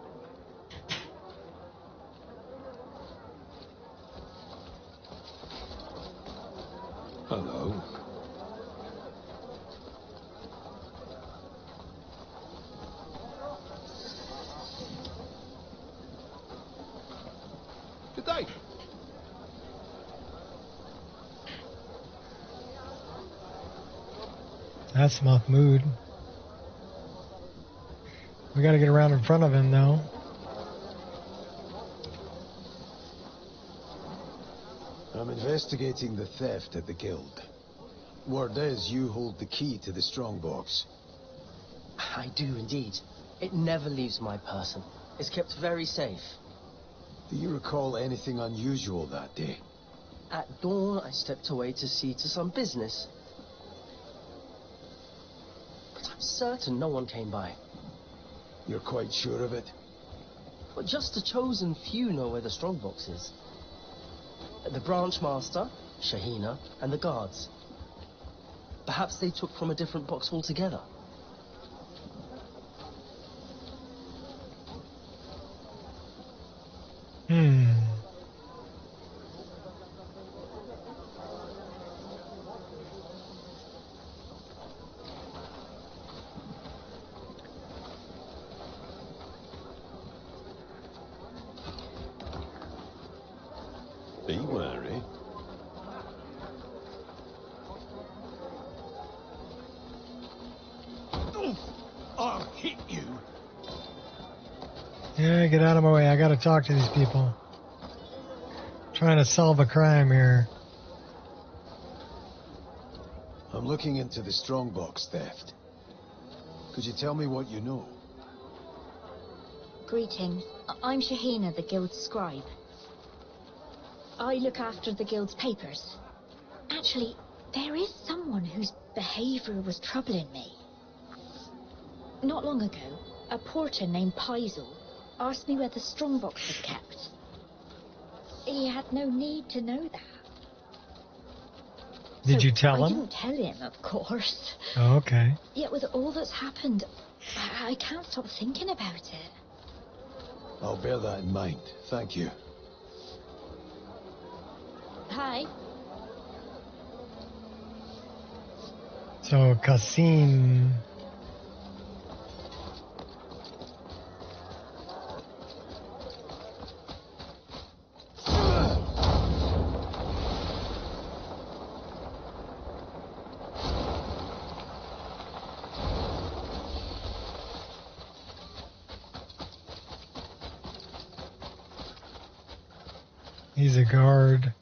Hello. Good day. That's Mahmoud. We gotta get around in front of him, though. I'm investigating the theft at the guild. Word is you hold the key to the strongbox. I do indeed. It never leaves my person. It's kept very safe. Do you recall anything unusual that day? At dawn, I stepped away to see to some business. But I'm certain no one came by. You're quite sure of it? But just a chosen few know where the strongbox is. The branch master, Shahina, and the guards. Perhaps they took from a different box altogether. Be wary. I'll hit you. Yeah, get out of my way. I gotta talk to these people. Trying to solve a crime here. I'm looking into the strongbox theft. Could you tell me what you know? Greetings. I'm Shahina, the guild's scribe. I look after the guild's papers. Actually, there is someone whose behavior was troubling me. Not long ago, a porter named Paisel asked me where the strongbox was kept. He had no need to know that. Did you tell him? I didn't tell him, of course. Oh, okay. Yet with all that's happened, I can't stop thinking about it. I'll bear that in mind. Thank you. Hi. So, Kasim. He's a guard.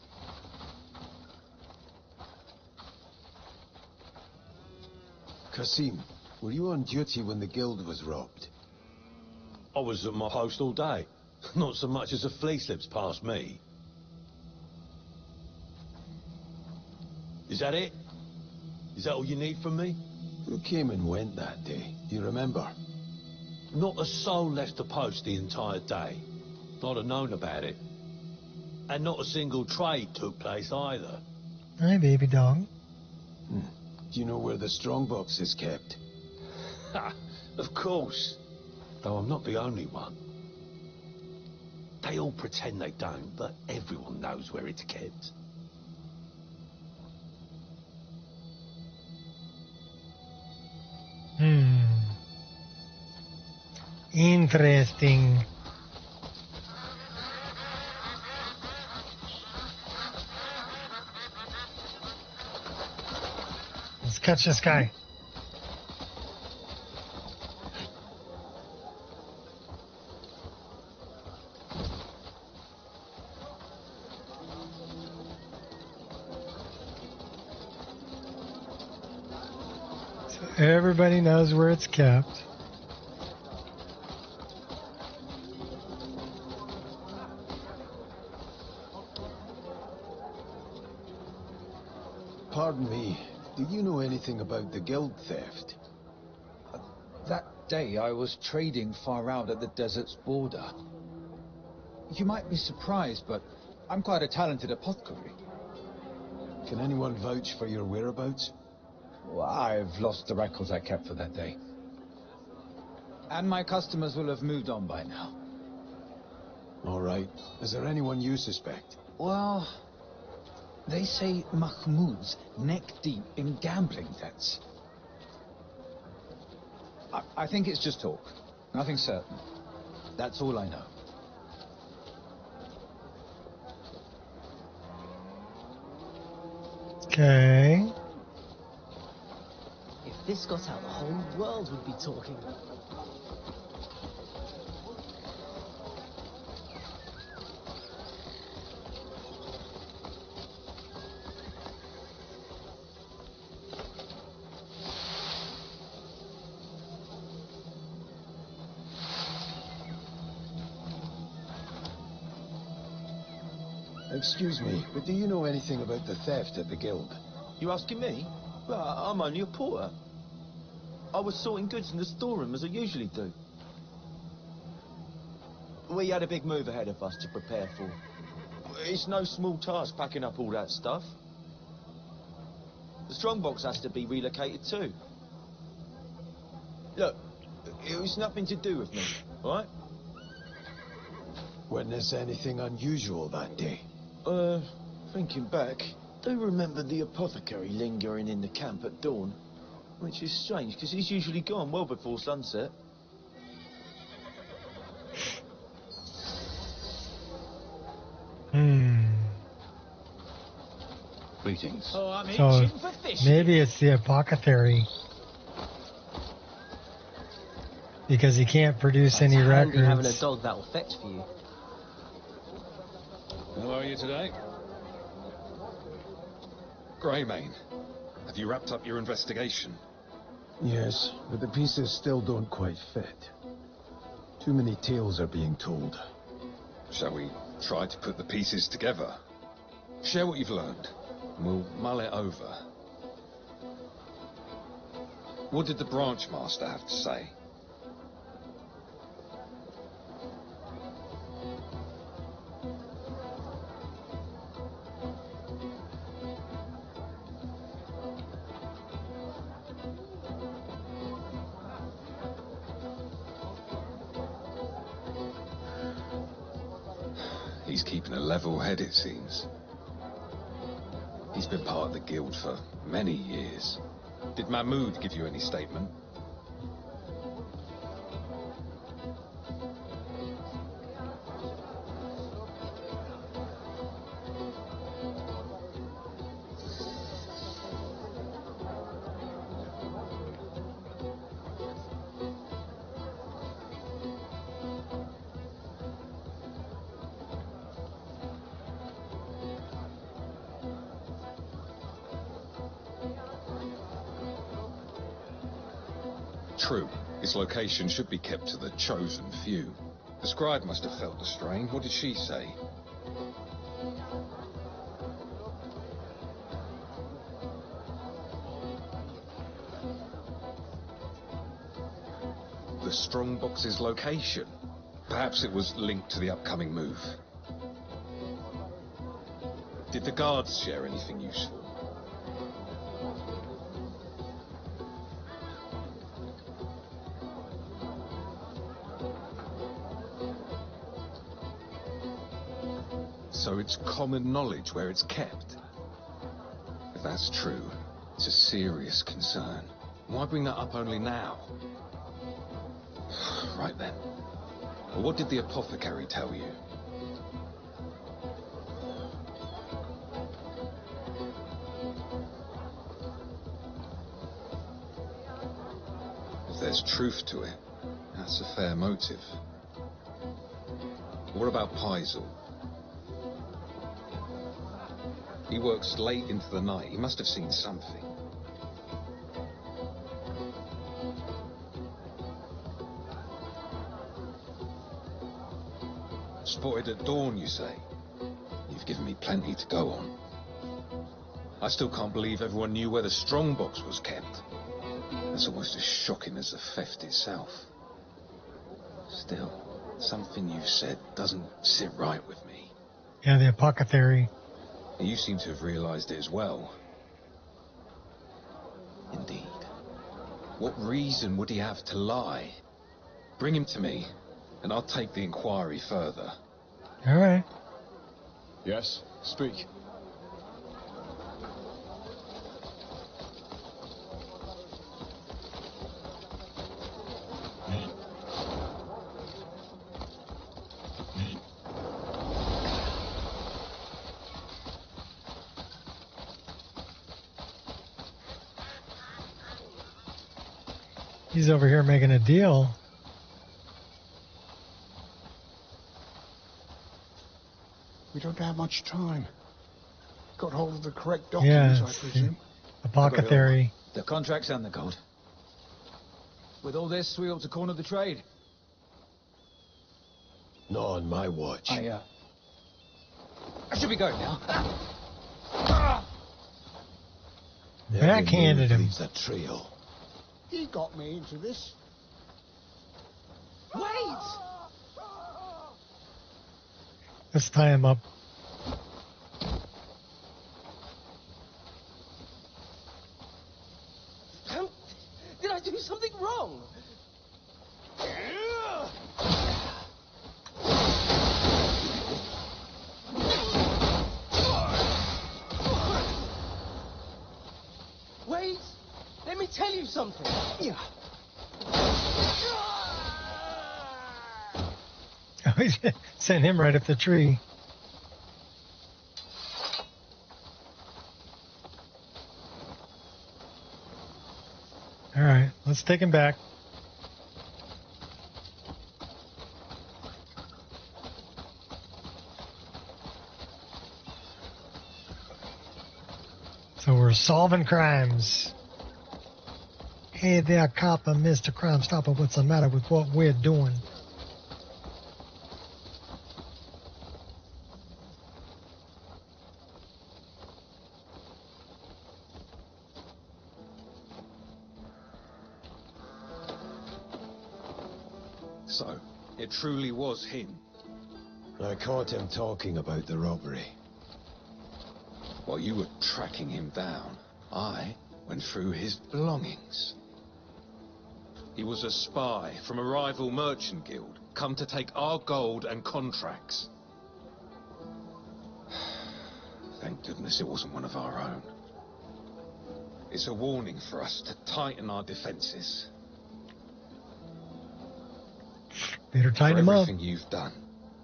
Kasim, were you on duty when the guild was robbed? I was at my post all day. Not so much as a flea slips past me. Is that it? Is that all you need from me? Who came and went that day? Do you remember? Not a soul left the post the entire day. I'd have known about it. And not a single trade took place either. Hi, baby dog. Do you know where the strongbox is kept? Ha! Of course. Though I'm not the only one. They all pretend they don't, but everyone knows where it's kept. Interesting. Let's catch this guy. So everybody knows where it's kept. Pardon me, do you know anything about the guild theft? That day I was trading far out at the desert's border. You might be surprised, but I'm quite a talented apothecary. Can anyone vouch for your whereabouts? Well, I've lost the records I kept for that day. And my customers will have moved on by now. All right. Is there anyone you suspect? Well, they say Mahmoud's neck-deep in gambling debts. I think it's just talk. Nothing certain. That's all I know. Okay. If this got out, the whole world would be talking. Excuse me, but do you know anything about the theft at the guild? You asking me? Well, I'm only a porter. I was sorting goods in the storeroom as I usually do. We had a big move ahead of us to prepare for. It's no small task packing up all that stuff. The strongbox has to be relocated too. Look, it was nothing to do with me, right? Witness anything unusual that day? Thinking back, do remember the apothecary lingering in the camp at dawn? Which is strange, because he's usually gone well before sunset. Greetings. Oh, I'm So itching for fish. maybe it's the apothecary. Because he can't produce any It's handy having a records. dog that'll fetch for you. How are you today? Greymane, have you wrapped up your investigation? Yes, but the pieces still don't quite fit. Too many tales are being told. Shall we try to put the pieces together? Share what you've learned, and we'll mull it over. What did the branch master have to say? He's keeping a level head, it seems. He's been part of the guild for many years. Did Mahmoud give you any statement? True. Its location should be kept to the chosen few. The scribe must have felt the strain. What did she say? The strongbox's location. Perhaps it was linked to the upcoming move. Did the guards share anything useful? So it's common knowledge where it's kept. If that's true, it's a serious concern. Why bring that up only now? Right then. Well, what did the apothecary tell you? If there's truth to it, that's a fair motive. What about Paisel? He works late into the night. He must have seen something. Spotted at dawn, you say? You've given me plenty to go on. I still can't believe everyone knew where the strongbox was kept. That's almost as shocking as the theft itself. Still, something you've said doesn't sit right with me. Yeah, the apothecary. You seem to have realized it as well. Indeed. What reason would he have to lie? Bring him to me, and I'll take the inquiry further. All right. Yes, speak. He's over here making a deal. We don't have much time. Got hold of the correct documents, I presume. Apothecary. The contracts and the gold. With all this, we ought to corner the trade. Not on my watch. I should be going now. Backhanded him. Leaves a trail. He got me into this. Wait! Let's tie him up. Did I do something wrong? Wait! Let me tell you something. Sent him right up the tree. All right, let's take him back. So we're solving crimes. Hey there, copper, Mr. Crime Stopper. What's the matter with what we're doing? So, it truly was him. I caught him talking about the robbery. While you were tracking him down, I went through his belongings. He was a spy from a rival merchant guild, come to take our gold and contracts. Thank goodness it wasn't one of our own. It's a warning for us to tighten our defenses. Better tighten them for up. everything you've done,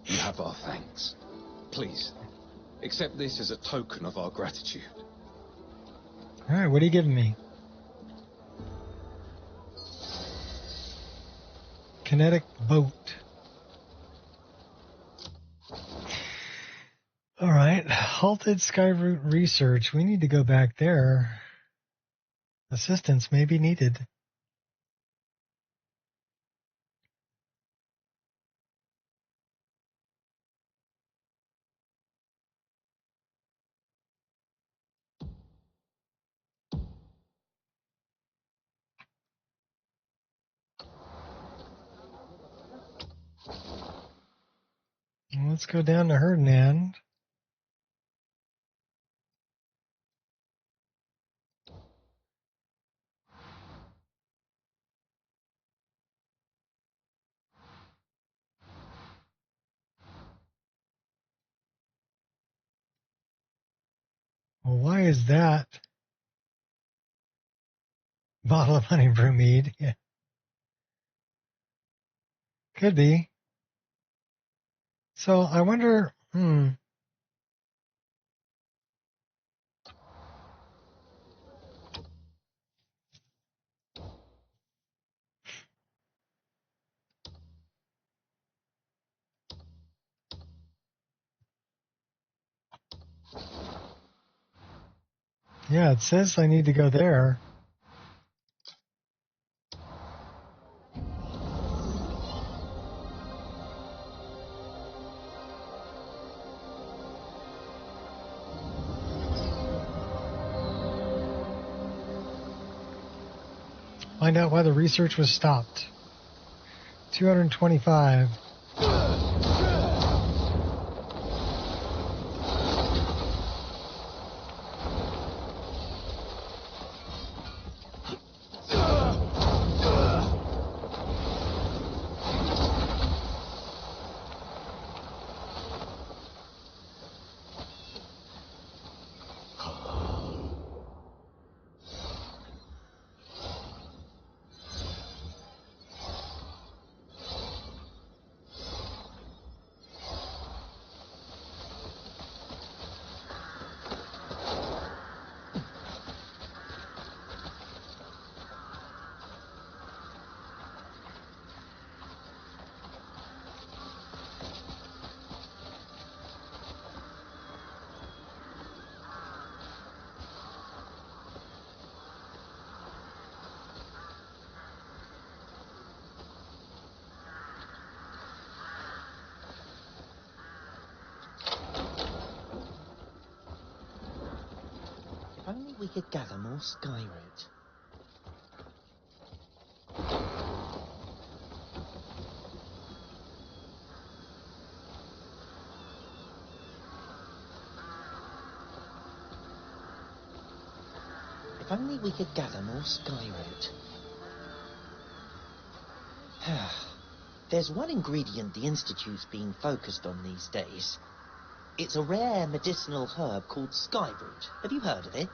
you have our thanks. Please, accept this as a token of our gratitude. All right, what are you giving me? Kinetic boat. All right, halted sky route research. We need to go back there. Assistance may be needed. Let's go down to Hernan. Well, why is that? Bottle of honey brew mead. Yeah. Could be. So I wonder, yeah, it says I need to go there. Find out why the research was stopped. 225. If only we could gather more Skyroot. If only we could gather more Skyroot. There's one ingredient the Institute's being focused on these days. It's a rare medicinal herb called Skyroot. Have you heard of it?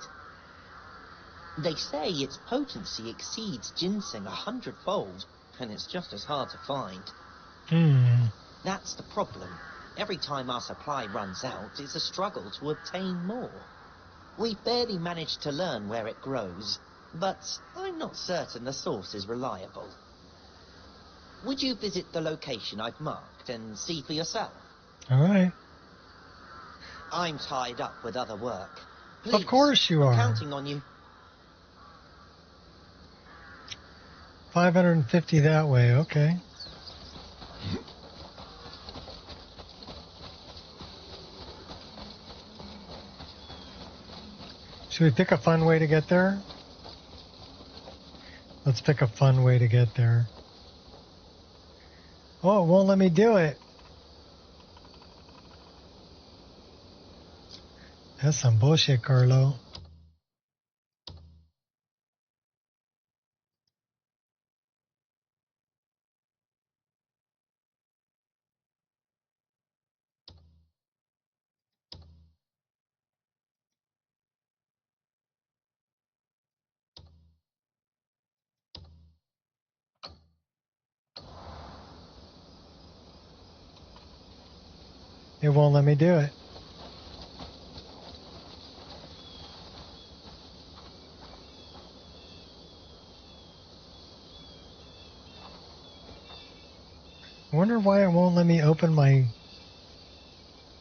They say its potency exceeds ginseng 100-fold, and it's just as hard to find. That's the problem. Every time our supply runs out, it's a struggle to obtain more. We've barely managed to learn where it grows, but I'm not certain the source is reliable. Would you visit the location I've marked and see for yourself? All right. I'm tied up with other work. Please, of course you are. I'm counting on you. 550 that way, okay. Should we pick a fun way to get there? Let's pick a fun way to get there. Oh, it won't let me do it. That's some bullshit, Carlo. It won't let me do it. I wonder why it won't let me open my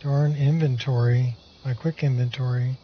darn inventory, my quick inventory.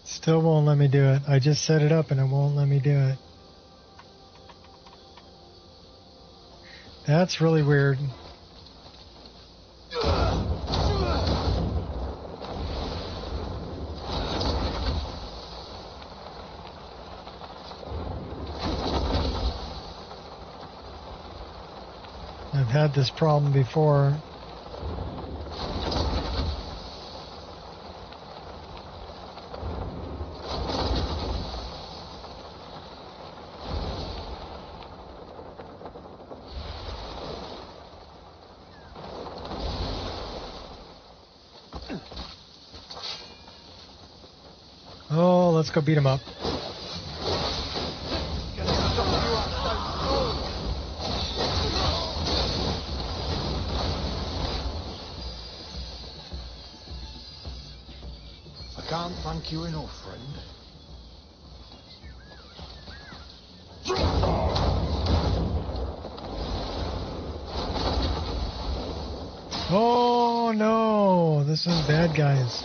Still won't let me do it. I just set it up and it won't let me do it. That's really weird. I've had this problem before. Oh, let's go beat him up. I can't thank you enough, friend. Oh no, this is bad guys.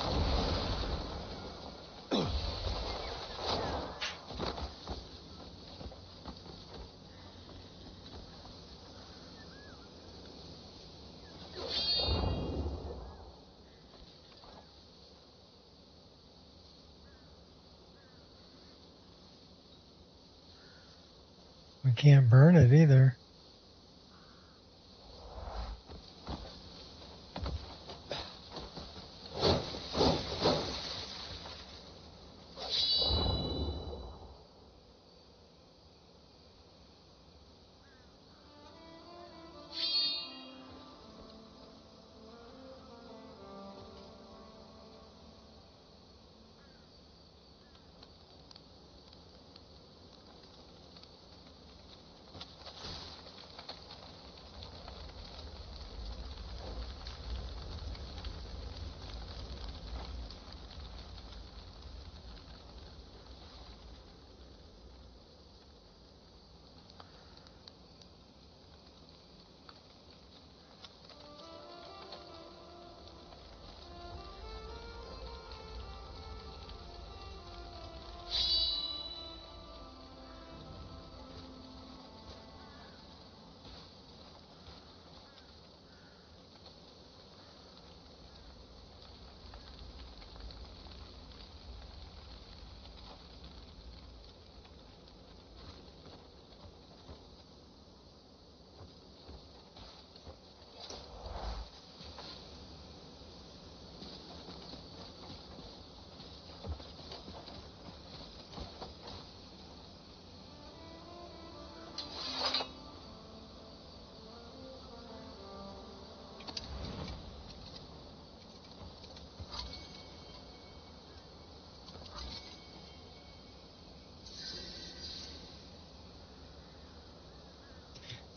We can't burn it either.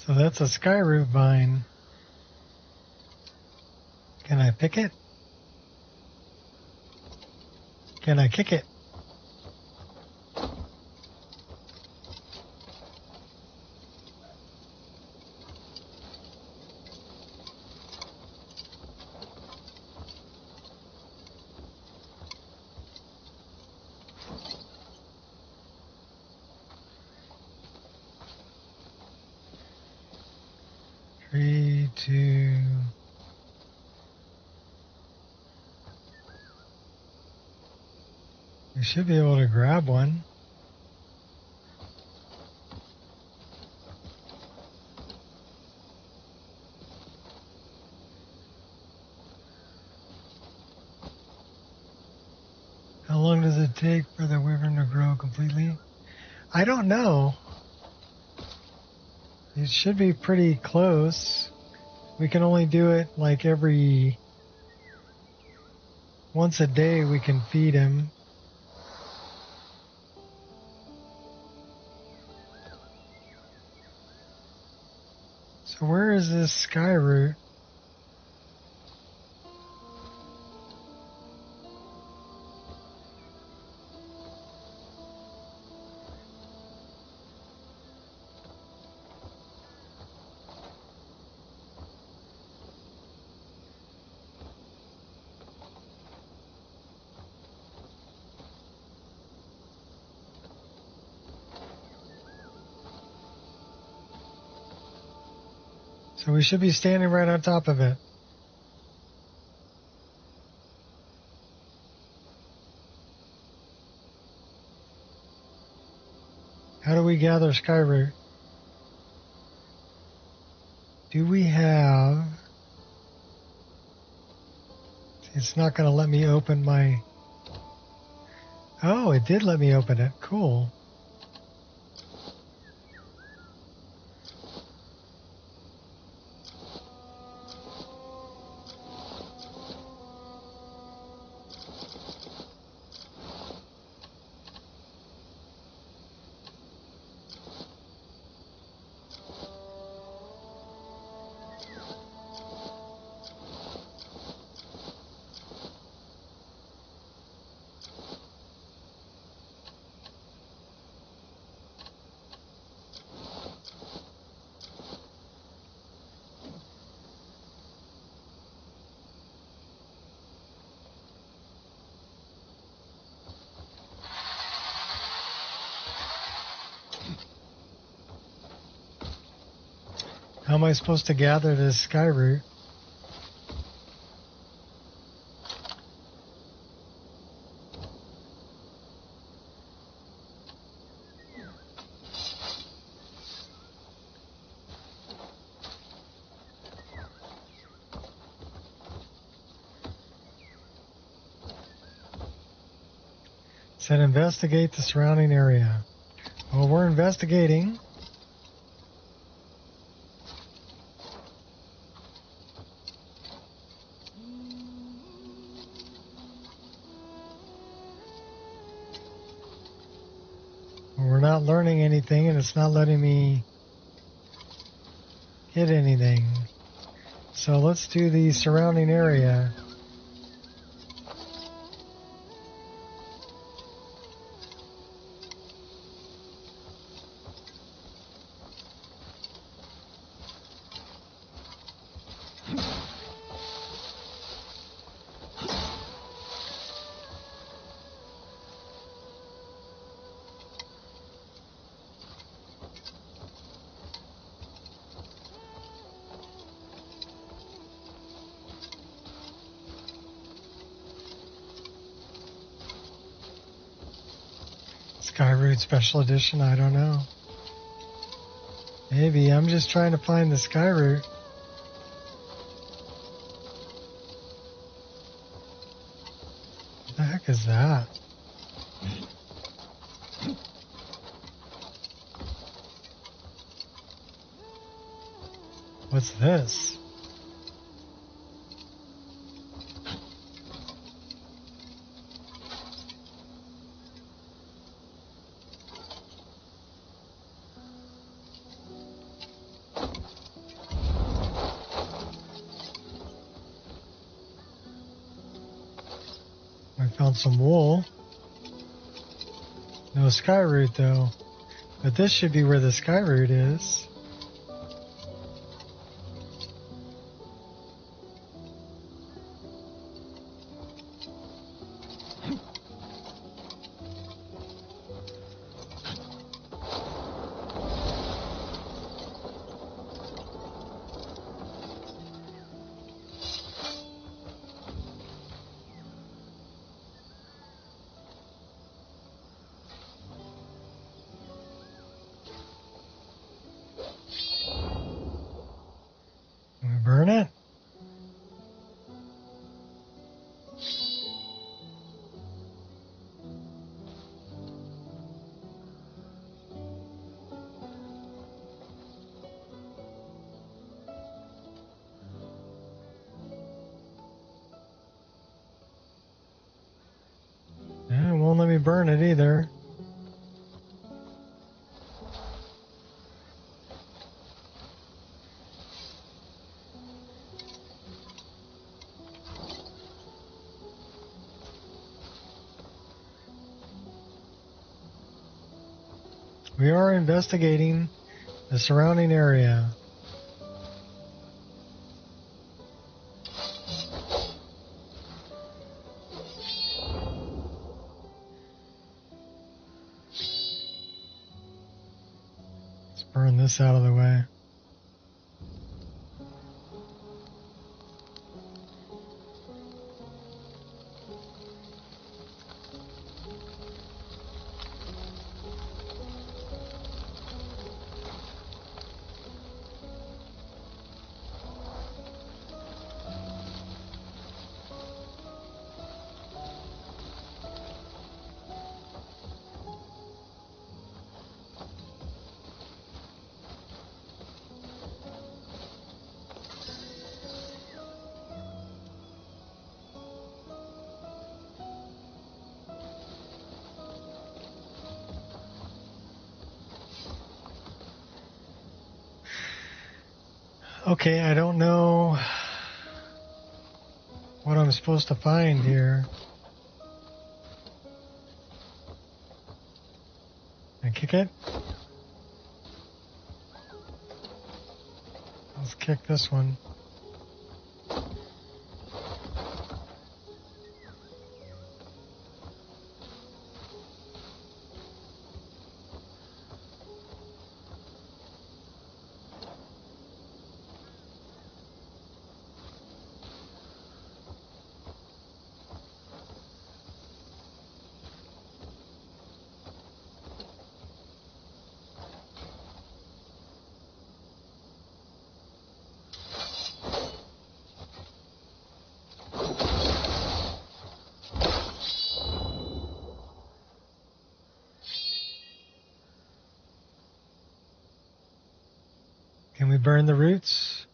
So that's a Skyrim vine. Can I pick it? Can I kick it? Three, two. We should be able to grab one. How long does it take for the wyvern to grow completely? I don't know. It should be pretty close. We can only do it like once a day we can feed him. So where is this sky route? So we should be standing right on top of it. How do we gather Skyroot? Do we have... It's not going to let me open my... Oh, it did let me open it. Cool. How am I supposed to gather this Skyroot? It said investigate the surrounding area. Well, we're investigating. We're not learning anything, and it's not letting me hit anything. So let's do the surrounding area. Skyroot Special Edition, I don't know. Maybe, I'm just trying to find the Skyroot. What the heck is that? What's this? I found some wool. No sky route though. But this should be where the sky route is. Burn it? Yeah, it won't let me burn it either. We are investigating the surrounding area. Let's burn this out of the way. Okay, I don't know what I'm supposed to find here. Can I kick it? Let's kick this one. Can we burn the roots?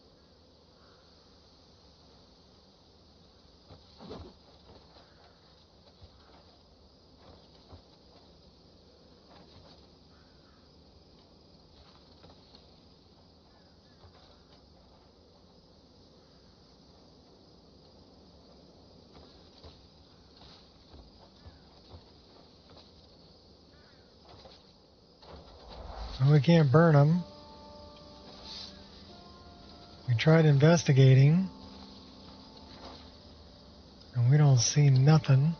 Well, we can't burn them. We tried investigating, and we don't see nothing.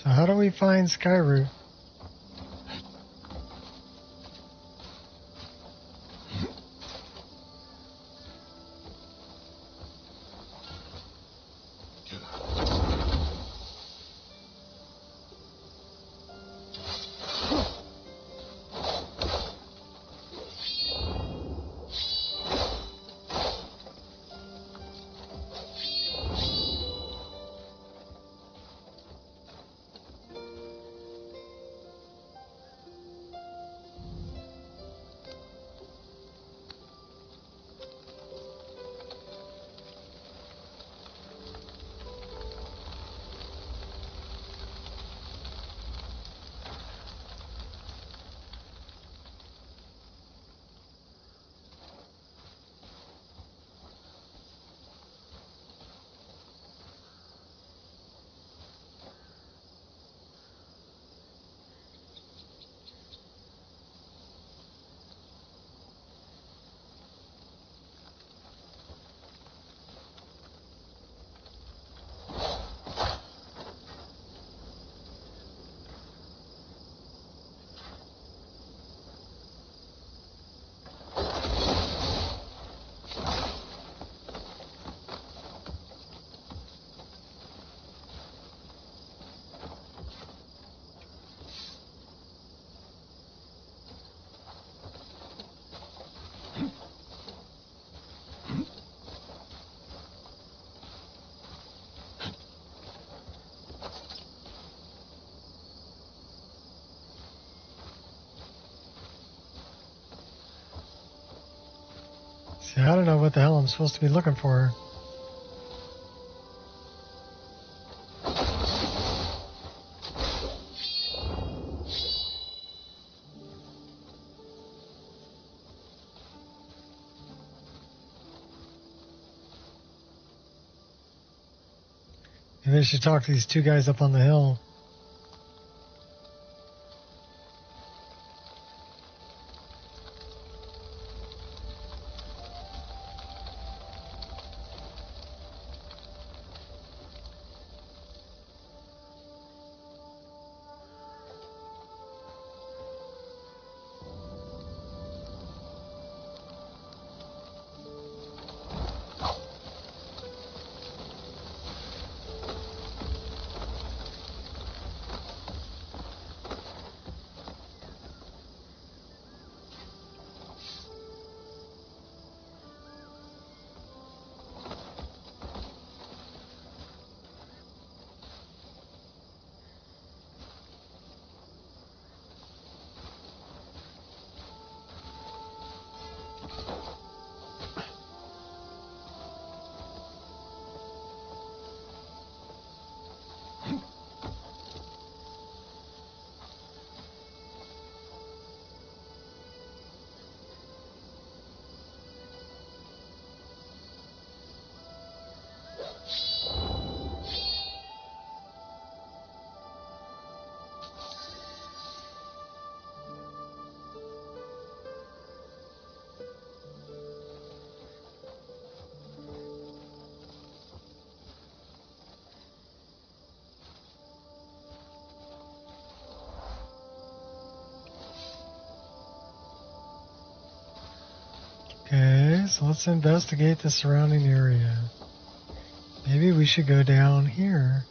So how do we find Skyrim? See, I don't know what the hell I'm supposed to be looking for. Maybe I should talk to these two guys up on the hill. Okay, so let's investigate the surrounding area. Maybe we should go down here.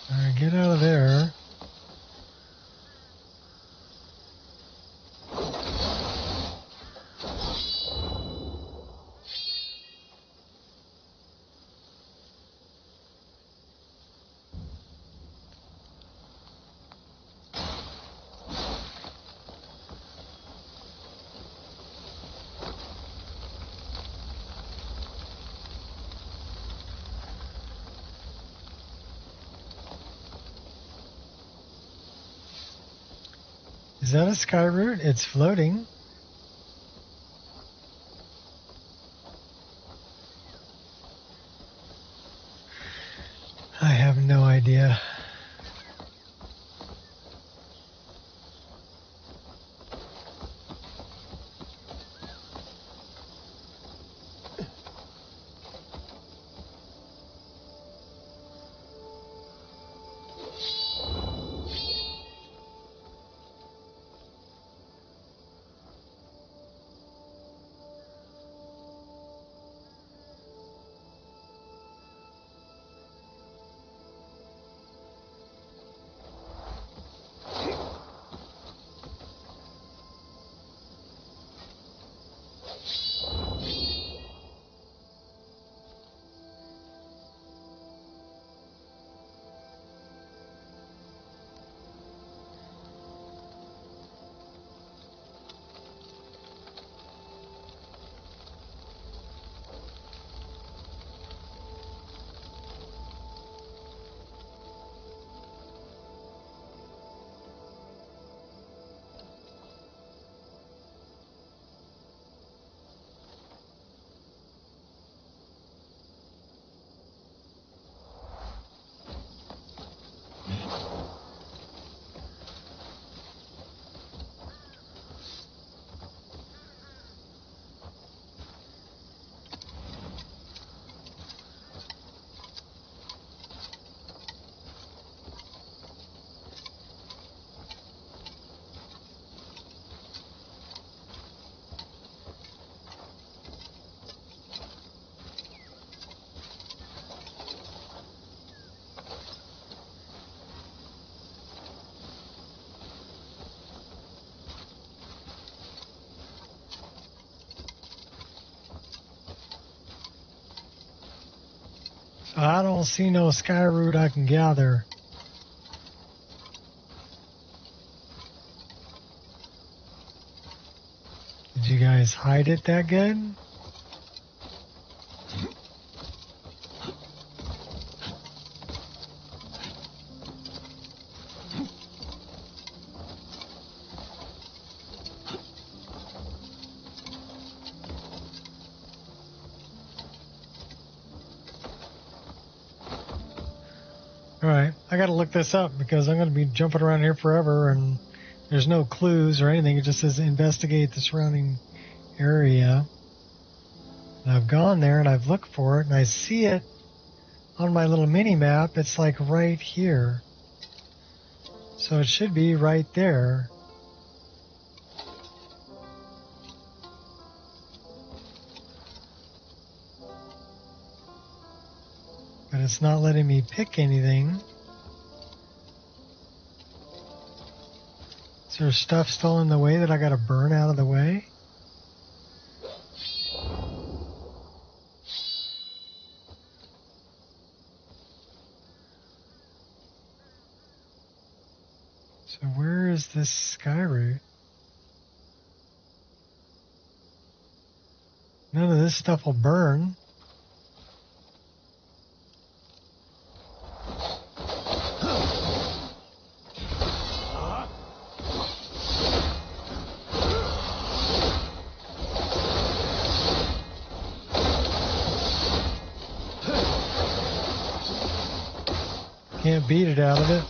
Alright, get out of there. Is that a sky route? It's floating. I have no idea. So I don't see no sky root I can gather. Did you guys hide it that good? Alright, I gotta look this up because I'm gonna be jumping around here forever and there's no clues or anything. It just says investigate the surrounding area. And I've gone there and I've looked for it and I see it on my little mini map. It's like right here. So it should be right there. But it's not letting me pick anything. Is there stuff still in the way that I gotta burn out of the way? So where is this sky root? None of this stuff will burn. Can't beat it out of it.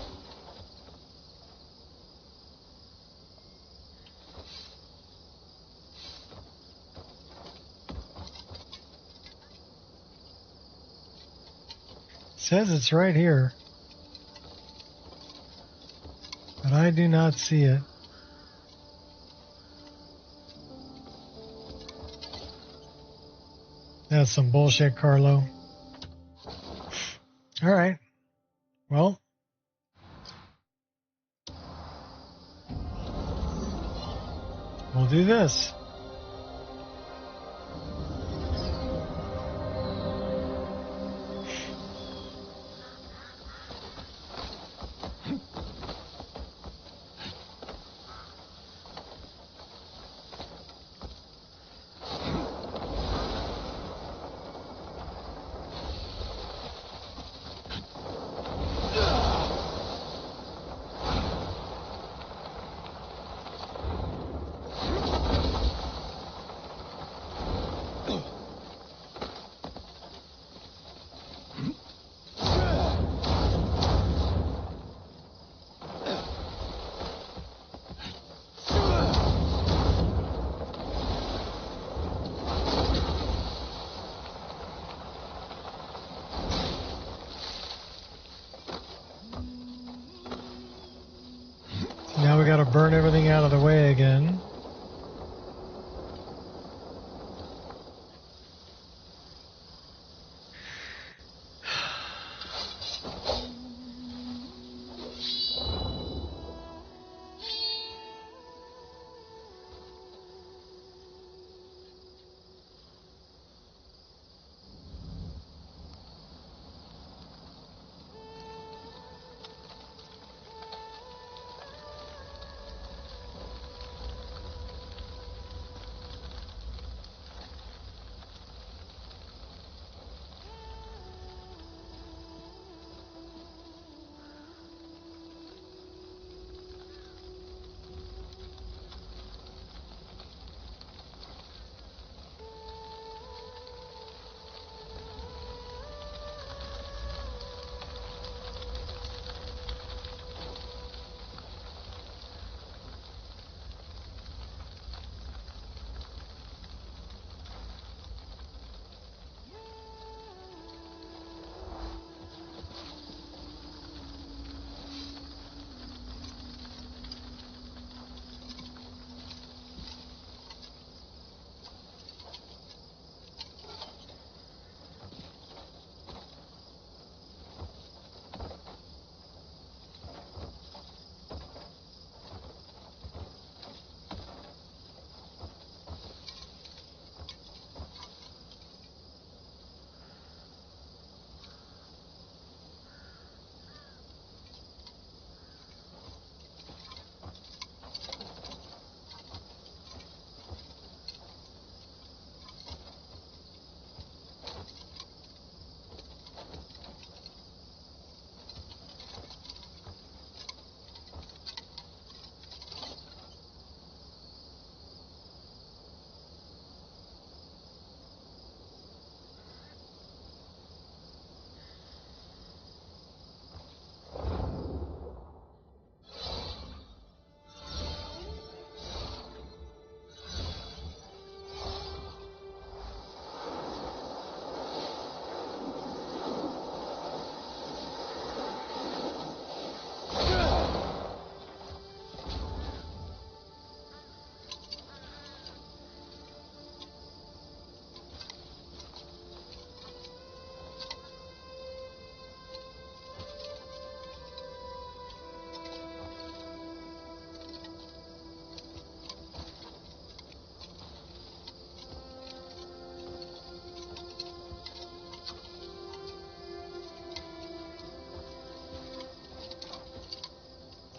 It says it's right here, but I do not see it. That's some bullshit, Carlo. All right. Well, we'll do this. Now we got to burn everything out of the way again.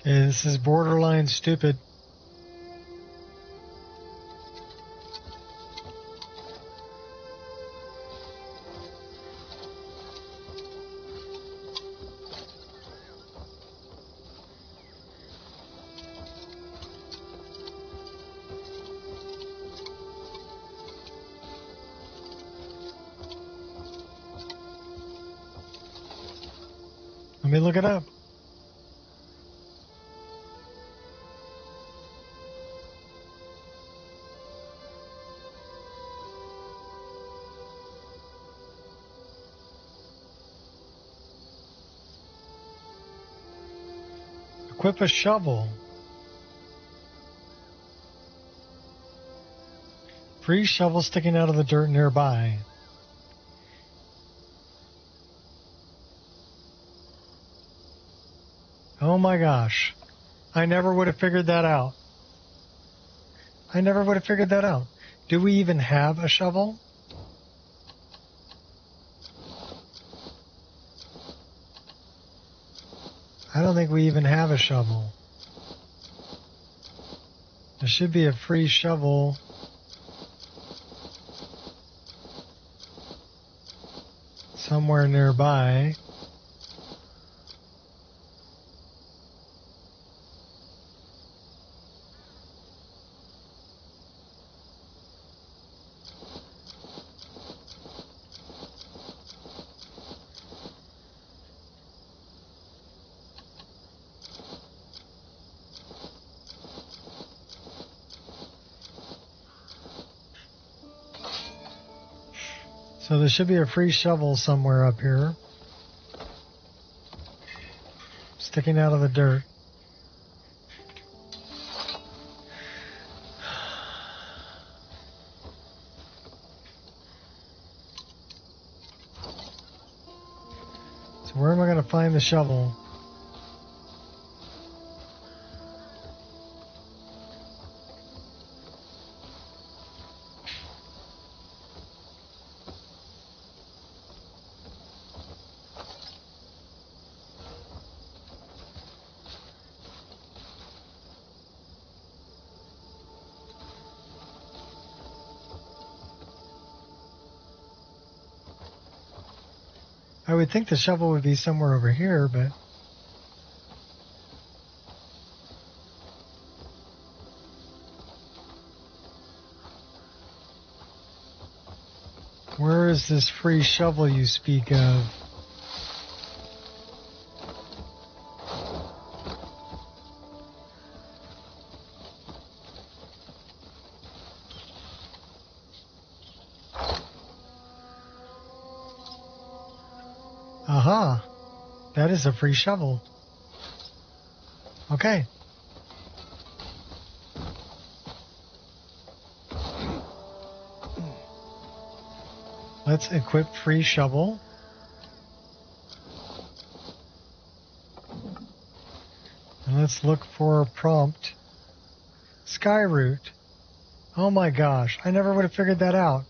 Yeah, this is borderline stupid. Let me look it up. Equip a shovel. Free shovel sticking out of the dirt nearby. Oh my gosh. I never would have figured that out. I never would have figured that out. Do we even have a shovel? I don't think we even have a shovel. There should be a free shovel somewhere nearby. So there should be a free shovel somewhere up here, sticking out of the dirt. So where am I going to find the shovel? I would think the shovel would be somewhere over here, but where is this free shovel you speak of? Aha, that is a free shovel. Okay. Let's equip free shovel. And let's look for a prompt. Sky route. Oh my gosh, I never would have figured that out.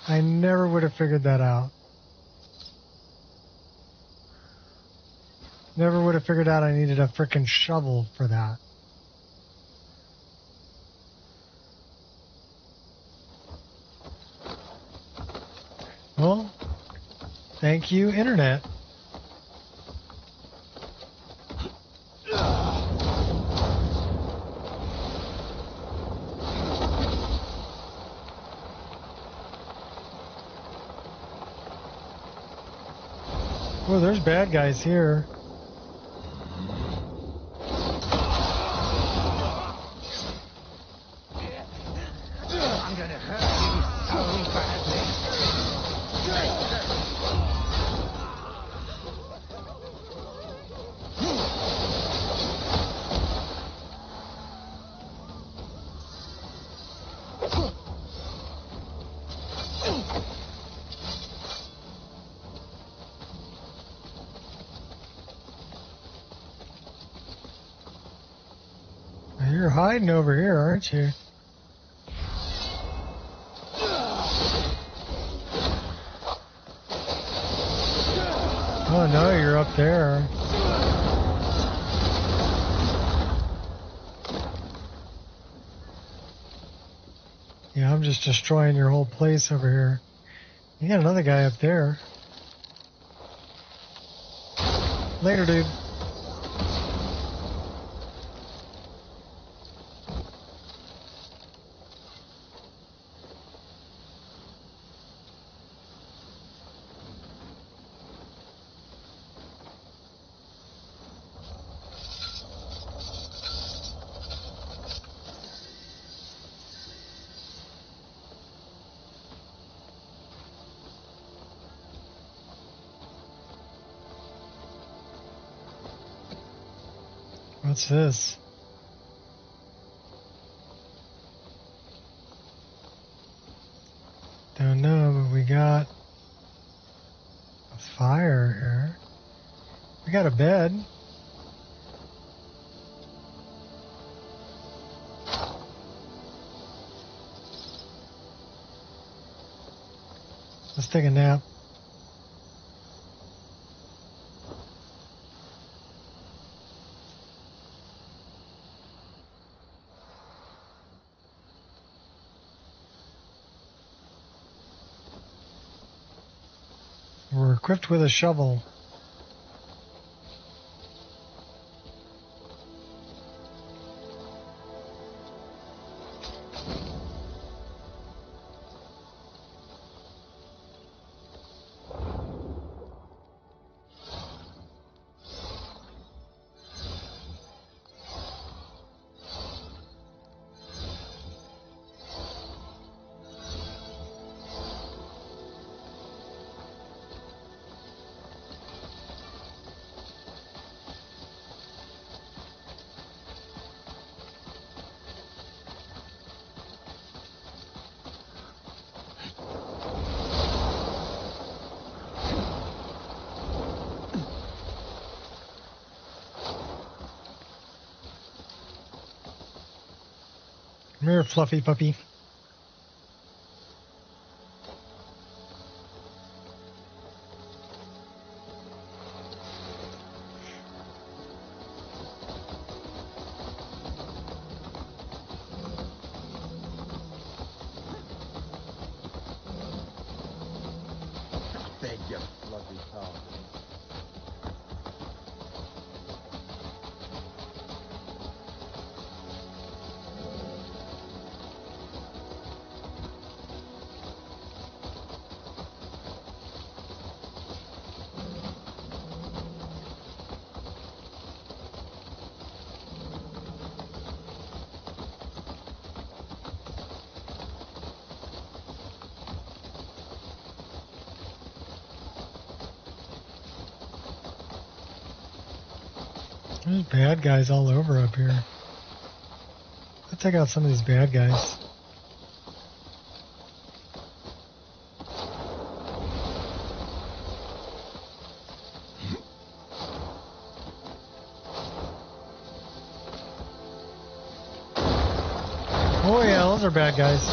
I never would have figured that out. Never would have figured out I needed a frickin' shovel for that. Well, thank you, Internet. Oh, there's bad guys here. You're hiding over here, aren't you? Oh no, you're up there. I'm just destroying your whole place over here. You got another guy up there. Later, dude. What's this? Don't know, but we got a fire here. We got a bed. Let's take a nap. We're equipped with a shovel. Come here, fluffy puppy. Beg your bloody pardon. There's bad guys all over up here. Let's take out some of these bad guys. Oh yeah, those are bad guys.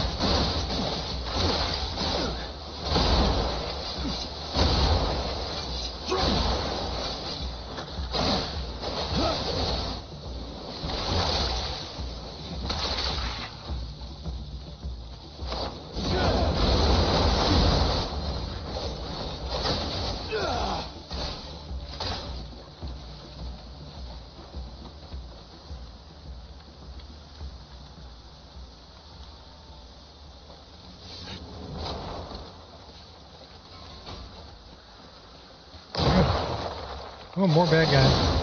Oh, more bad guys.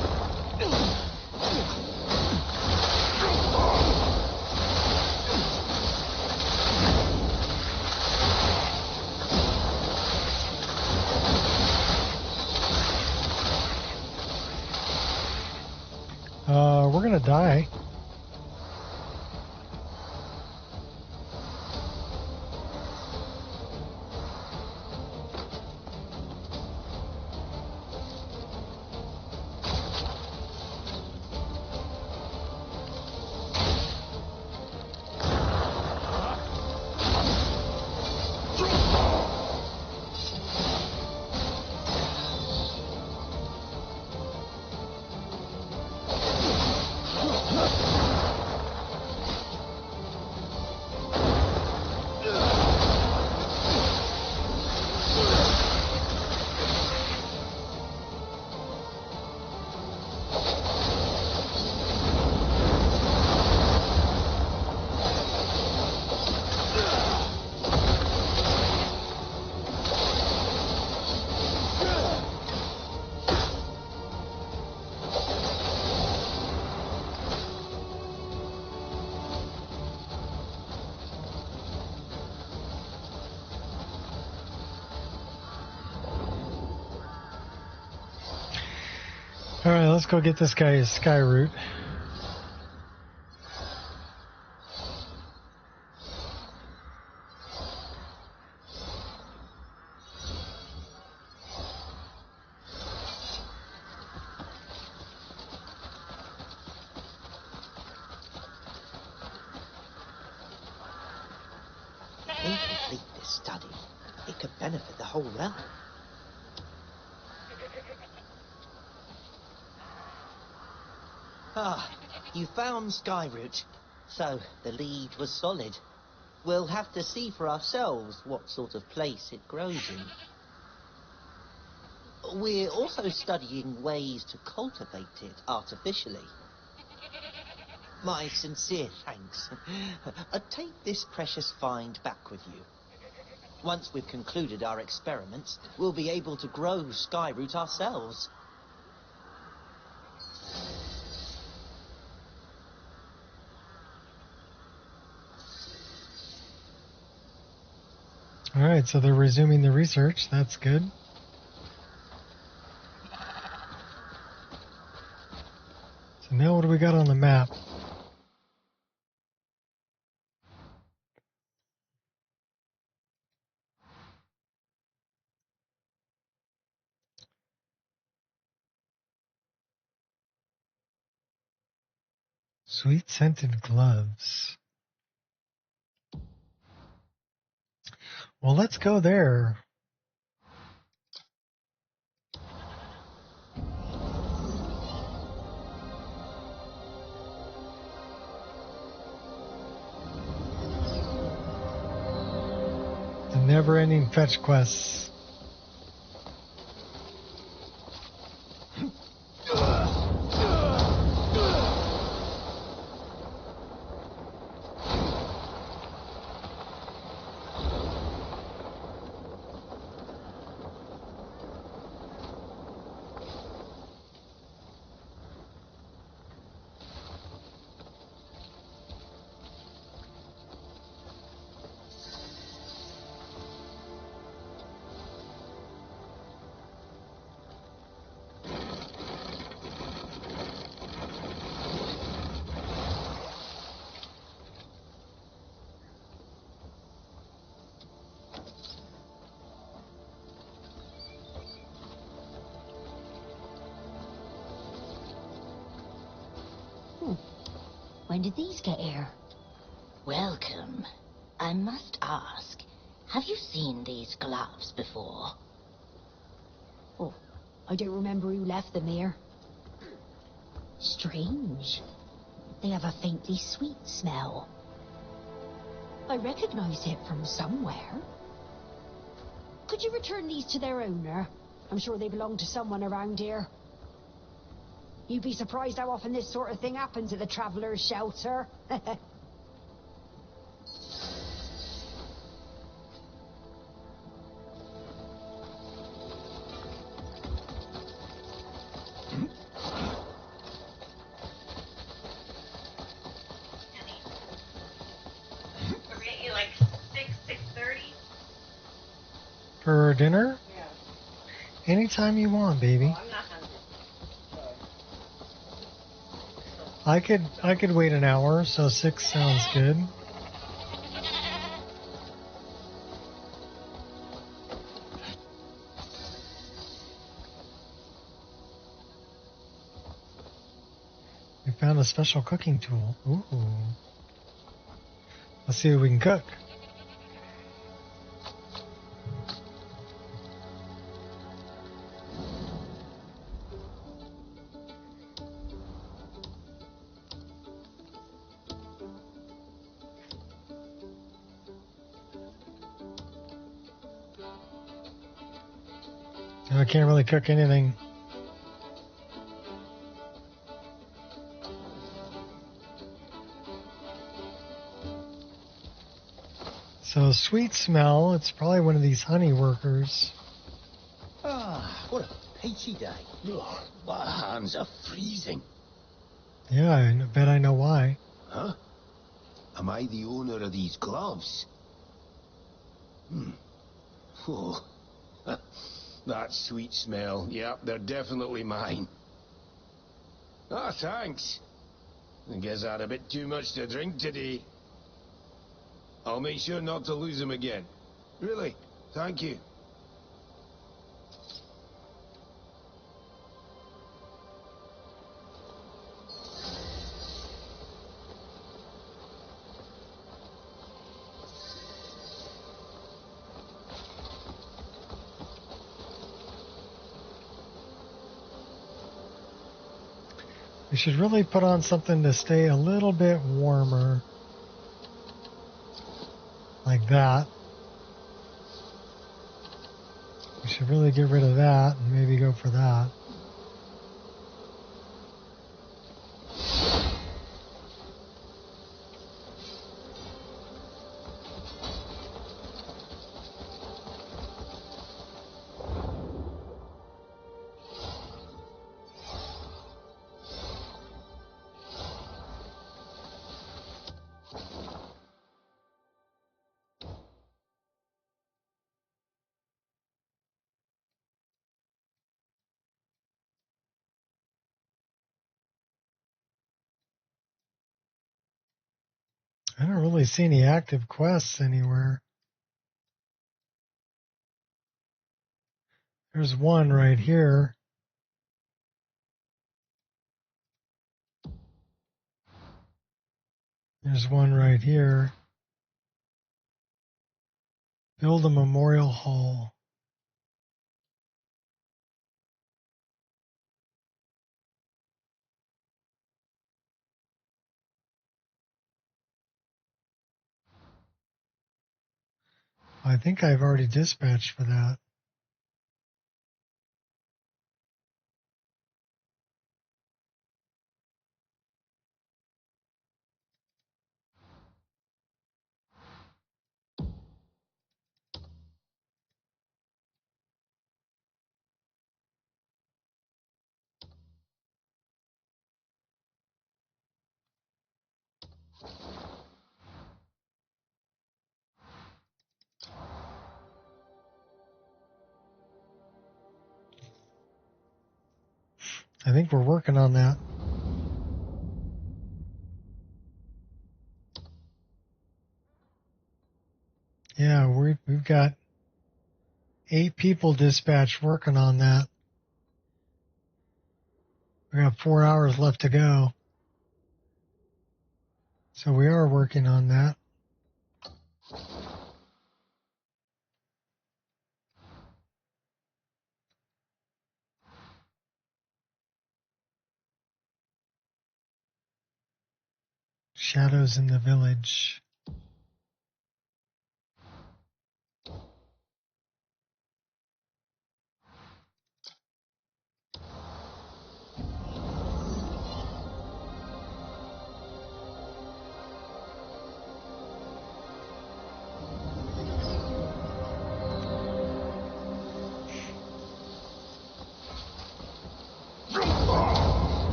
We're gonna die. Alright, let's go get this guy his sky route. If we complete this study, it could benefit the whole realm. Ah, you found Skyroot. So, the lead was solid. We'll have to see for ourselves what sort of place it grows in. We're also studying ways to cultivate it artificially. My sincere thanks. Take this precious find back with you. Once we've concluded our experiments, we'll be able to grow Skyroot ourselves. Alright, so they're resuming the research. That's good. So now what do we got on the map? Sweet scented gloves. Well, let's go there. The never-ending fetch quests. When did these get here? Welcome. I must ask, have you seen these gloves before? Oh, I don't remember who left them here. Strange. They have a faintly sweet smell. I recognize it from somewhere. Could you return these to their owner? I'm sure they belong to someone around here. You'd be surprised how often this sort of thing happens at the Traveller's Shelter. Like 6:30? For dinner? Yeah. Anytime you want, baby. Oh, I'm not hungry. I could wait an hour, so 6 sounds good. We found a special cooking tool. Ooh. Let's see what we can cook. I can't really cook anything. So sweet smell, it's probably one of these honey workers. Ah, what a peachy day. Ugh, my hands are freezing. Yeah, I bet I know why. Huh? Am I the owner of these gloves? Oh, that sweet smell. Yeah, they're definitely mine. Ah, thanks. I guess I had a bit too much to drink today. I'll make sure not to lose him again. Really, thank you. We should really put on something to stay a little bit warmer. Like that. We should really get rid of that and maybe go for that. I don't really see any active quests anywhere. There's one right here. There's one right here. Build a memorial hall. I think I've already dispatched for that. I think we're working on that. Yeah, we've got 8 people dispatched working on that. We got 4 hours left to go. So we are working on that. Shadows in the village.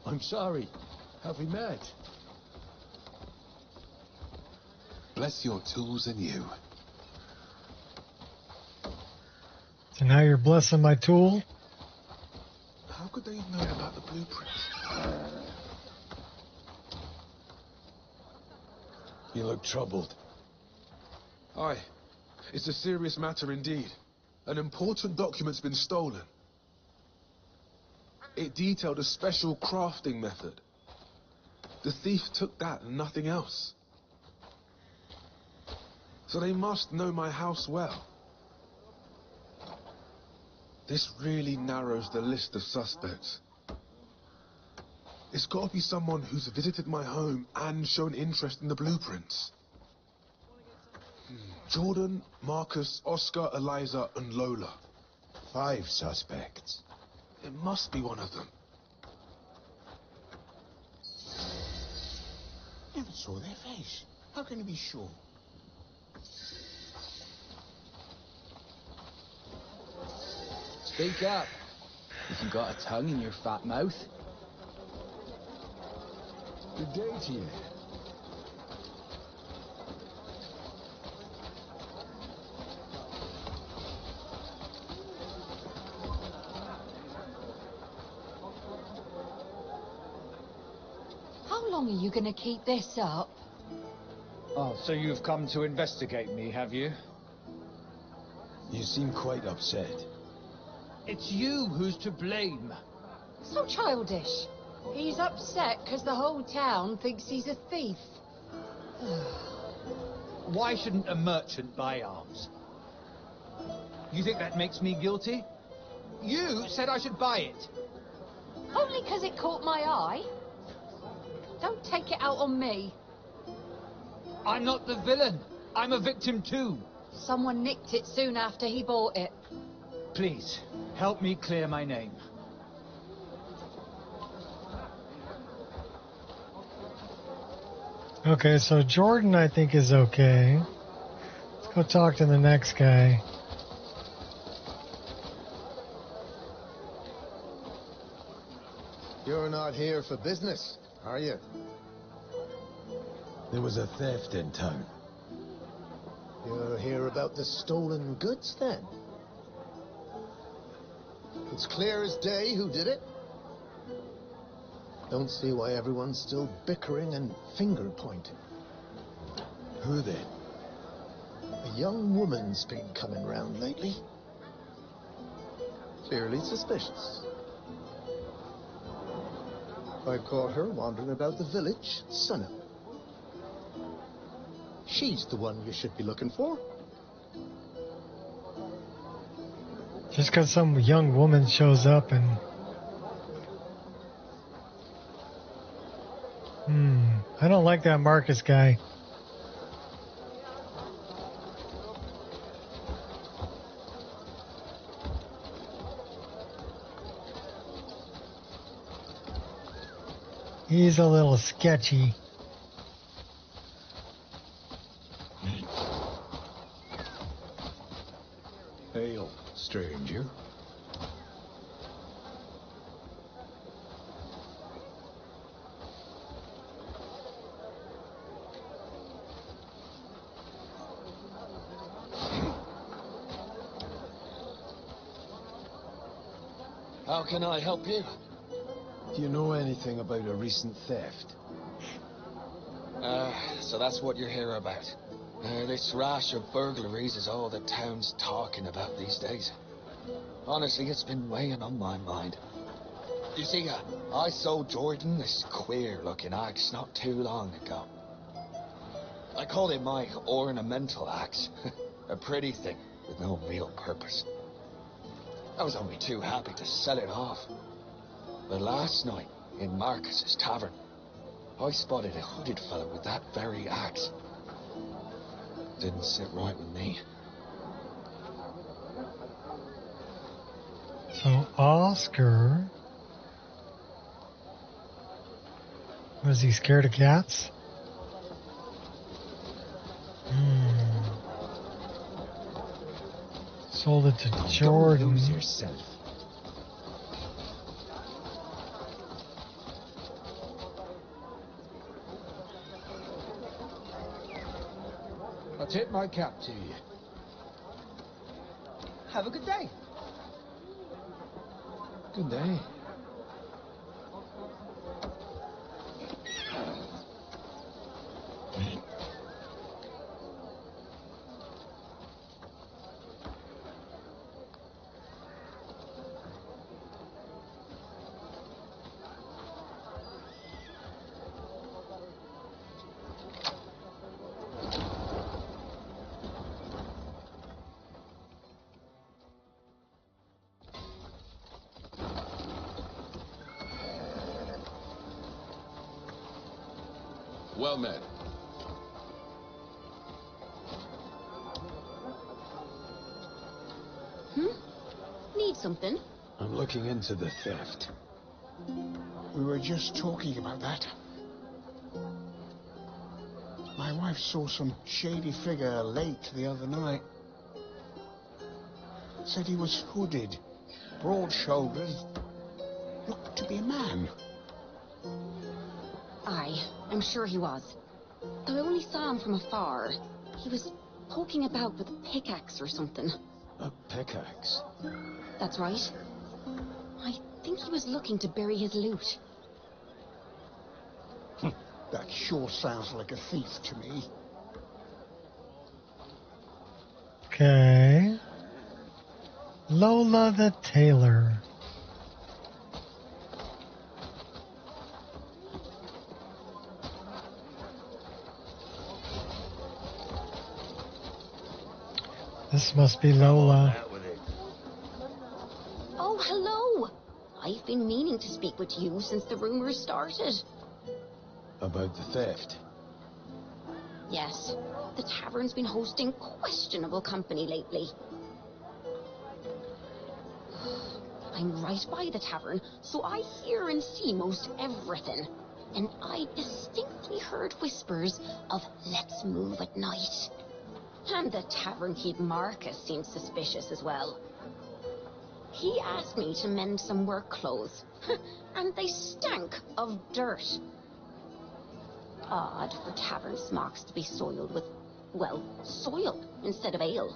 I'm sorry. Have we met? Bless your tools and you. So now you're blessing my tool? How could they have known about the blueprints? You look troubled. Aye. It's a serious matter indeed. An important document's been stolen. It detailed a special crafting method. The thief took that and nothing else. So they must know my house well. This really narrows the list of suspects. It's got to be someone who's visited my home and shown interest in the blueprints. Jordan, Marcus, Oscar, Eliza, and Lola. 5 suspects. It must be one of them. Never saw their face. How can you be sure? Speak up, if you got a tongue in your fat mouth. Good day to you. How long are you going to keep this up? Oh, so you've come to investigate me, have you? You seem quite upset. It's you who's to blame. So childish. He's upset because the whole town thinks he's a thief. Why shouldn't a merchant buy arms? You think that makes me guilty? You said I should buy it. Only because it caught my eye. Don't take it out on me. I'm not the villain. I'm a victim too. Someone nicked it soon after he bought it. Please, help me clear my name. Okay, so Jordan, I think, is okay. Let's go talk to the next guy. You're not here for business, are you? There was a theft in town. You're here about the stolen goods, then? It's clear as day who did it. Don't see why everyone's still bickering and finger-pointing. Who then? A young woman's been coming round lately. Clearly suspicious. I caught her wandering about the village at sunup. She's the one you should be looking for. Just because some young woman shows up and... I don't like that Marcus guy. He's a little sketchy. Hail, stranger. How can I help you? Do you know anything about a recent theft? So that's what you're here about. This rash of burglaries is all the town's talking about these days. Honestly, it's been weighing on my mind. You see, I sold Jordan this queer-looking axe not too long ago. I called it my ornamental axe. A pretty thing with no real purpose. I was only too happy to sell it off. But last night, in Marcus's tavern, I spotted a hooded fellow with that very axe. Didn't sit right with me. So Oscar... Was he scared of cats? Sold it to Jordan. Don't lose yourself. I tip my cap to you. Have a good day. Good day. Well met. Need something? I'm looking into the theft. We were just talking about that. My wife saw some shady figure late the other night. Said he was hooded, broad-shouldered, looked to be a man. Aye, I'm sure he was. Though I only saw him from afar. He was poking about with a pickaxe or something. A pickaxe? That's right. I think he was looking to bury his loot. That sure sounds like a thief to me. Okay. Lola the Tailor. This must be Lola. Oh, hello! I've been meaning to speak with you since the rumors started. About the theft? Yes, the tavern's been hosting questionable company lately. I'm right by the tavern, so I hear and see most everything. And I distinctly heard whispers of let's move at night. And the tavern keep Marcus seemed suspicious as well. He asked me to mend some work clothes, and they stank of dirt. Odd for tavern smocks to be soiled with, well, soil instead of ale.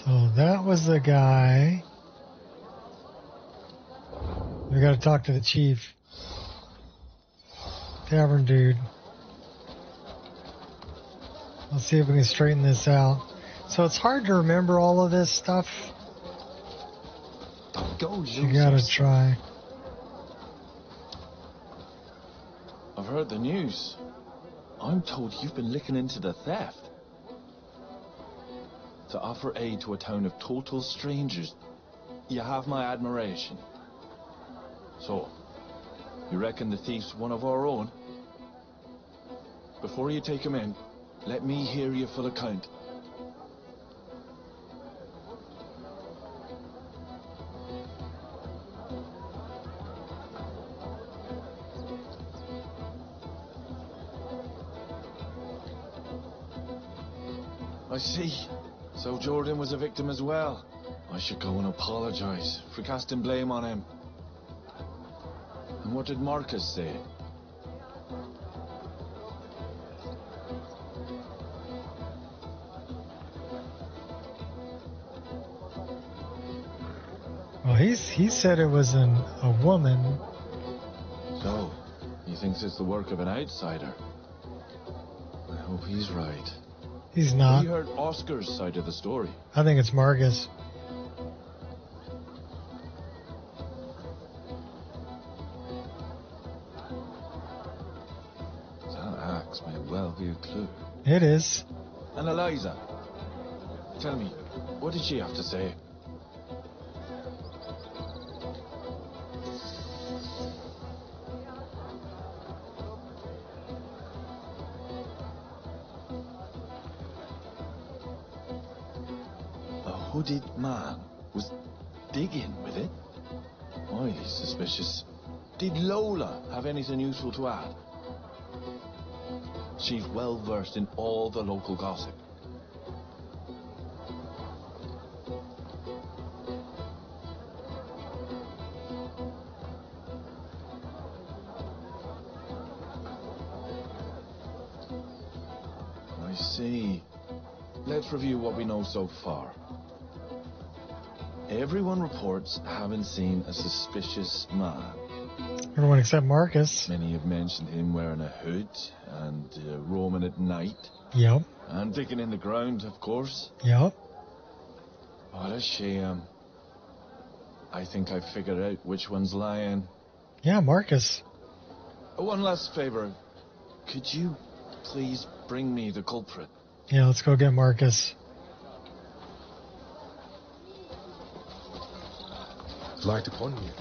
So that was the guy. We gotta talk to the chief. Tavern dude. Let's see if we can straighten this out. So it's hard to remember all of this stuff. You gotta try. I've heard the news. I'm told you've been looking into the theft. To offer aid to a town of total strangers, you have my admiration. So, you reckon the thief's one of our own? Before you take him in, let me hear your full account. I see. So Jordan was a victim as well. I should go and apologize for casting blame on him. And what did Marcus say? Well, he said it was a woman. So, he thinks it's the work of an outsider. I hope he's right. He's not. Have you heard Oscar's side of the story? I think it's Marcus. That axe may well be a clue. It is. And Eliza, tell me, what did she have to say? A hooded man was digging with it? Highly suspicious. Did Lola have anything useful to add? She's well versed in all the local gossip. I see. Let's review what we know so far. Everyone reports having seen a suspicious man. Everyone except Marcus. Many have mentioned him wearing a hood and roaming at night. Yep. And digging in the ground, of course. Yep. What a shame. I think I've figured out which one's lying. Yeah, Marcus. One last favor. Could you please bring me the culprit? Yeah, let's go get Marcus. Light upon you.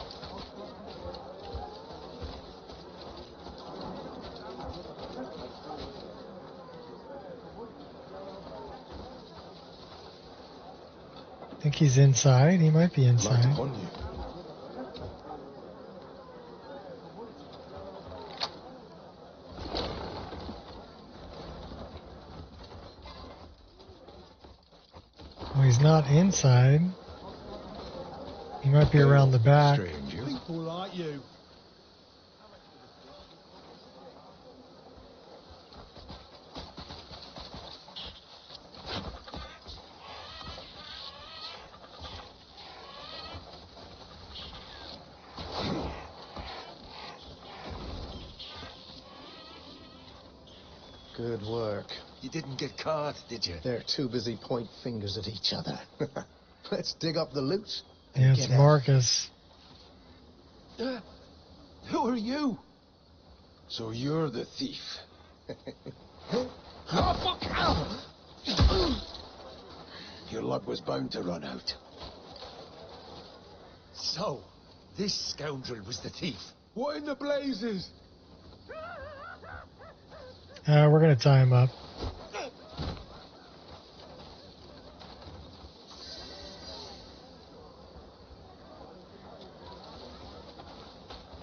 I think he's inside. He might be inside. Light upon you. he's not inside. He might be around the back. People like you. Good work. You didn't get caught, did you? They're too busy pointing fingers at each other. Let's dig up the loot. Yeah, it's Marcus. Who are you? So you're the thief. Oh, fuck! Your luck was bound to run out. So, this scoundrel was the thief. What in the blazes? We're going to tie him up.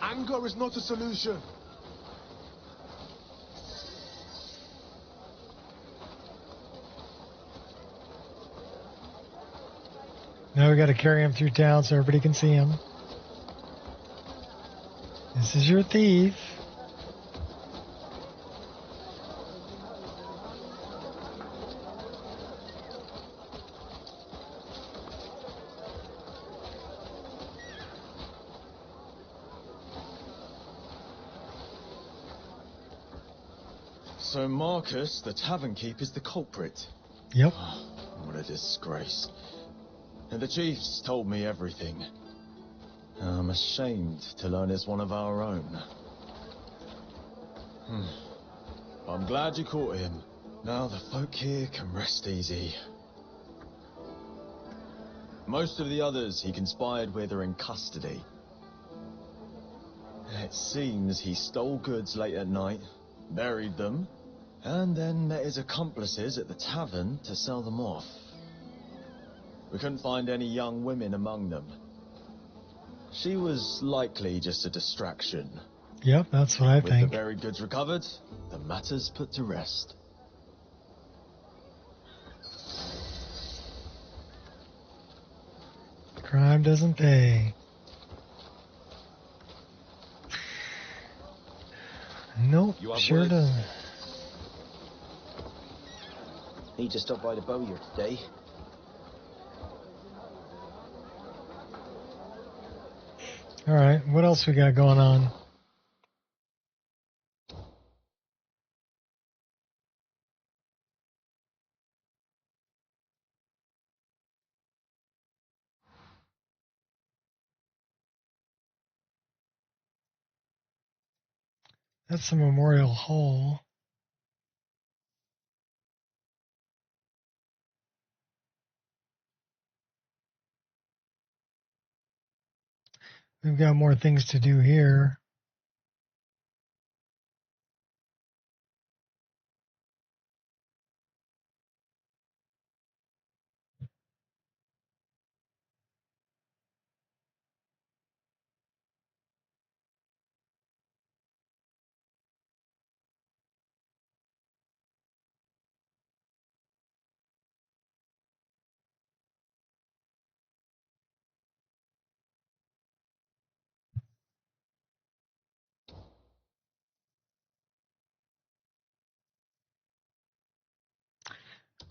Anger is not a solution. Now we got to carry him through town so everybody can see him. This is your thief. So Marcus, the tavern keep, is the culprit. Yep. What a disgrace. And the chief's told me everything. I'm ashamed to learn it's one of our own. I'm glad you caught him. Now the folk here can rest easy. Most of the others he conspired with are in custody. It seems he stole goods late at night, buried them, and then met his accomplices at the tavern to sell them off. We couldn't find any young women among them. She was likely just a distraction. Yep, that's what I With think. the buried goods recovered, the matter's put to rest. Crime doesn't pay. Nope, sure doesn't. Need to stop by the bowyer today. All right, what else we got going on? That's the Memorial Hall. We've got more things to do here.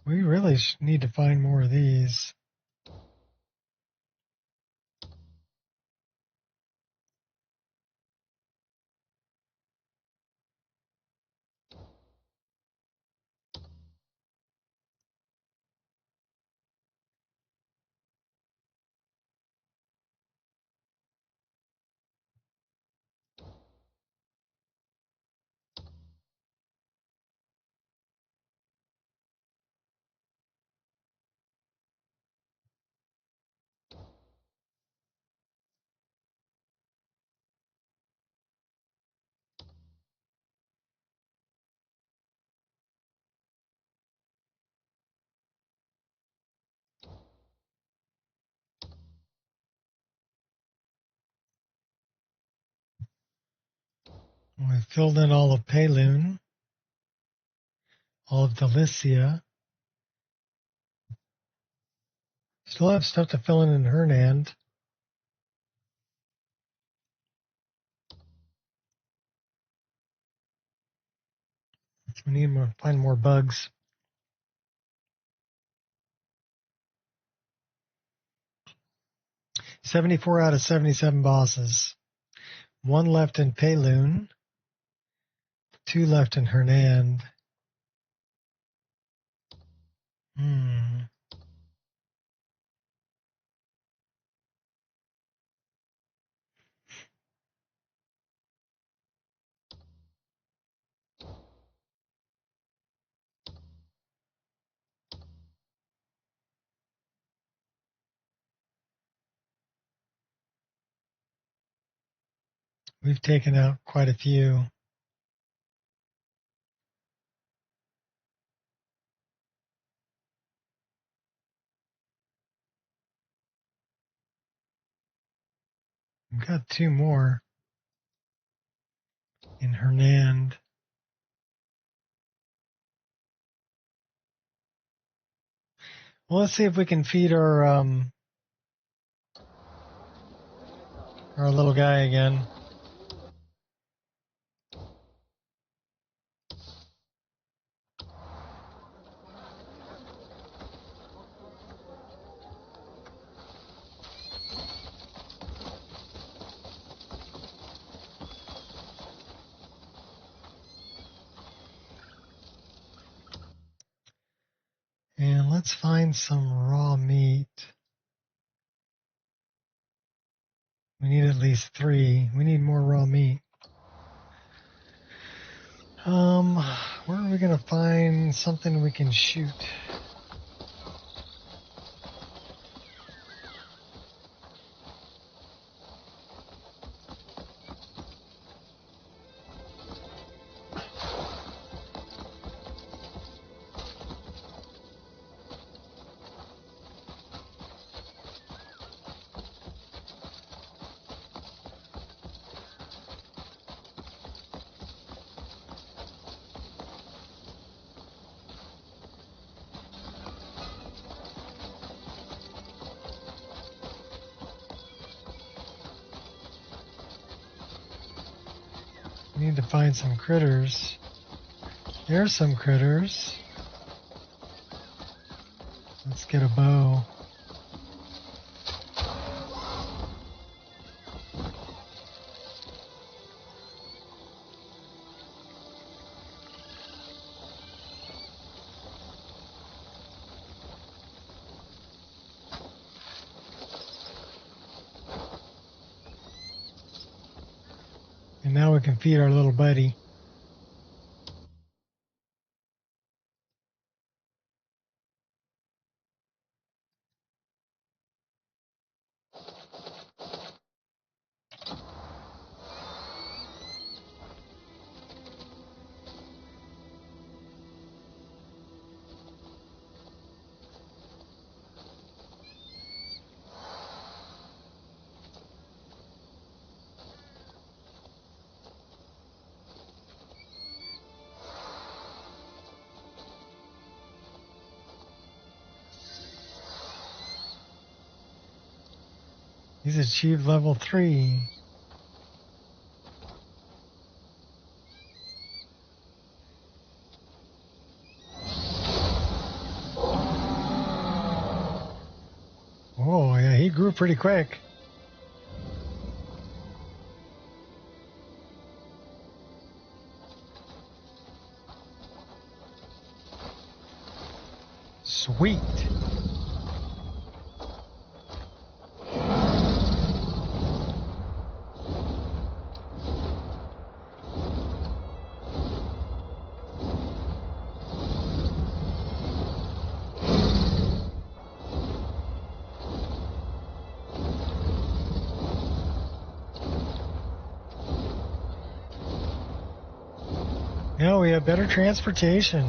We really need to find more of these. We filled in all of Payloon, all of Delicia. Still have stuff to fill in Hernand. We need to find more bugs. $74 out of 77 bosses. 1 left in Payloon. 2 left in Hernand. We've taken out quite a few. We've got 2 more in Hernand. Well, let's see if we can feed our little guy again. And let's find some raw meat. We need at least 3. We need more raw meat. Where are we going to find something we can shoot? We need to find some critters. There's some critters. Let's get a bow. And now we can feed our little buddy. He's achieved level 3. Oh, yeah, he grew pretty quick. Sweet. Now we have better transportation.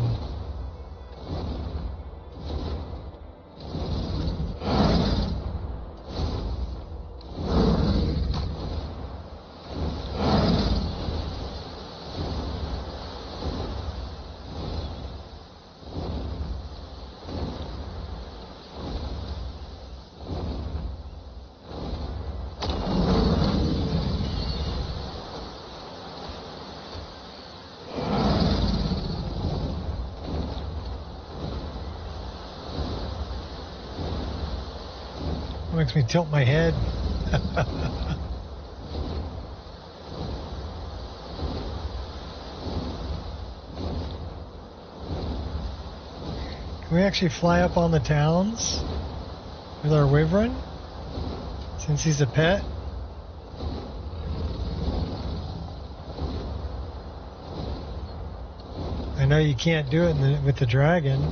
Makes me tilt my head. Can we actually fly up on the towns with our wyvern? Since he's a pet? I know you can't do it with the dragon.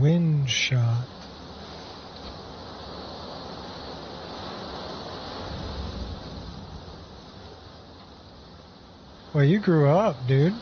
Wind shot. Well, you grew up, dude.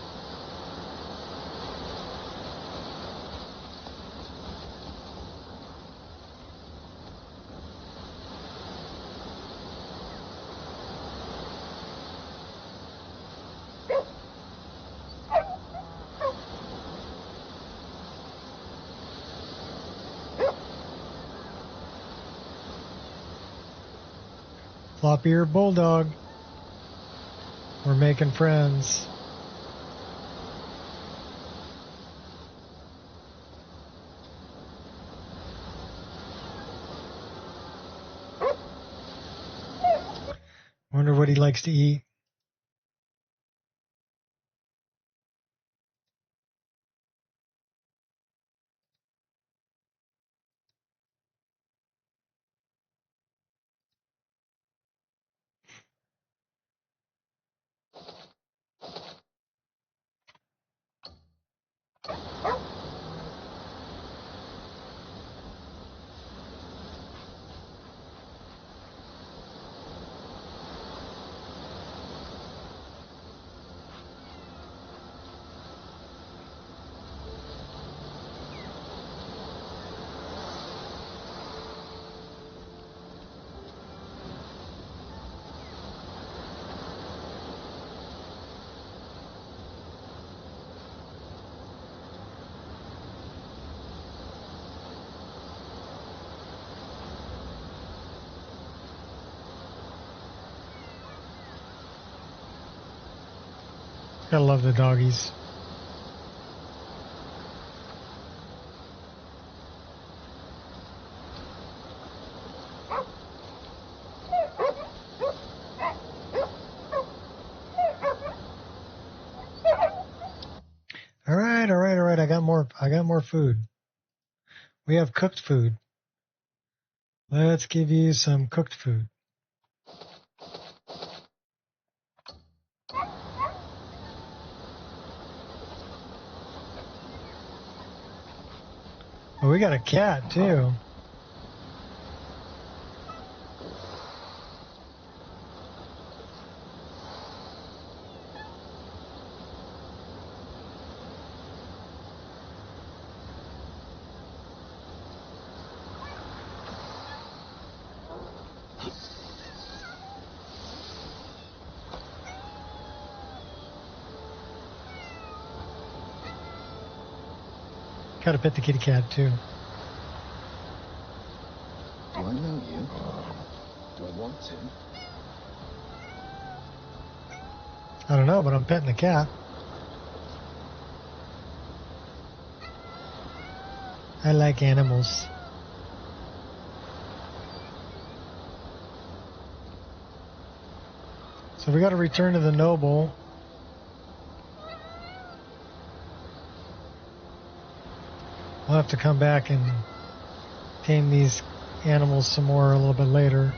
Flop-eared bulldog. We're making friends. Wonder what he likes to eat. Gotta love the doggies. All right. I got more food. We have cooked food. Let's give you some cooked food. Oh, we got a cat too. Gotta pet the kitty cat too. Do I know you? Do I want to? I don't know, but I'm petting the cat. I like animals. So we got to return to the noble. We'll have to come back and tame these animals some more a little bit later.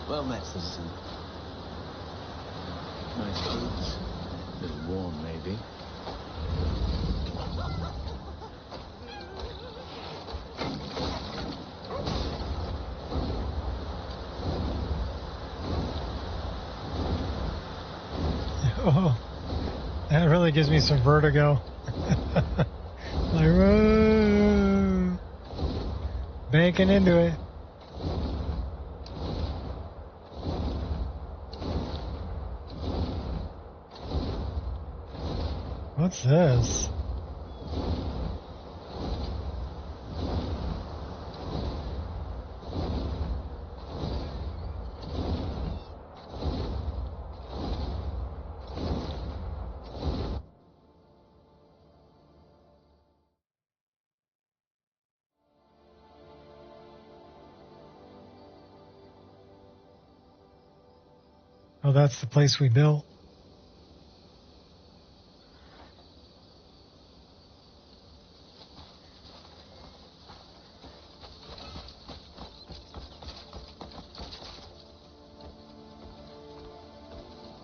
Well met, citizen. Nice boots. little warm, maybe. Oh, that really gives me some vertigo. Like, whoa, banking into it. What's this? Oh, that's the place we built.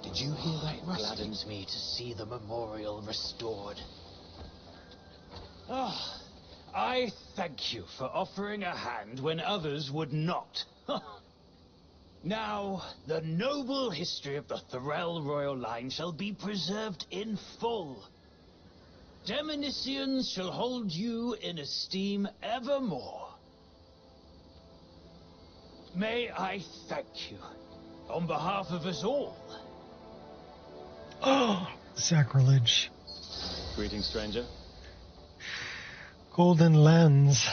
Did you hear that rustling? Gladdens me to see the memorial restored. Ah, I thank you for offering a hand when others would not. Now, the noble history of the Thorell royal line shall be preserved in full. Demonicians shall hold you in esteem evermore. May I thank you on behalf of us all. Oh, sacrilege. Greetings, stranger. Golden lens.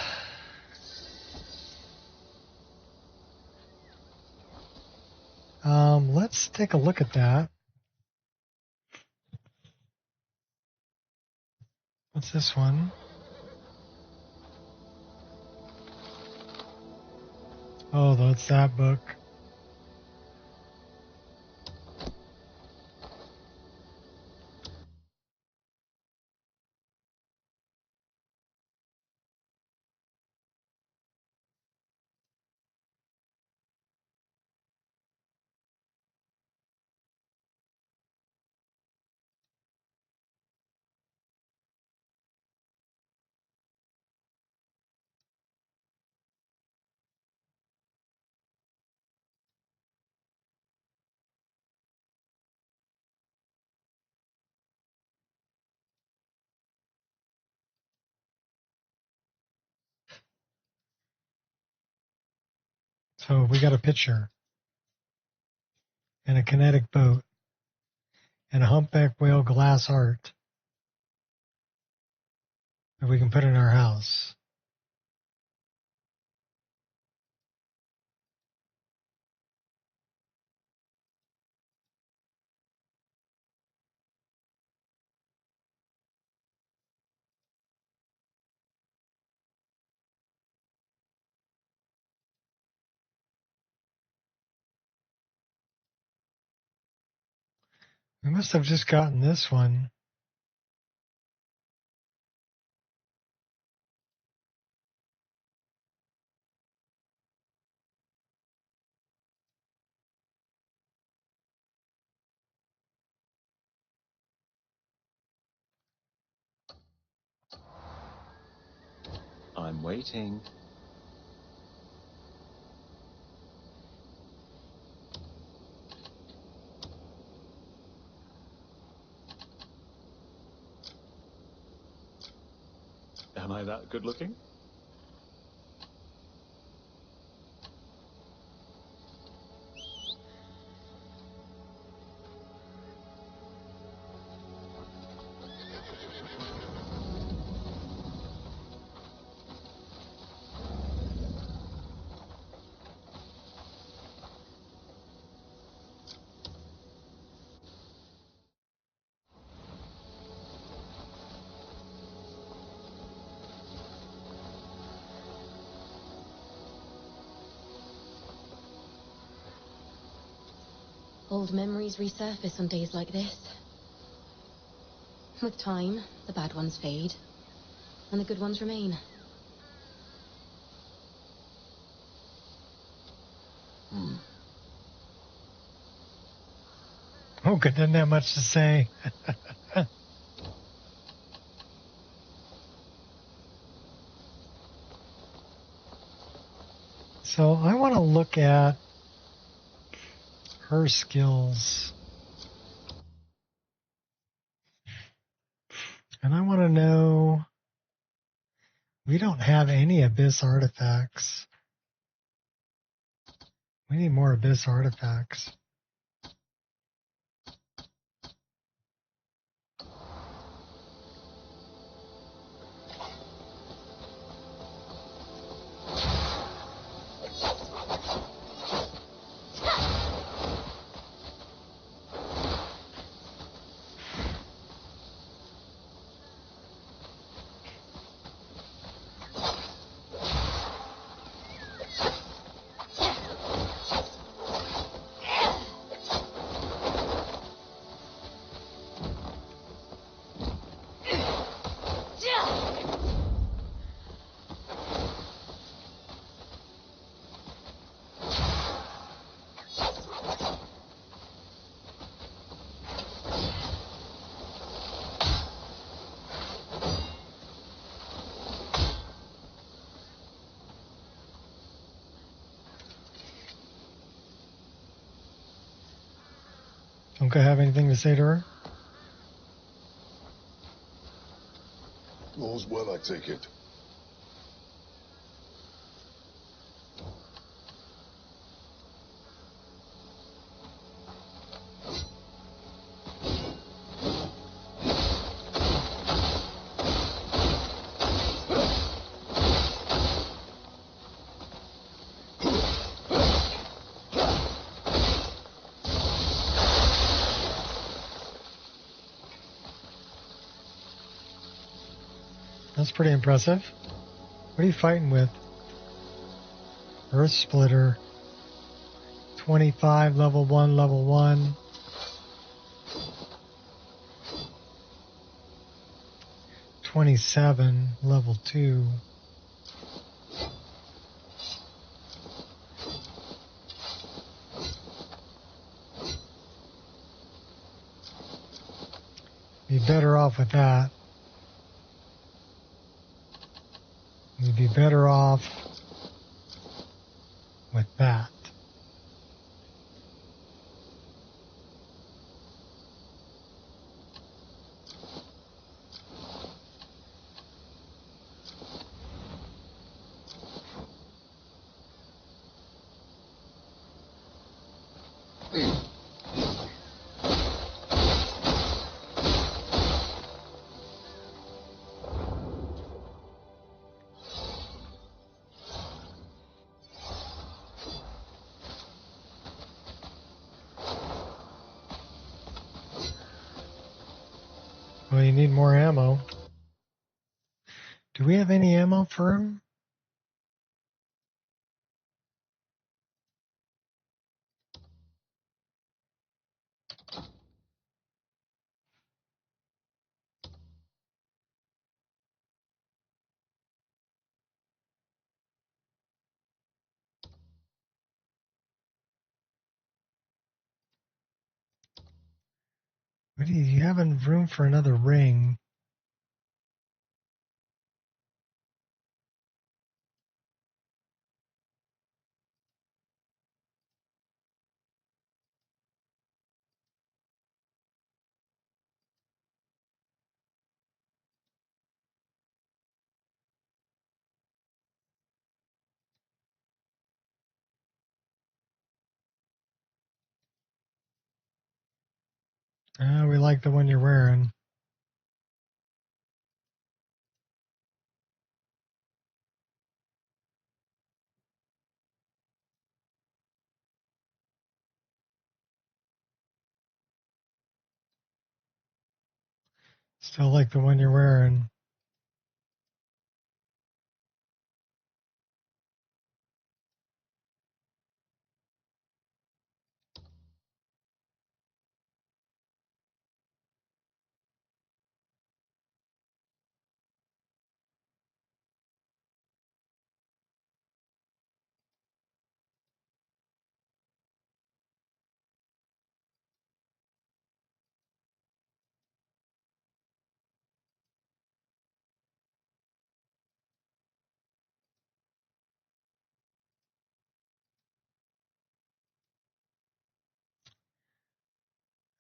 Let's take a look at that. What's this one? Oh, that's that book. So we got a picture and a kinetic boat and a humpback whale glass art that we can put in our house. We must have just gotten this one. I'm waiting. Am I that good looking? Old memories resurface on days like this. With time, the bad ones fade, and the good ones remain. Hoka doesn't have much to say. So I want to look at her skills. And I want to know, we don't have any Abyss artifacts. We need more Abyss artifacts. Don't I have anything to say to her? All's well, I take it. That's pretty impressive. What are you fighting with? Earth Splitter. 25, level 1, level 1. 27, level 2. Be better off with that. You'd be better off with that. Well, you need more ammo. Do we have any ammo for him? What do you have room for another ring? We like the one you're wearing. Still like the one you're wearing.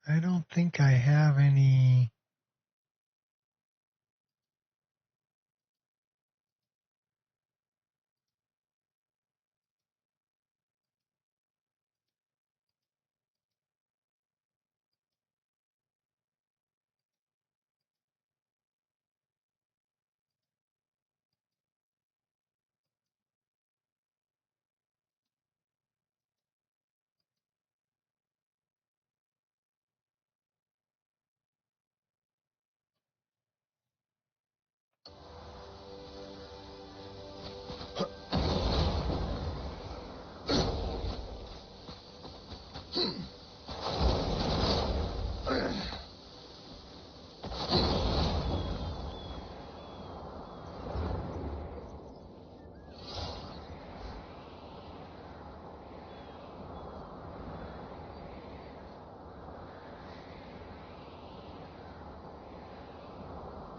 I don't think I have any.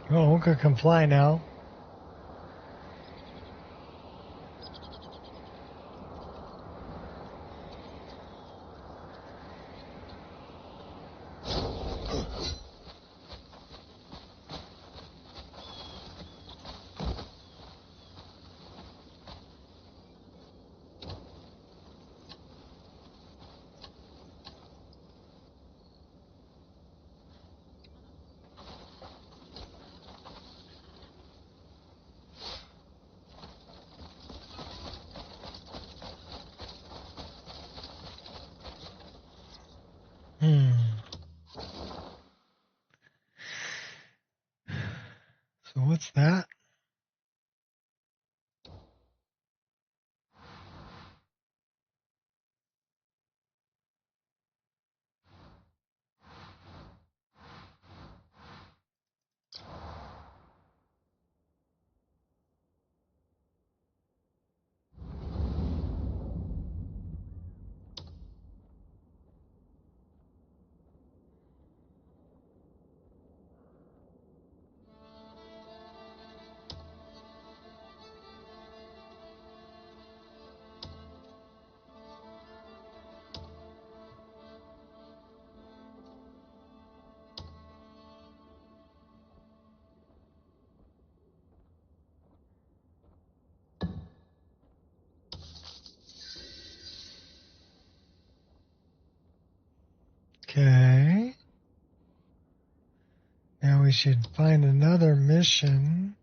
Oh, Wonka can fly now. So what's that? Okay. Now we should find another mission.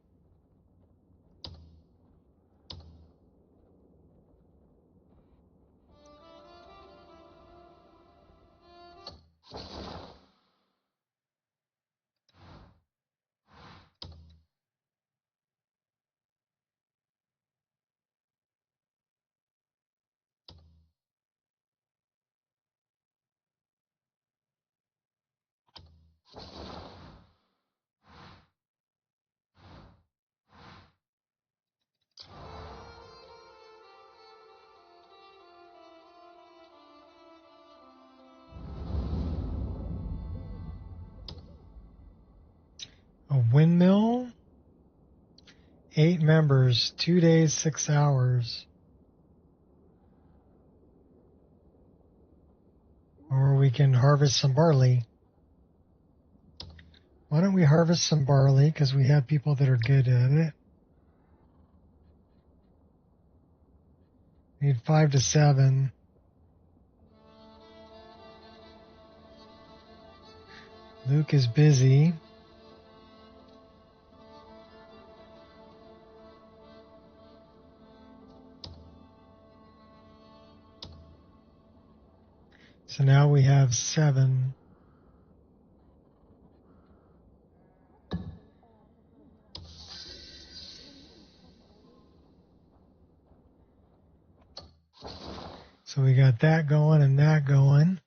A windmill? 8 members, 2 days, 6 hours. Or we can harvest some barley. Why don't we harvest some barley? Because we have people that are good at it. Need 5 to 7. Luke is busy. So now we have 7. So we got that going and that going.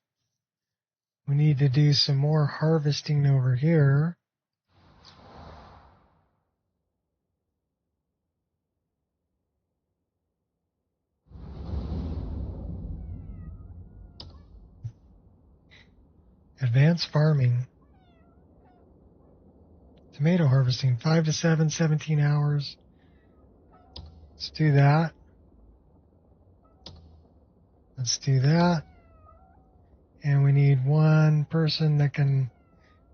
We need to do some more harvesting over here. Advanced farming. Tomato harvesting, 5 to 7, 17 hours. Let's do that. Let's do that. And we need one person that can...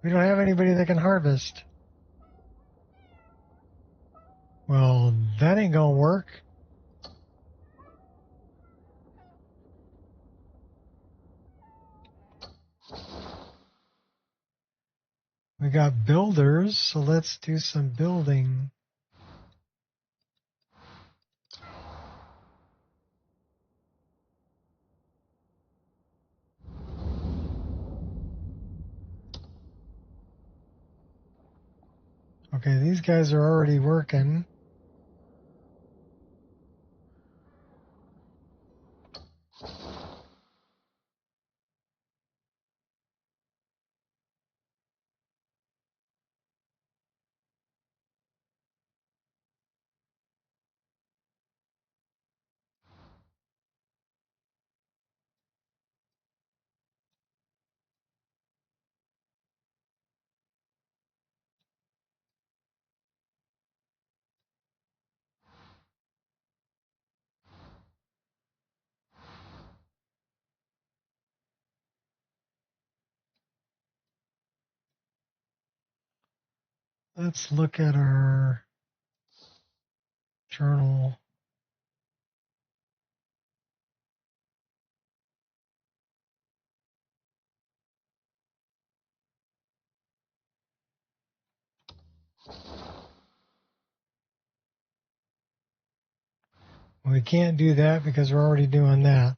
We don't have anybody that can harvest. Well, that ain't gonna work. We got builders, so let's do some building. Okay, these guys are already working. Let's look at our journal. We can't do that because we're already doing that.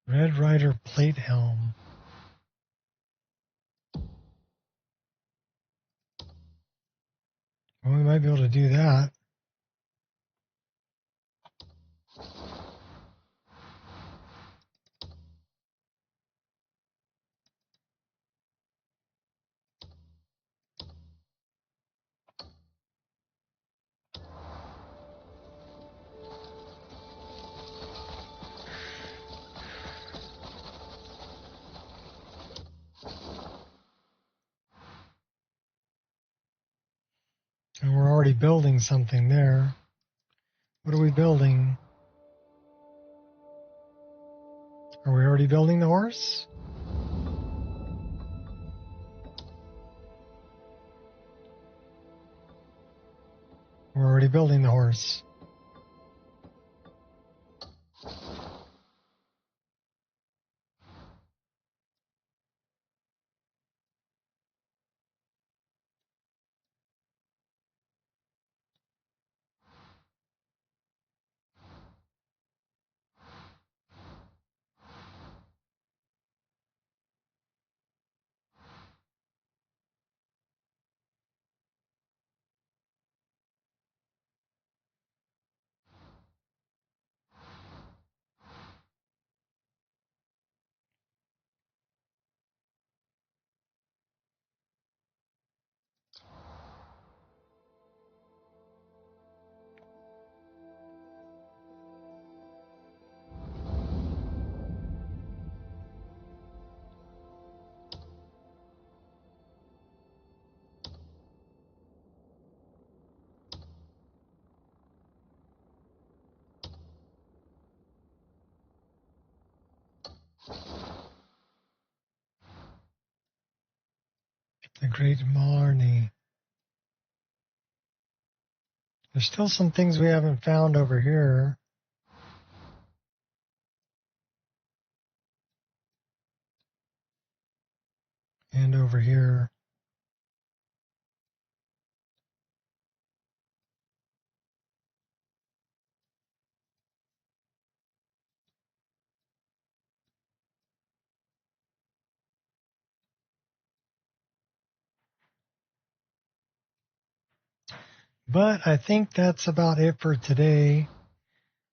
Red Rider plate helm. Well, we might be able to do that. And we're already building something there. What are we building? Are we already building the horse? We're already building the horse. The Great Marnie. There's still some things we haven't found over here. And over here. But I think that's about it for today,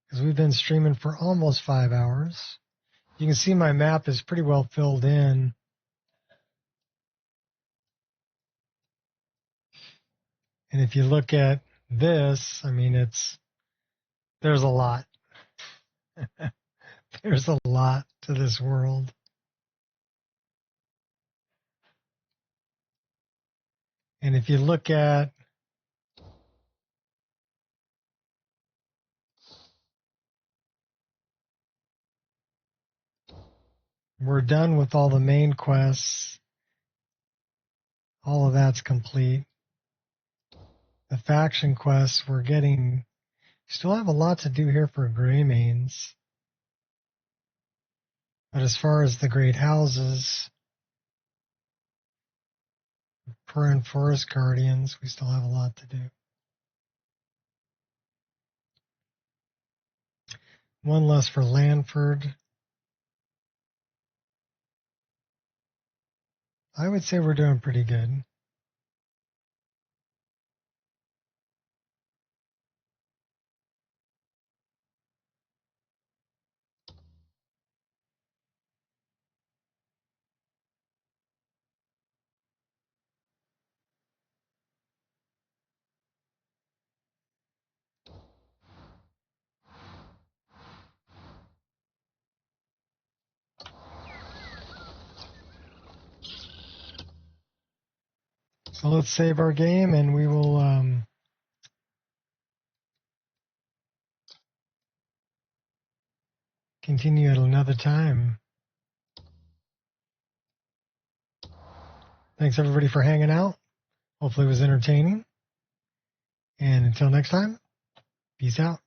because we've been streaming for almost 5 hours. You can see my map is pretty well filled in. And if you look at this, I mean, there's a lot. There's a lot to this world. And if you look at we're done with all the main quests. All of that's complete. The faction quests, still have a lot to do here for Greymanes. But as far as the great houses, and Forest Guardians, we still have a lot to do. One less for Lanford. I would say we're doing pretty good. So let's save our game and we will continue at another time. Thanks everybody for hanging out. Hopefully it was entertaining. And until next time, peace out.